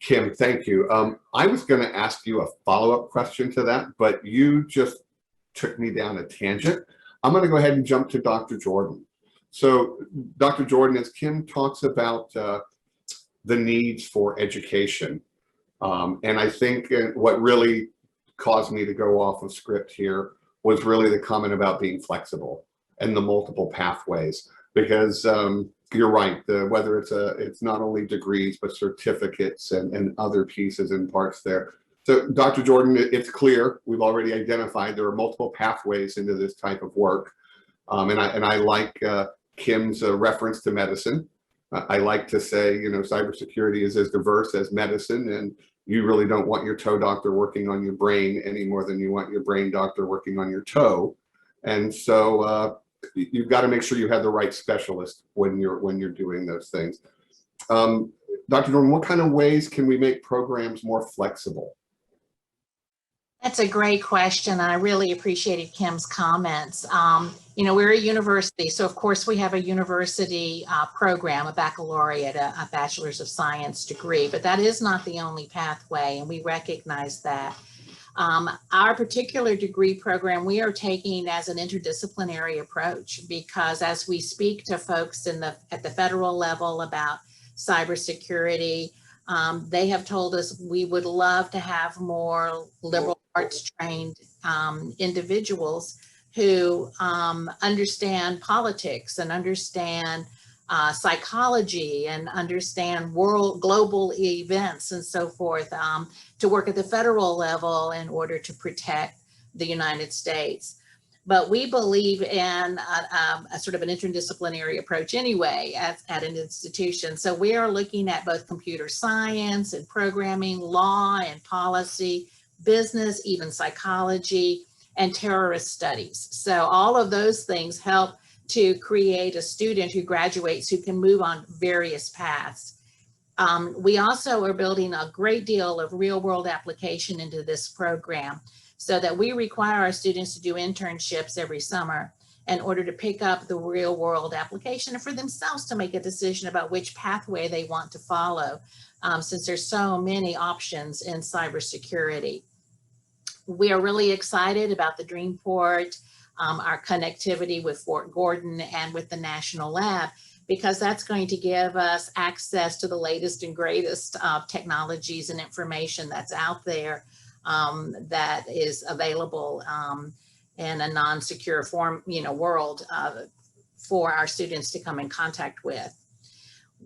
Kim, thank you. I was going to ask you a follow-up question to that, but you just took me down a tangent. I'm going to go ahead and jump to Dr. Jordan. So, Dr. Jordan, as Kim talks about the needs for education, and I think what really caused me to go off of script here was really the comment about being flexible and the multiple pathways, because you're right, whether it's not only degrees, but certificates and other pieces and parts there. So Dr. Jordan, it's clear, we've already identified there are multiple pathways into this type of work. And I like Kim's reference to medicine. I like to say, you know, cybersecurity is as diverse as medicine, and you really don't want your toe doctor working on your brain any more than you want your brain doctor working on your toe. And so you've got to make sure you have the right specialist when you're doing those things. Dr. Jordan, what kind of ways can we make programs more flexible? That's a great question. I really appreciated Kim's comments. You know, we're a university, so of course we have a university program, a baccalaureate, a bachelor's of science degree, but that is not the only pathway, and we recognize that. Our particular degree program, we are taking as an interdisciplinary approach, because as we speak to folks at the federal level about cybersecurity, they have told us we would love to have more liberal arts trained individuals who understand politics and understand psychology and understand global events and so forth, to work at the federal level in order to protect the United States. But we believe in a sort of an interdisciplinary approach anyway at an institution. So we are looking at both computer science and programming, law and policy, business, even psychology, and terrorist studies. So all of those things help to create a student who graduates who can move on various paths. We also are building a great deal of real world application into this program, so that we require our students to do internships every summer in order to pick up the real world application and for themselves to make a decision about which pathway they want to follow, since there's so many options in cybersecurity. We are really excited about the Dreamport, our connectivity with Fort Gordon and with the National Lab, because that's going to give us access to the latest and greatest technologies and information that's out there that is available in a non-secure form, world for our students to come in contact with.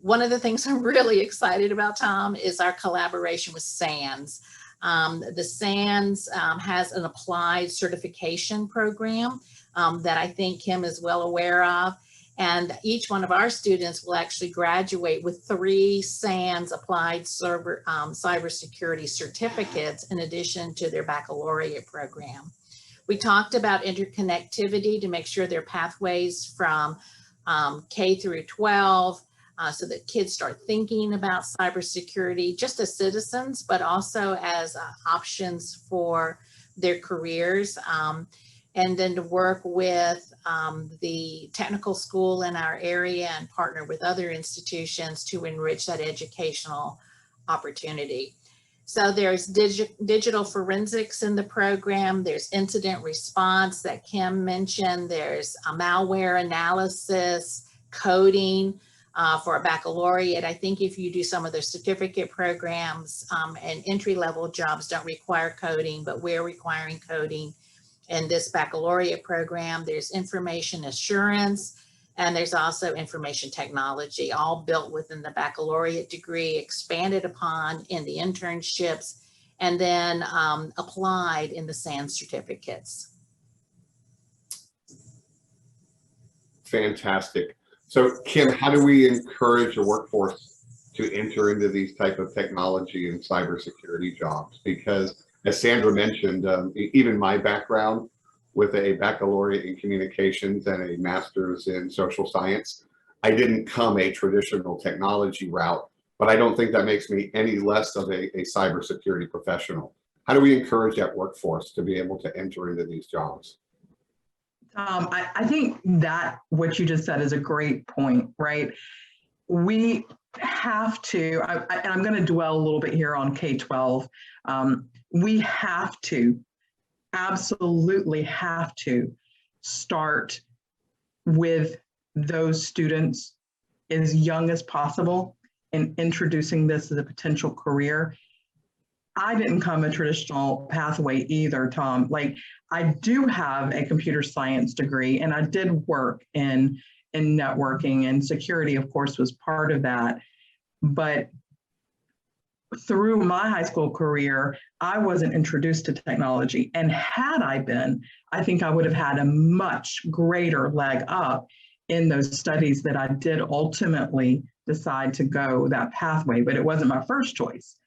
One of the things I'm really excited about, Tom, is our collaboration with SANS. The SANS has an applied certification program that I think Kim is well aware of. And each one of our students will actually graduate with 3 SANS applied cybersecurity certificates in addition to their baccalaureate program. We talked about interconnectivity to make sure there are pathways from K through 12 so that kids start thinking about cybersecurity just as citizens, but also as options for their careers. And then to work with the technical school in our area and partner with other institutions to enrich that educational opportunity. So there's digital forensics in the program, there's incident response that Kim mentioned, there's malware analysis, coding for a baccalaureate. I think if you do some of the certificate programs and entry-level jobs don't require coding, but we're requiring coding. In this baccalaureate program, there's information assurance, and there's also information technology, all built within the baccalaureate degree, expanded upon in the internships, and then applied in the SANS certificates. Fantastic. So Kim, how do we encourage the workforce to enter into these type of technology and cybersecurity jobs? Because as Sandra mentioned, even my background with a baccalaureate in communications and a master's in social science, I didn't come a traditional technology route. but I don't think that makes me any less of a cybersecurity professional. How do we encourage that workforce to be able to enter into these jobs? I think that what you just said is a great point, right? We have to, and I'm going to dwell a little bit here on K-12. We have to, absolutely have to start with those students as young as possible and introducing this as a potential career. I didn't come a traditional pathway either, Tom. Like, I do have a computer science degree, and I did work in networking, and security, of course, was part of that. But through my high school career, I wasn't introduced to technology. And had I been, I think I would have had a much greater leg up in those studies that I did ultimately decide to go that pathway, but it wasn't my first choice.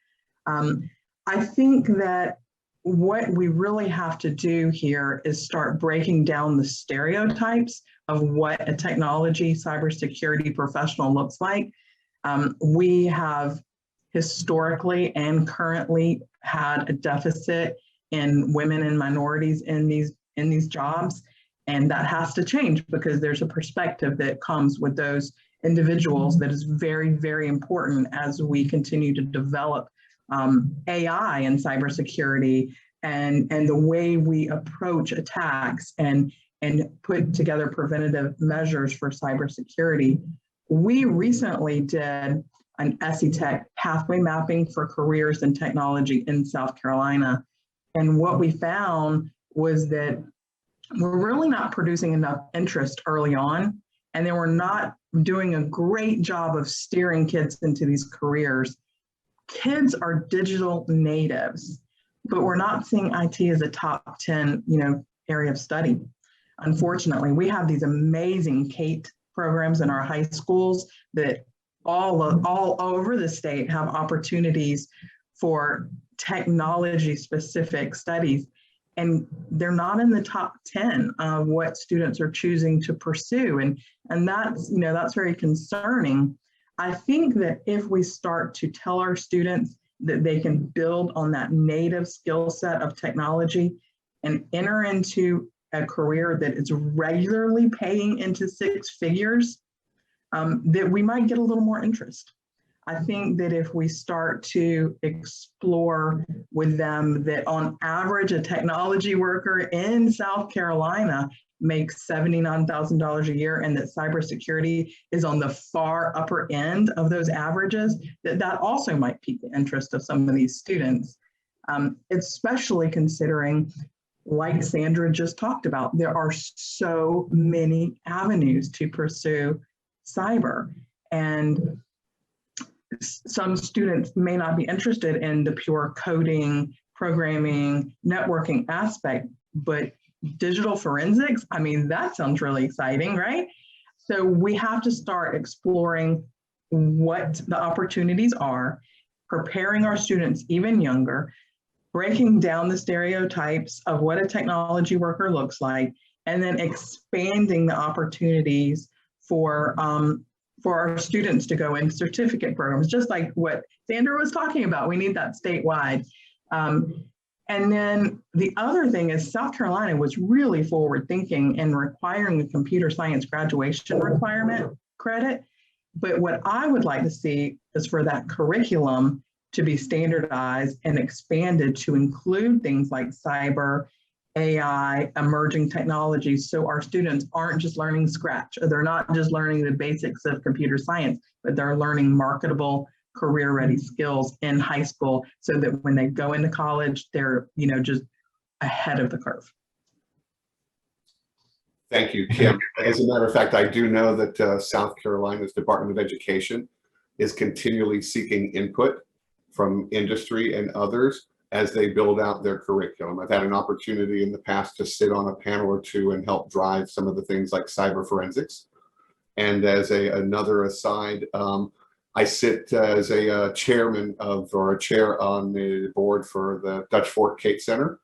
I think that what we really have to do here is start breaking down the stereotypes of what a technology cybersecurity professional looks like. We have historically and currently had a deficit in women and minorities in these jobs, and that has to change because there's a perspective that comes with those individuals that is very, very important as we continue to develop AI and cybersecurity and the way we approach attacks and put together preventative measures for cybersecurity. We recently did an SE Tech pathway mapping for careers in technology in South Carolina. And what we found was that we're really not producing enough interest early on, and then we're not doing a great job of steering kids into these careers. Kids are digital natives, but we're not seeing IT as a top 10, area of study. Unfortunately, we have these amazing CATE programs in our high schools that all over the state have opportunities for technology-specific studies, and they're not in the top 10 of what students are choosing to pursue, and that's very concerning. I think that if we start to tell our students that they can build on that native skill set of technology and enter into a career that is regularly paying into six figures, that we might get a little more interest. I think that if we start to explore with them that on average, a technology worker in South Carolina makes $79,000 a year and that cybersecurity is on the far upper end of those averages, that also might pique the interest of some of these students, especially considering, like Sandra just talked about, there are so many avenues to pursue cyber. And some students may not be interested in the pure coding, programming, networking aspect, but digital forensics, that sounds really exciting, right? So we have to start exploring what the opportunities are, preparing our students even younger, breaking down the stereotypes of what a technology worker looks like, and then expanding the opportunities for our students to go in certificate programs, just like what Sandra was talking about. We need that statewide. And then the other thing is South Carolina was really forward thinking in requiring the computer science graduation requirement credit. But what I would like to see is for that curriculum to be standardized and expanded to include things like cyber, AI, emerging technologies, so our students aren't just learning Scratch, or they're not just learning the basics of computer science, but they're learning marketable, career-ready skills in high school so that when they go into college, they're just ahead of the curve. Thank you, Kim. As a matter of fact, I do know that South Carolina's Department of Education is continually seeking input from industry and others as they build out their curriculum. I've had an opportunity in the past to sit on a panel or two and help drive some of the things like cyber forensics. And as another aside, I sit as a chairman or a chair on the board for the Dutch Fork CATE Center.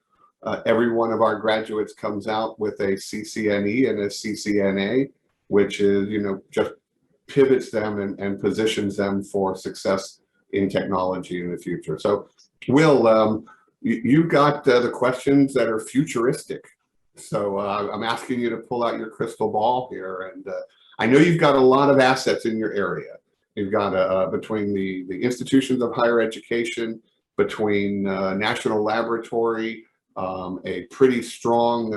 Every one of our graduates comes out with a CCNE and a CCNA, which is, just pivots them and positions them for success in technology in the future. So Will, you've got the questions that are futuristic. So I'm asking you to pull out your crystal ball here. And I know you've got a lot of assets in your area. You've got between the institutions of higher education, between National Laboratory, a pretty strong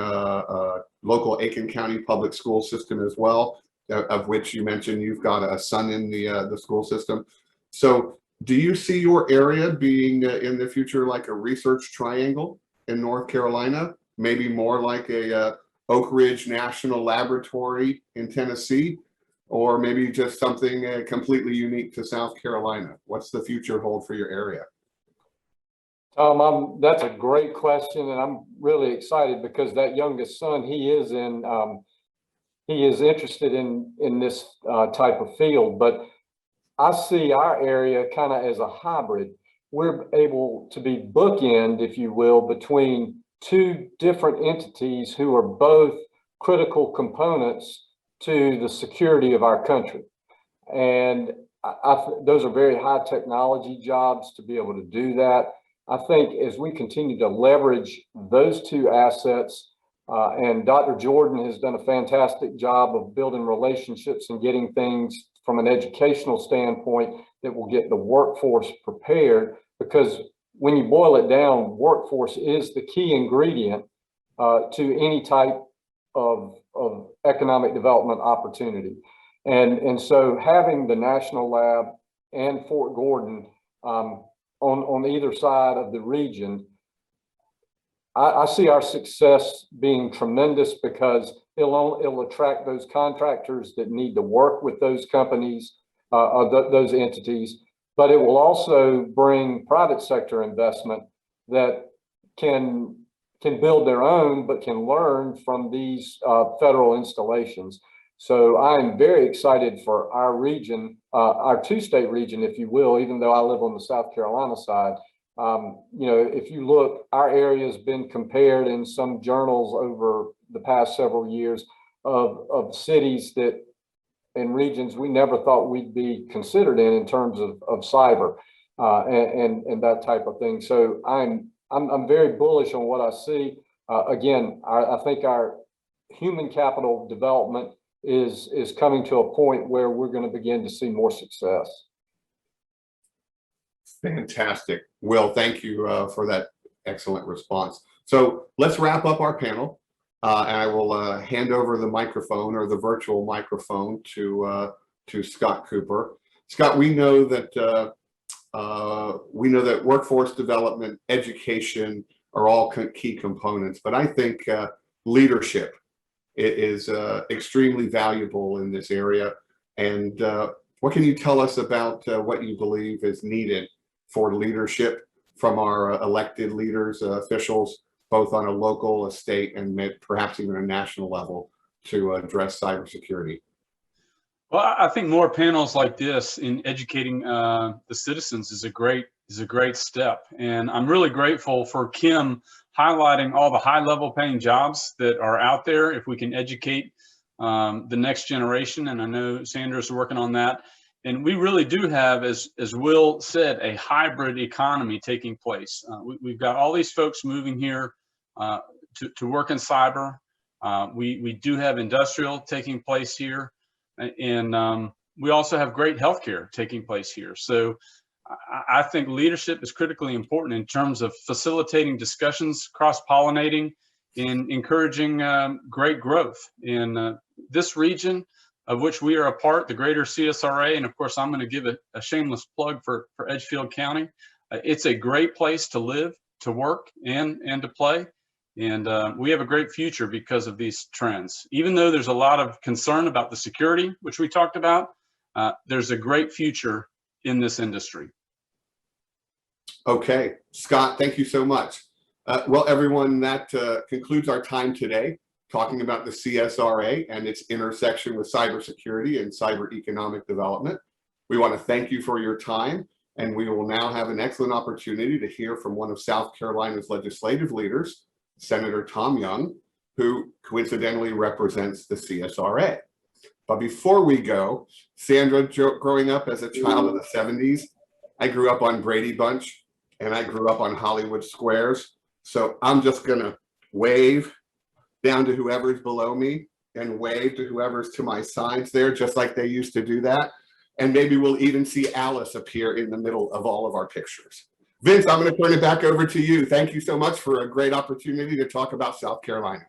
local Aiken County public school system as well, of which you mentioned you've got a son in the school system. So do you see your area being in the future like a research triangle in North Carolina? Maybe more like a Oak Ridge National Laboratory in Tennessee, or maybe just something completely unique to South Carolina? What's the future hold for your area? That's a great question, and I'm really excited because that youngest son, he is interested in this type of field. But I see our area kind of as a hybrid. We're able to be bookend, if you will, between two different entities who are both critical components to the security of our country. And those are very high technology jobs to be able to do that. I think as we continue to leverage those two assets, and Dr. Jordan has done a fantastic job of building relationships and getting things from an educational standpoint that will get the workforce prepared, because when you boil it down, workforce is the key ingredient to any type of economic development opportunity. And so having the National Lab and Fort Gordon on either side of the region, I see our success being tremendous, because it'll attract those contractors that need to work with those companies, those entities, but it will also bring private sector investment that can build their own, but can learn from these federal installations. So I'm very excited for our region, our two-state region, if you will, even though I live on the South Carolina side. If you look, our area has been compared in some journals over the past several years of cities that and regions we never thought we'd be considered in terms of cyber and that type of thing. So I'm very bullish on what I see. Again, I think our human capital development is coming to a point where we're going to begin to see more success. Fantastic. Will, thank you for that excellent response. So let's wrap up our panel. And I will hand over the microphone, or the virtual microphone, to Scott Cooper. Scott, we know that workforce development, education are all key components, but I think leadership is extremely valuable in this area. And what can you tell us about what you believe is needed for leadership from our elected leaders, officials, both on a local, a state, and perhaps even a national level, to address cybersecurity? Well, I think more panels like this in educating the citizens is a great step. And I'm really grateful for Kim highlighting all the high-level paying jobs that are out there if we can educate the next generation. And I know Sandra's working on that. And we really do have, as Will said, a hybrid economy taking place. We've got all these folks moving here to work in cyber. We do have industrial taking place here. And we also have great healthcare taking place here. So I think leadership is critically important in terms of facilitating discussions, cross-pollinating, and encouraging great growth in this region, of which we are a part, the greater CSRA. And of course, I'm going to give a shameless plug for Edgefield County. It's a great place to live, to work, and to play. And we have a great future because of these trends. Even though there's a lot of concern about the security, which we talked about, there's a great future in this industry. Okay, Scott, thank you so much. Well, everyone, that concludes our time today, talking about the CSRA and its intersection with cybersecurity and cyber economic development. We want to thank you for your time, and we will now have an excellent opportunity to hear from one of South Carolina's legislative leaders, Senator Tom Young, who coincidentally represents the CSRA. But before we go, Sandra, growing up as a child in the 70s, I grew up on Brady Bunch and I grew up on Hollywood Squares. So I'm just gonna wave down to whoever's below me and wave to whoever's to my sides there, just like they used to do that. And maybe we'll even see Alice appear in the middle of all of our pictures. Vince, I'm going to turn it back over to you. Thank you so much for a great opportunity to talk about South Carolina.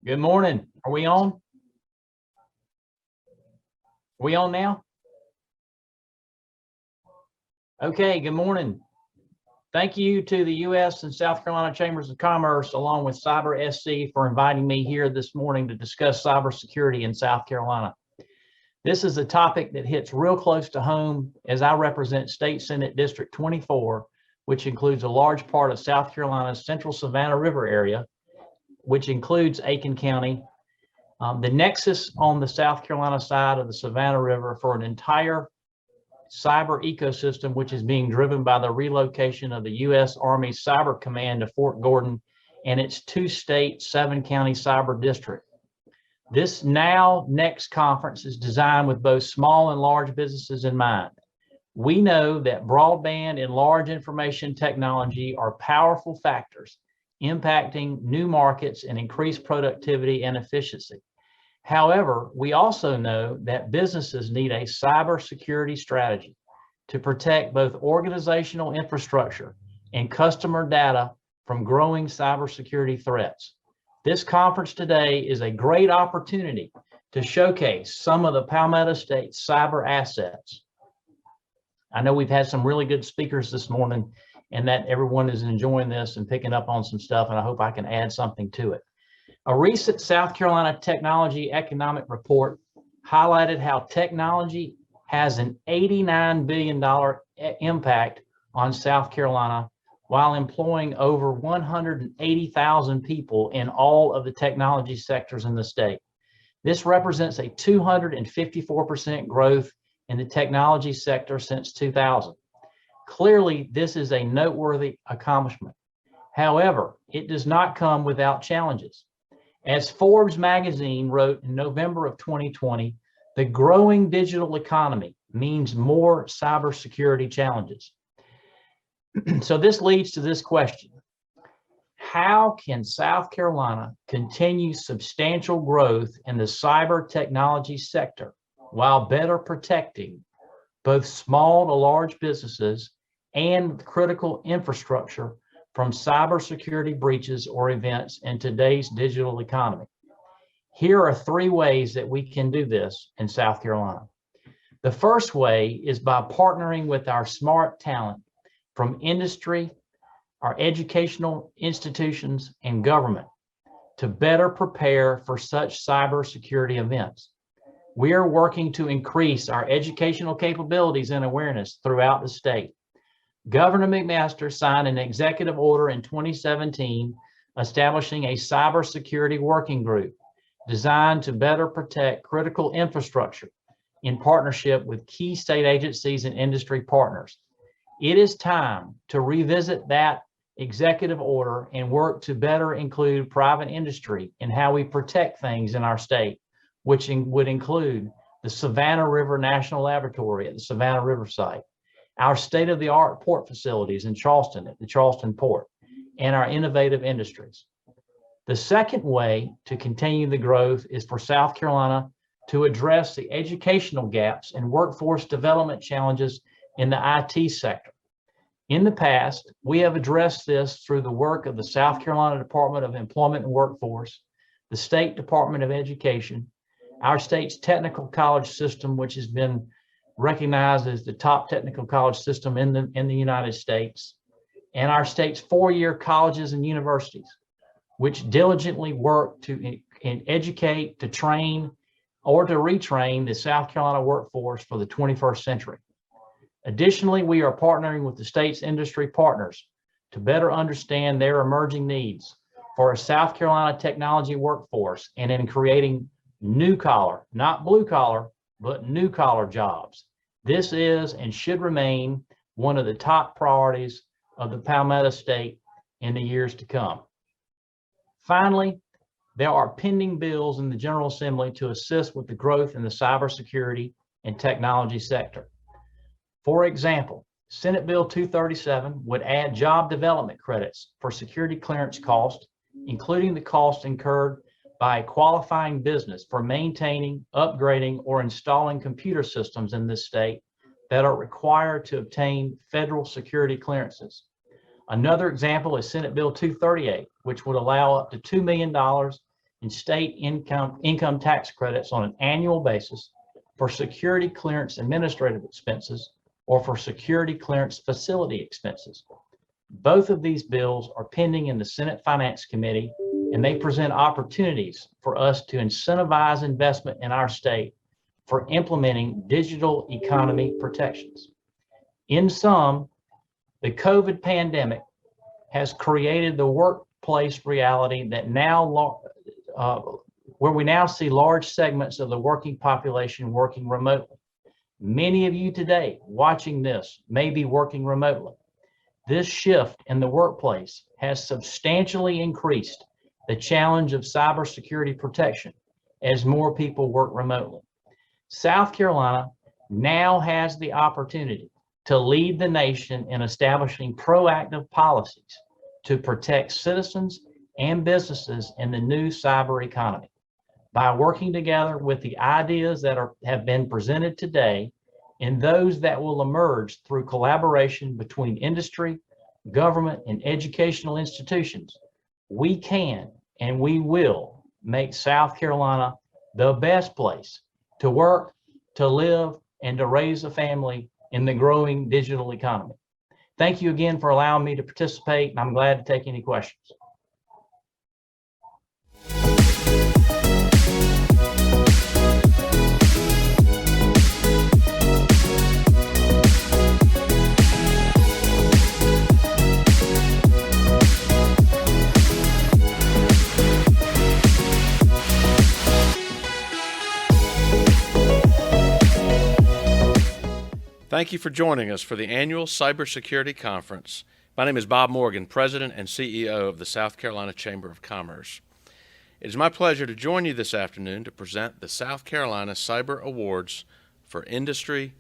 Good morning. Are we on? Are we on now? Okay, good morning. Thank you to the U.S. and South Carolina Chambers of Commerce, along with Cyber SC, for inviting me here this morning to discuss cybersecurity in South Carolina. This is a topic that hits real close to home as I represent State Senate District 24, which includes a large part of South Carolina's central Savannah River area, which includes Aiken County, the nexus on the South Carolina side of the Savannah River for an entire cyber ecosystem, which is being driven by the relocation of the U.S. Army Cyber Command to Fort Gordon and its 2-state, 7-county cyber district. This Next conference is designed with both small and large businesses in mind. We know that broadband and large information technology are powerful factors impacting new markets and increased productivity and efficiency. However, we also know that businesses need a cybersecurity strategy to protect both organizational infrastructure and customer data from growing cybersecurity threats. This conference today is a great opportunity to showcase some of the Palmetto State cyber assets. I know we've had some really good speakers this morning, and that everyone is enjoying this and picking up on some stuff, and I hope I can add something to it. A recent South Carolina Technology Economic Report highlighted how technology has an $89 billion impact on South Carolina while employing over 180,000 people in all of the technology sectors in the state. This represents a 254% growth in the technology sector since 2000. Clearly, this is a noteworthy accomplishment. However, it does not come without challenges. As Forbes magazine wrote in November of 2020, the growing digital economy means more cybersecurity challenges. So this leads to this question: how can South Carolina continue substantial growth in the cyber technology sector while better protecting both small to large businesses and critical infrastructure from cybersecurity breaches or events in today's digital economy? Here are 3 ways that we can do this in South Carolina. The first way is by partnering with our smart talent from industry, our educational institutions, and government to better prepare for such cybersecurity events. We are working to increase our educational capabilities and awareness throughout the state. Governor McMaster signed an executive order in 2017 establishing a cybersecurity working group designed to better protect critical infrastructure in partnership with key state agencies and industry partners. It is time to revisit that executive order and work to better include private industry in how we protect things in our state, which would include the Savannah River National Laboratory at the Savannah River site, our state-of-the-art port facilities in Charleston at the Charleston Port, and our innovative industries. The second way to continue the growth is for South Carolina to address the educational gaps and workforce development challenges in the IT sector. In the past, we have addressed this through the work of the South Carolina Department of Employment and Workforce, the State Department of Education, our state's technical college system, which has been recognized as the top technical college system in the United States, and our state's four-year colleges and universities, which diligently work to educate, to train, or to retrain the South Carolina workforce for the 21st century. Additionally, we are partnering with the state's industry partners to better understand their emerging needs for a South Carolina technology workforce and in creating new collar, not blue collar, but new collar jobs. This is and should remain one of the top priorities of the Palmetto State in the years to come. Finally, there are pending bills in the General Assembly to assist with the growth in the cybersecurity and technology sector. For example, Senate Bill 237 would add job development credits for security clearance costs, including the cost incurred by a qualifying business for maintaining, upgrading, or installing computer systems in this state that are required to obtain federal security clearances. Another example is Senate Bill 238, which would allow up to $2 million in state income tax credits on an annual basis for security clearance administrative expenses or for security clearance facility expenses. Both of these bills are pending in the Senate Finance Committee, and they present opportunities for us to incentivize investment in our state for implementing digital economy protections. In sum, the COVID pandemic has created the workplace reality that now, where we now see large segments of the working population working remotely. Many of you today watching this may be working remotely. This shift in the workplace has substantially increased the challenge of cybersecurity protection as more people work remotely. South Carolina now has the opportunity to lead the nation in establishing proactive policies to protect citizens and businesses in the new cyber economy. By working together with the ideas that have been presented today and those that will emerge through collaboration between industry, government, and educational institutions, we can and we will make South Carolina the best place to work, to live, and to raise a family in the growing digital economy. Thank you again for allowing me to participate, and I'm glad to take any questions. Thank you for joining us for the annual Cybersecurity Conference. My name is Bob Morgan, President and CEO of the South Carolina Chamber of Commerce. It is my pleasure to join you this afternoon to present the South Carolina Cyber Awards for Industry,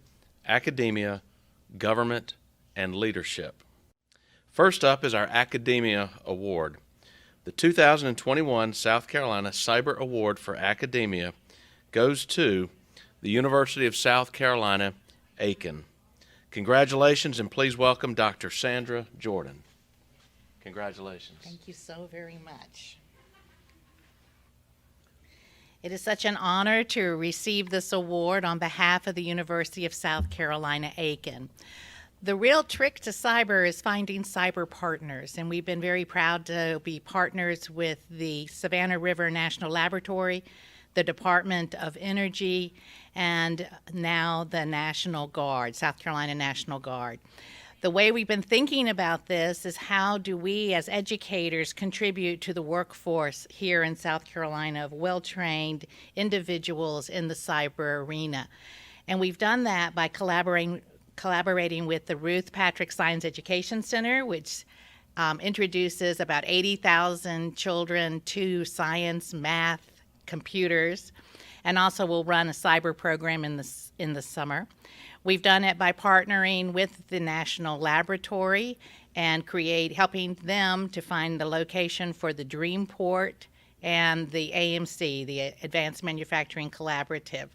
Academia, Government, and Leadership. First up is our Academia Award. The 2021 South Carolina Cyber Award for Academia goes to the University of South Carolina, Aiken. Congratulations, and please welcome Dr. Sandra Jordan. Congratulations. Thank you so very much. It is such an honor to receive this award on behalf of the University of South Carolina, Aiken. The real trick to cyber is finding cyber partners, and we've been very proud to be partners with the Savannah River National Laboratory, the Department of Energy, and now the National Guard, South Carolina National Guard. The way we've been thinking about this is how do we as educators contribute to the workforce here in South Carolina of well-trained individuals in the cyber arena. And we've done that by collaborating with the Ruth Patrick Science Education Center, which introduces about 80,000 children to science, math, computers, and also we'll run a cyber program in the summer. We've done it by partnering with the National Laboratory and helping them to find the location for the Dreamport and the AMC, the Advanced Manufacturing Collaborative.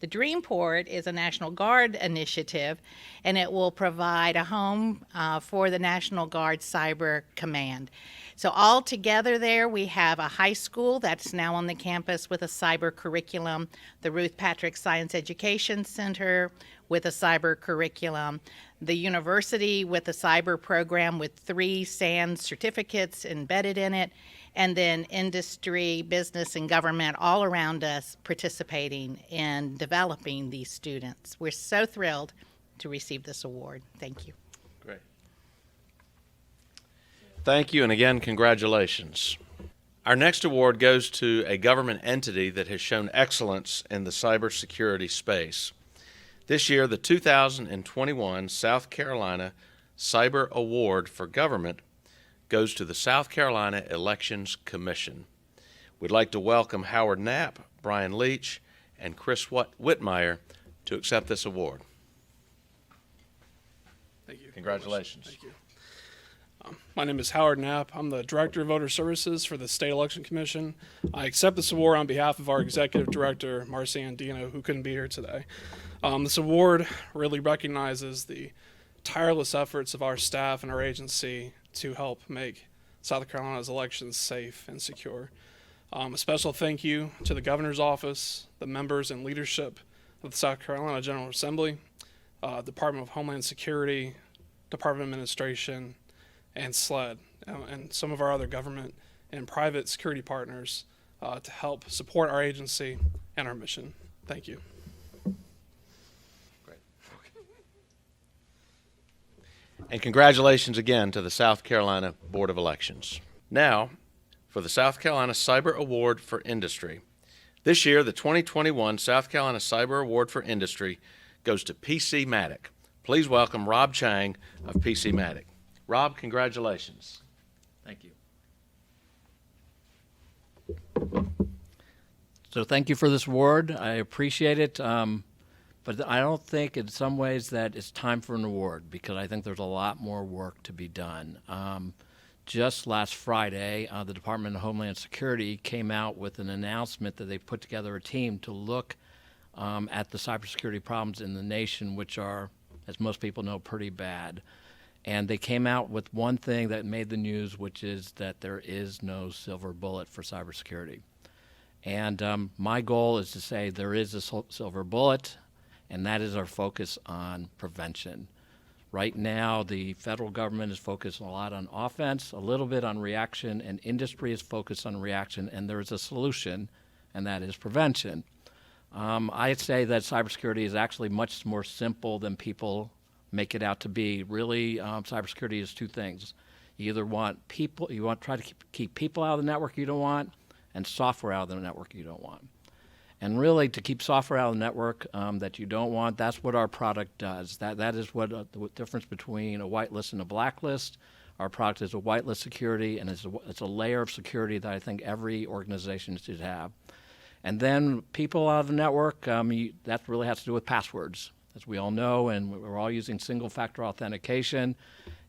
The Dreamport is a National Guard initiative, and it will provide a home for the National Guard Cyber Command. So all together there, we have a high school that's now on the campus with a cyber curriculum, the Ruth Patrick Science Education Center with a cyber curriculum, the university with a cyber program with 3 SANS certificates embedded in it, and then industry, business, and government all around us participating in developing these students. We're so thrilled to receive this award. Thank you. Great. Thank you, and again, congratulations. Our next award goes to a government entity that has shown excellence in the cybersecurity space. This year, the 2021 South Carolina Cyber Award for Government goes to the South Carolina Elections Commission. We'd like to welcome Howard Knapp, Brian Leach, and Chris Whitmire to accept this award. Thank you. Congratulations. Thank you. My name is Howard Knapp. I'm the Director of Voter Services for the State Election Commission. I accept this award on behalf of our Executive Director, Marcy Andino, who couldn't be here today. This award really recognizes the tireless efforts of our staff and our agency to help make South Carolina's elections safe and secure. A special thank you to the Governor's Office, the members and leadership of the South Carolina General Assembly, Department of Homeland Security, Department of Administration, and SLED, and some of our other government and private security partners to help support our agency and our mission. Thank you. Great. And congratulations again to the South Carolina Board of Elections. Now, for the South Carolina Cyber Award for Industry. This year, the 2021 South Carolina Cyber Award for Industry goes to PC Matic. Please welcome Rob Chang of PC Matic. Rob, congratulations. Thank you. So thank you for this award. I appreciate it. But I don't think in some ways that it's time for an award because I think there's a lot more work to be done. Just last Friday, the Department of Homeland Security came out with an announcement that they put together a team to look at the cybersecurity problems in the nation, which are, as most people know, pretty bad. And they came out with one thing that made the news, which is that there is no silver bullet for cybersecurity. And my goal is to say there is a silver bullet, and that is our focus on prevention. Right now, the federal government is focused a lot on offense, a little bit on reaction, and industry is focused on reaction, and there is a solution, and that is prevention. I'd say that cybersecurity is actually much more simple than people make it out to be. Really, cybersecurity is 2 things. You either want people, you want to try to keep people out of the network you don't want, and software out of the network you don't want. And really, to keep software out of the network that you don't want, that's what our product does. That is what the difference between a whitelist and a blacklist. Our product is a whitelist security, and it's a layer of security that I think every organization should have. And then people out of the network, that really has to do with passwords, as we all know, and we're all using single-factor authentication.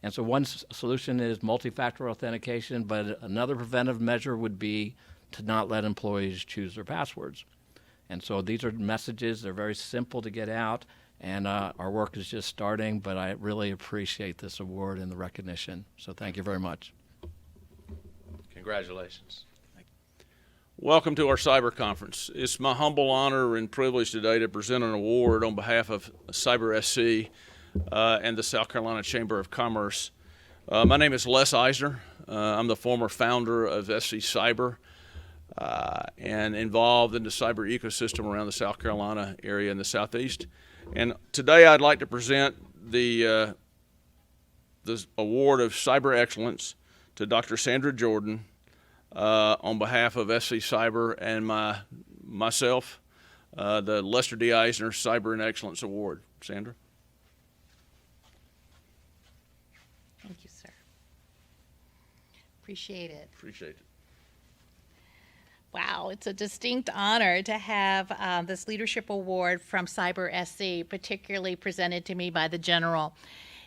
And so one solution is multi-factor authentication, but another preventive measure would be to not let employees choose their passwords. And so these are messages, they're very simple to get out, and our work is just starting, but I really appreciate this award and the recognition. So thank you very much. Congratulations. Welcome to our cyber conference. It's my humble honor and privilege today to present an award on behalf of Cyber SC and the South Carolina Chamber of Commerce. My name is Les Eisner. I'm the former founder of SC Cyber and involved in the cyber ecosystem around the South Carolina area in the Southeast. And today I'd like to present the award of Cyber Excellence to Dr. Sandra Jordan on behalf of SC Cyber and myself, the Lester D. Eisner Cyber and Excellence Award. Sandra? Thank you, sir. Appreciate it. Appreciate it. Wow, it's a distinct honor to have this leadership award from Cyber SC, particularly presented to me by the General.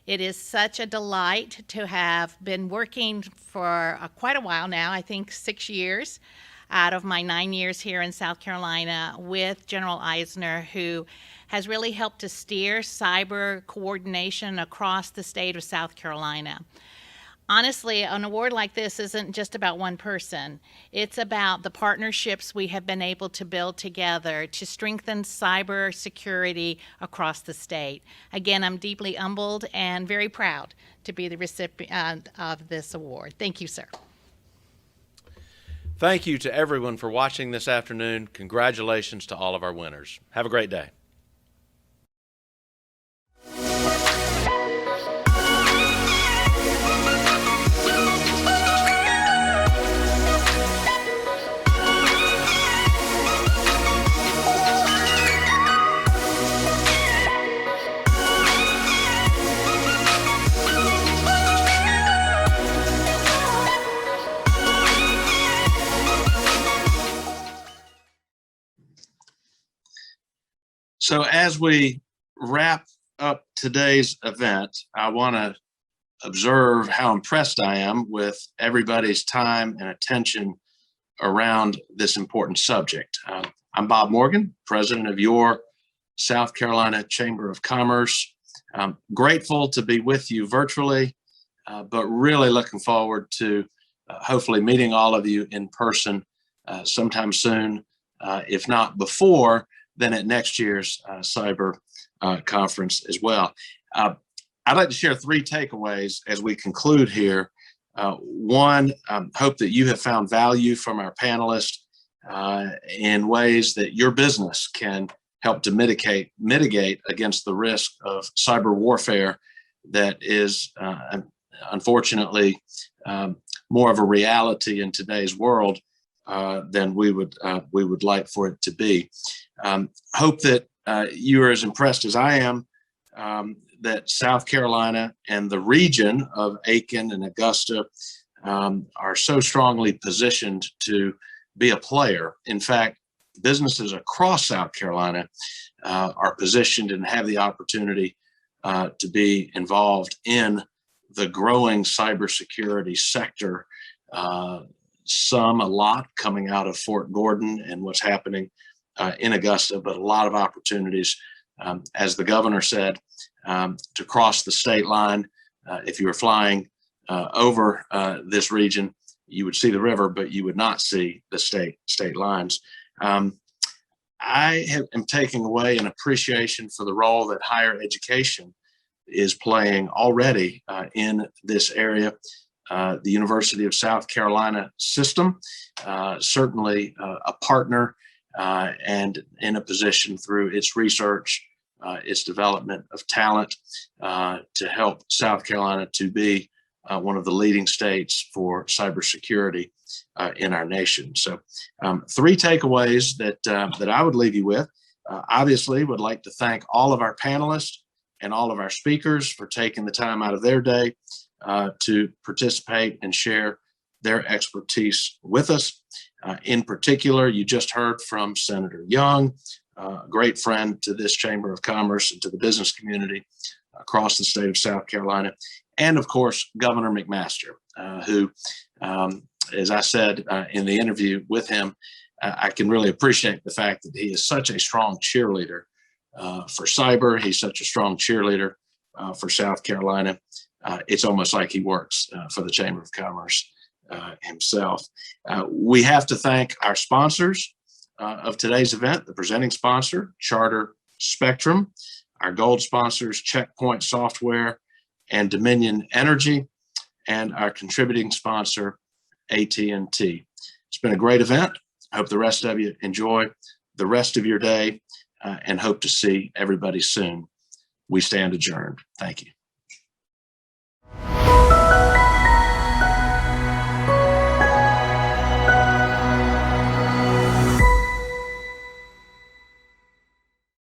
It is such a delight to have been working for quite a while now, I think 6 years, out of my 9 years here in South Carolina with General Eisner, who has really helped to steer cyber coordination across the state of South Carolina. Honestly, an award like this isn't just about one person. It's about the partnerships we have been able to build together to strengthen cyber security across the state. Again, I'm deeply humbled and very proud to be the recipient of this award. Thank you, sir. Thank you to everyone for watching this afternoon. Congratulations to all of our winners. Have a great day. So as we wrap up today's event, I want to observe how impressed I am with everybody's time and attention around this important subject. I'm Bob Morgan, president of your South Carolina Chamber of Commerce. I'm grateful to be with you virtually, but really looking forward to hopefully meeting all of you in person sometime soon, if not before, then at next year's cyber conference as well. I'd like to share 3 takeaways as we conclude here. One, hope that you have found value from our panelists in ways that your business can help to mitigate against the risk of cyber warfare that is unfortunately more of a reality in today's world than we would like for it to be. Hope that you are as impressed as I am that South Carolina and the region of Aiken and Augusta are so strongly positioned to be a player. In fact, businesses across South Carolina are positioned and have the opportunity to be involved in the growing cybersecurity sector. A lot coming out of Fort Gordon and what's happening in Augusta, but a lot of opportunities, as the governor said, to cross the state line. If you were flying over this region, you would see the river, but you would not see the state lines. I am taking away an appreciation for the role that higher education is playing already in this area. The University of South Carolina system, certainly a partner and in a position through its research, its development of talent to help South Carolina to be one of the leading states for cybersecurity in our nation. So 3 takeaways that I would leave you with. Obviously, would like to thank all of our panelists and all of our speakers for taking the time out of their day to participate and share their expertise with us. In particular, you just heard from Senator Young, a great friend to this Chamber of Commerce and to the business community across the state of South Carolina. And of course, Governor McMaster, who, as I said in the interview with him, I can really appreciate the fact that he is such a strong cheerleader for cyber. He's such a strong cheerleader for South Carolina. It's almost like he works for the Chamber of Commerce himself. We have to thank our sponsors of today's event, the presenting sponsor, Charter Spectrum, our gold sponsors, Checkpoint Software and Dominion Energy, and our contributing sponsor, AT&T. It's been a great event. I hope the rest of you enjoy the rest of your day and hope to see everybody soon. We stand adjourned. Thank you.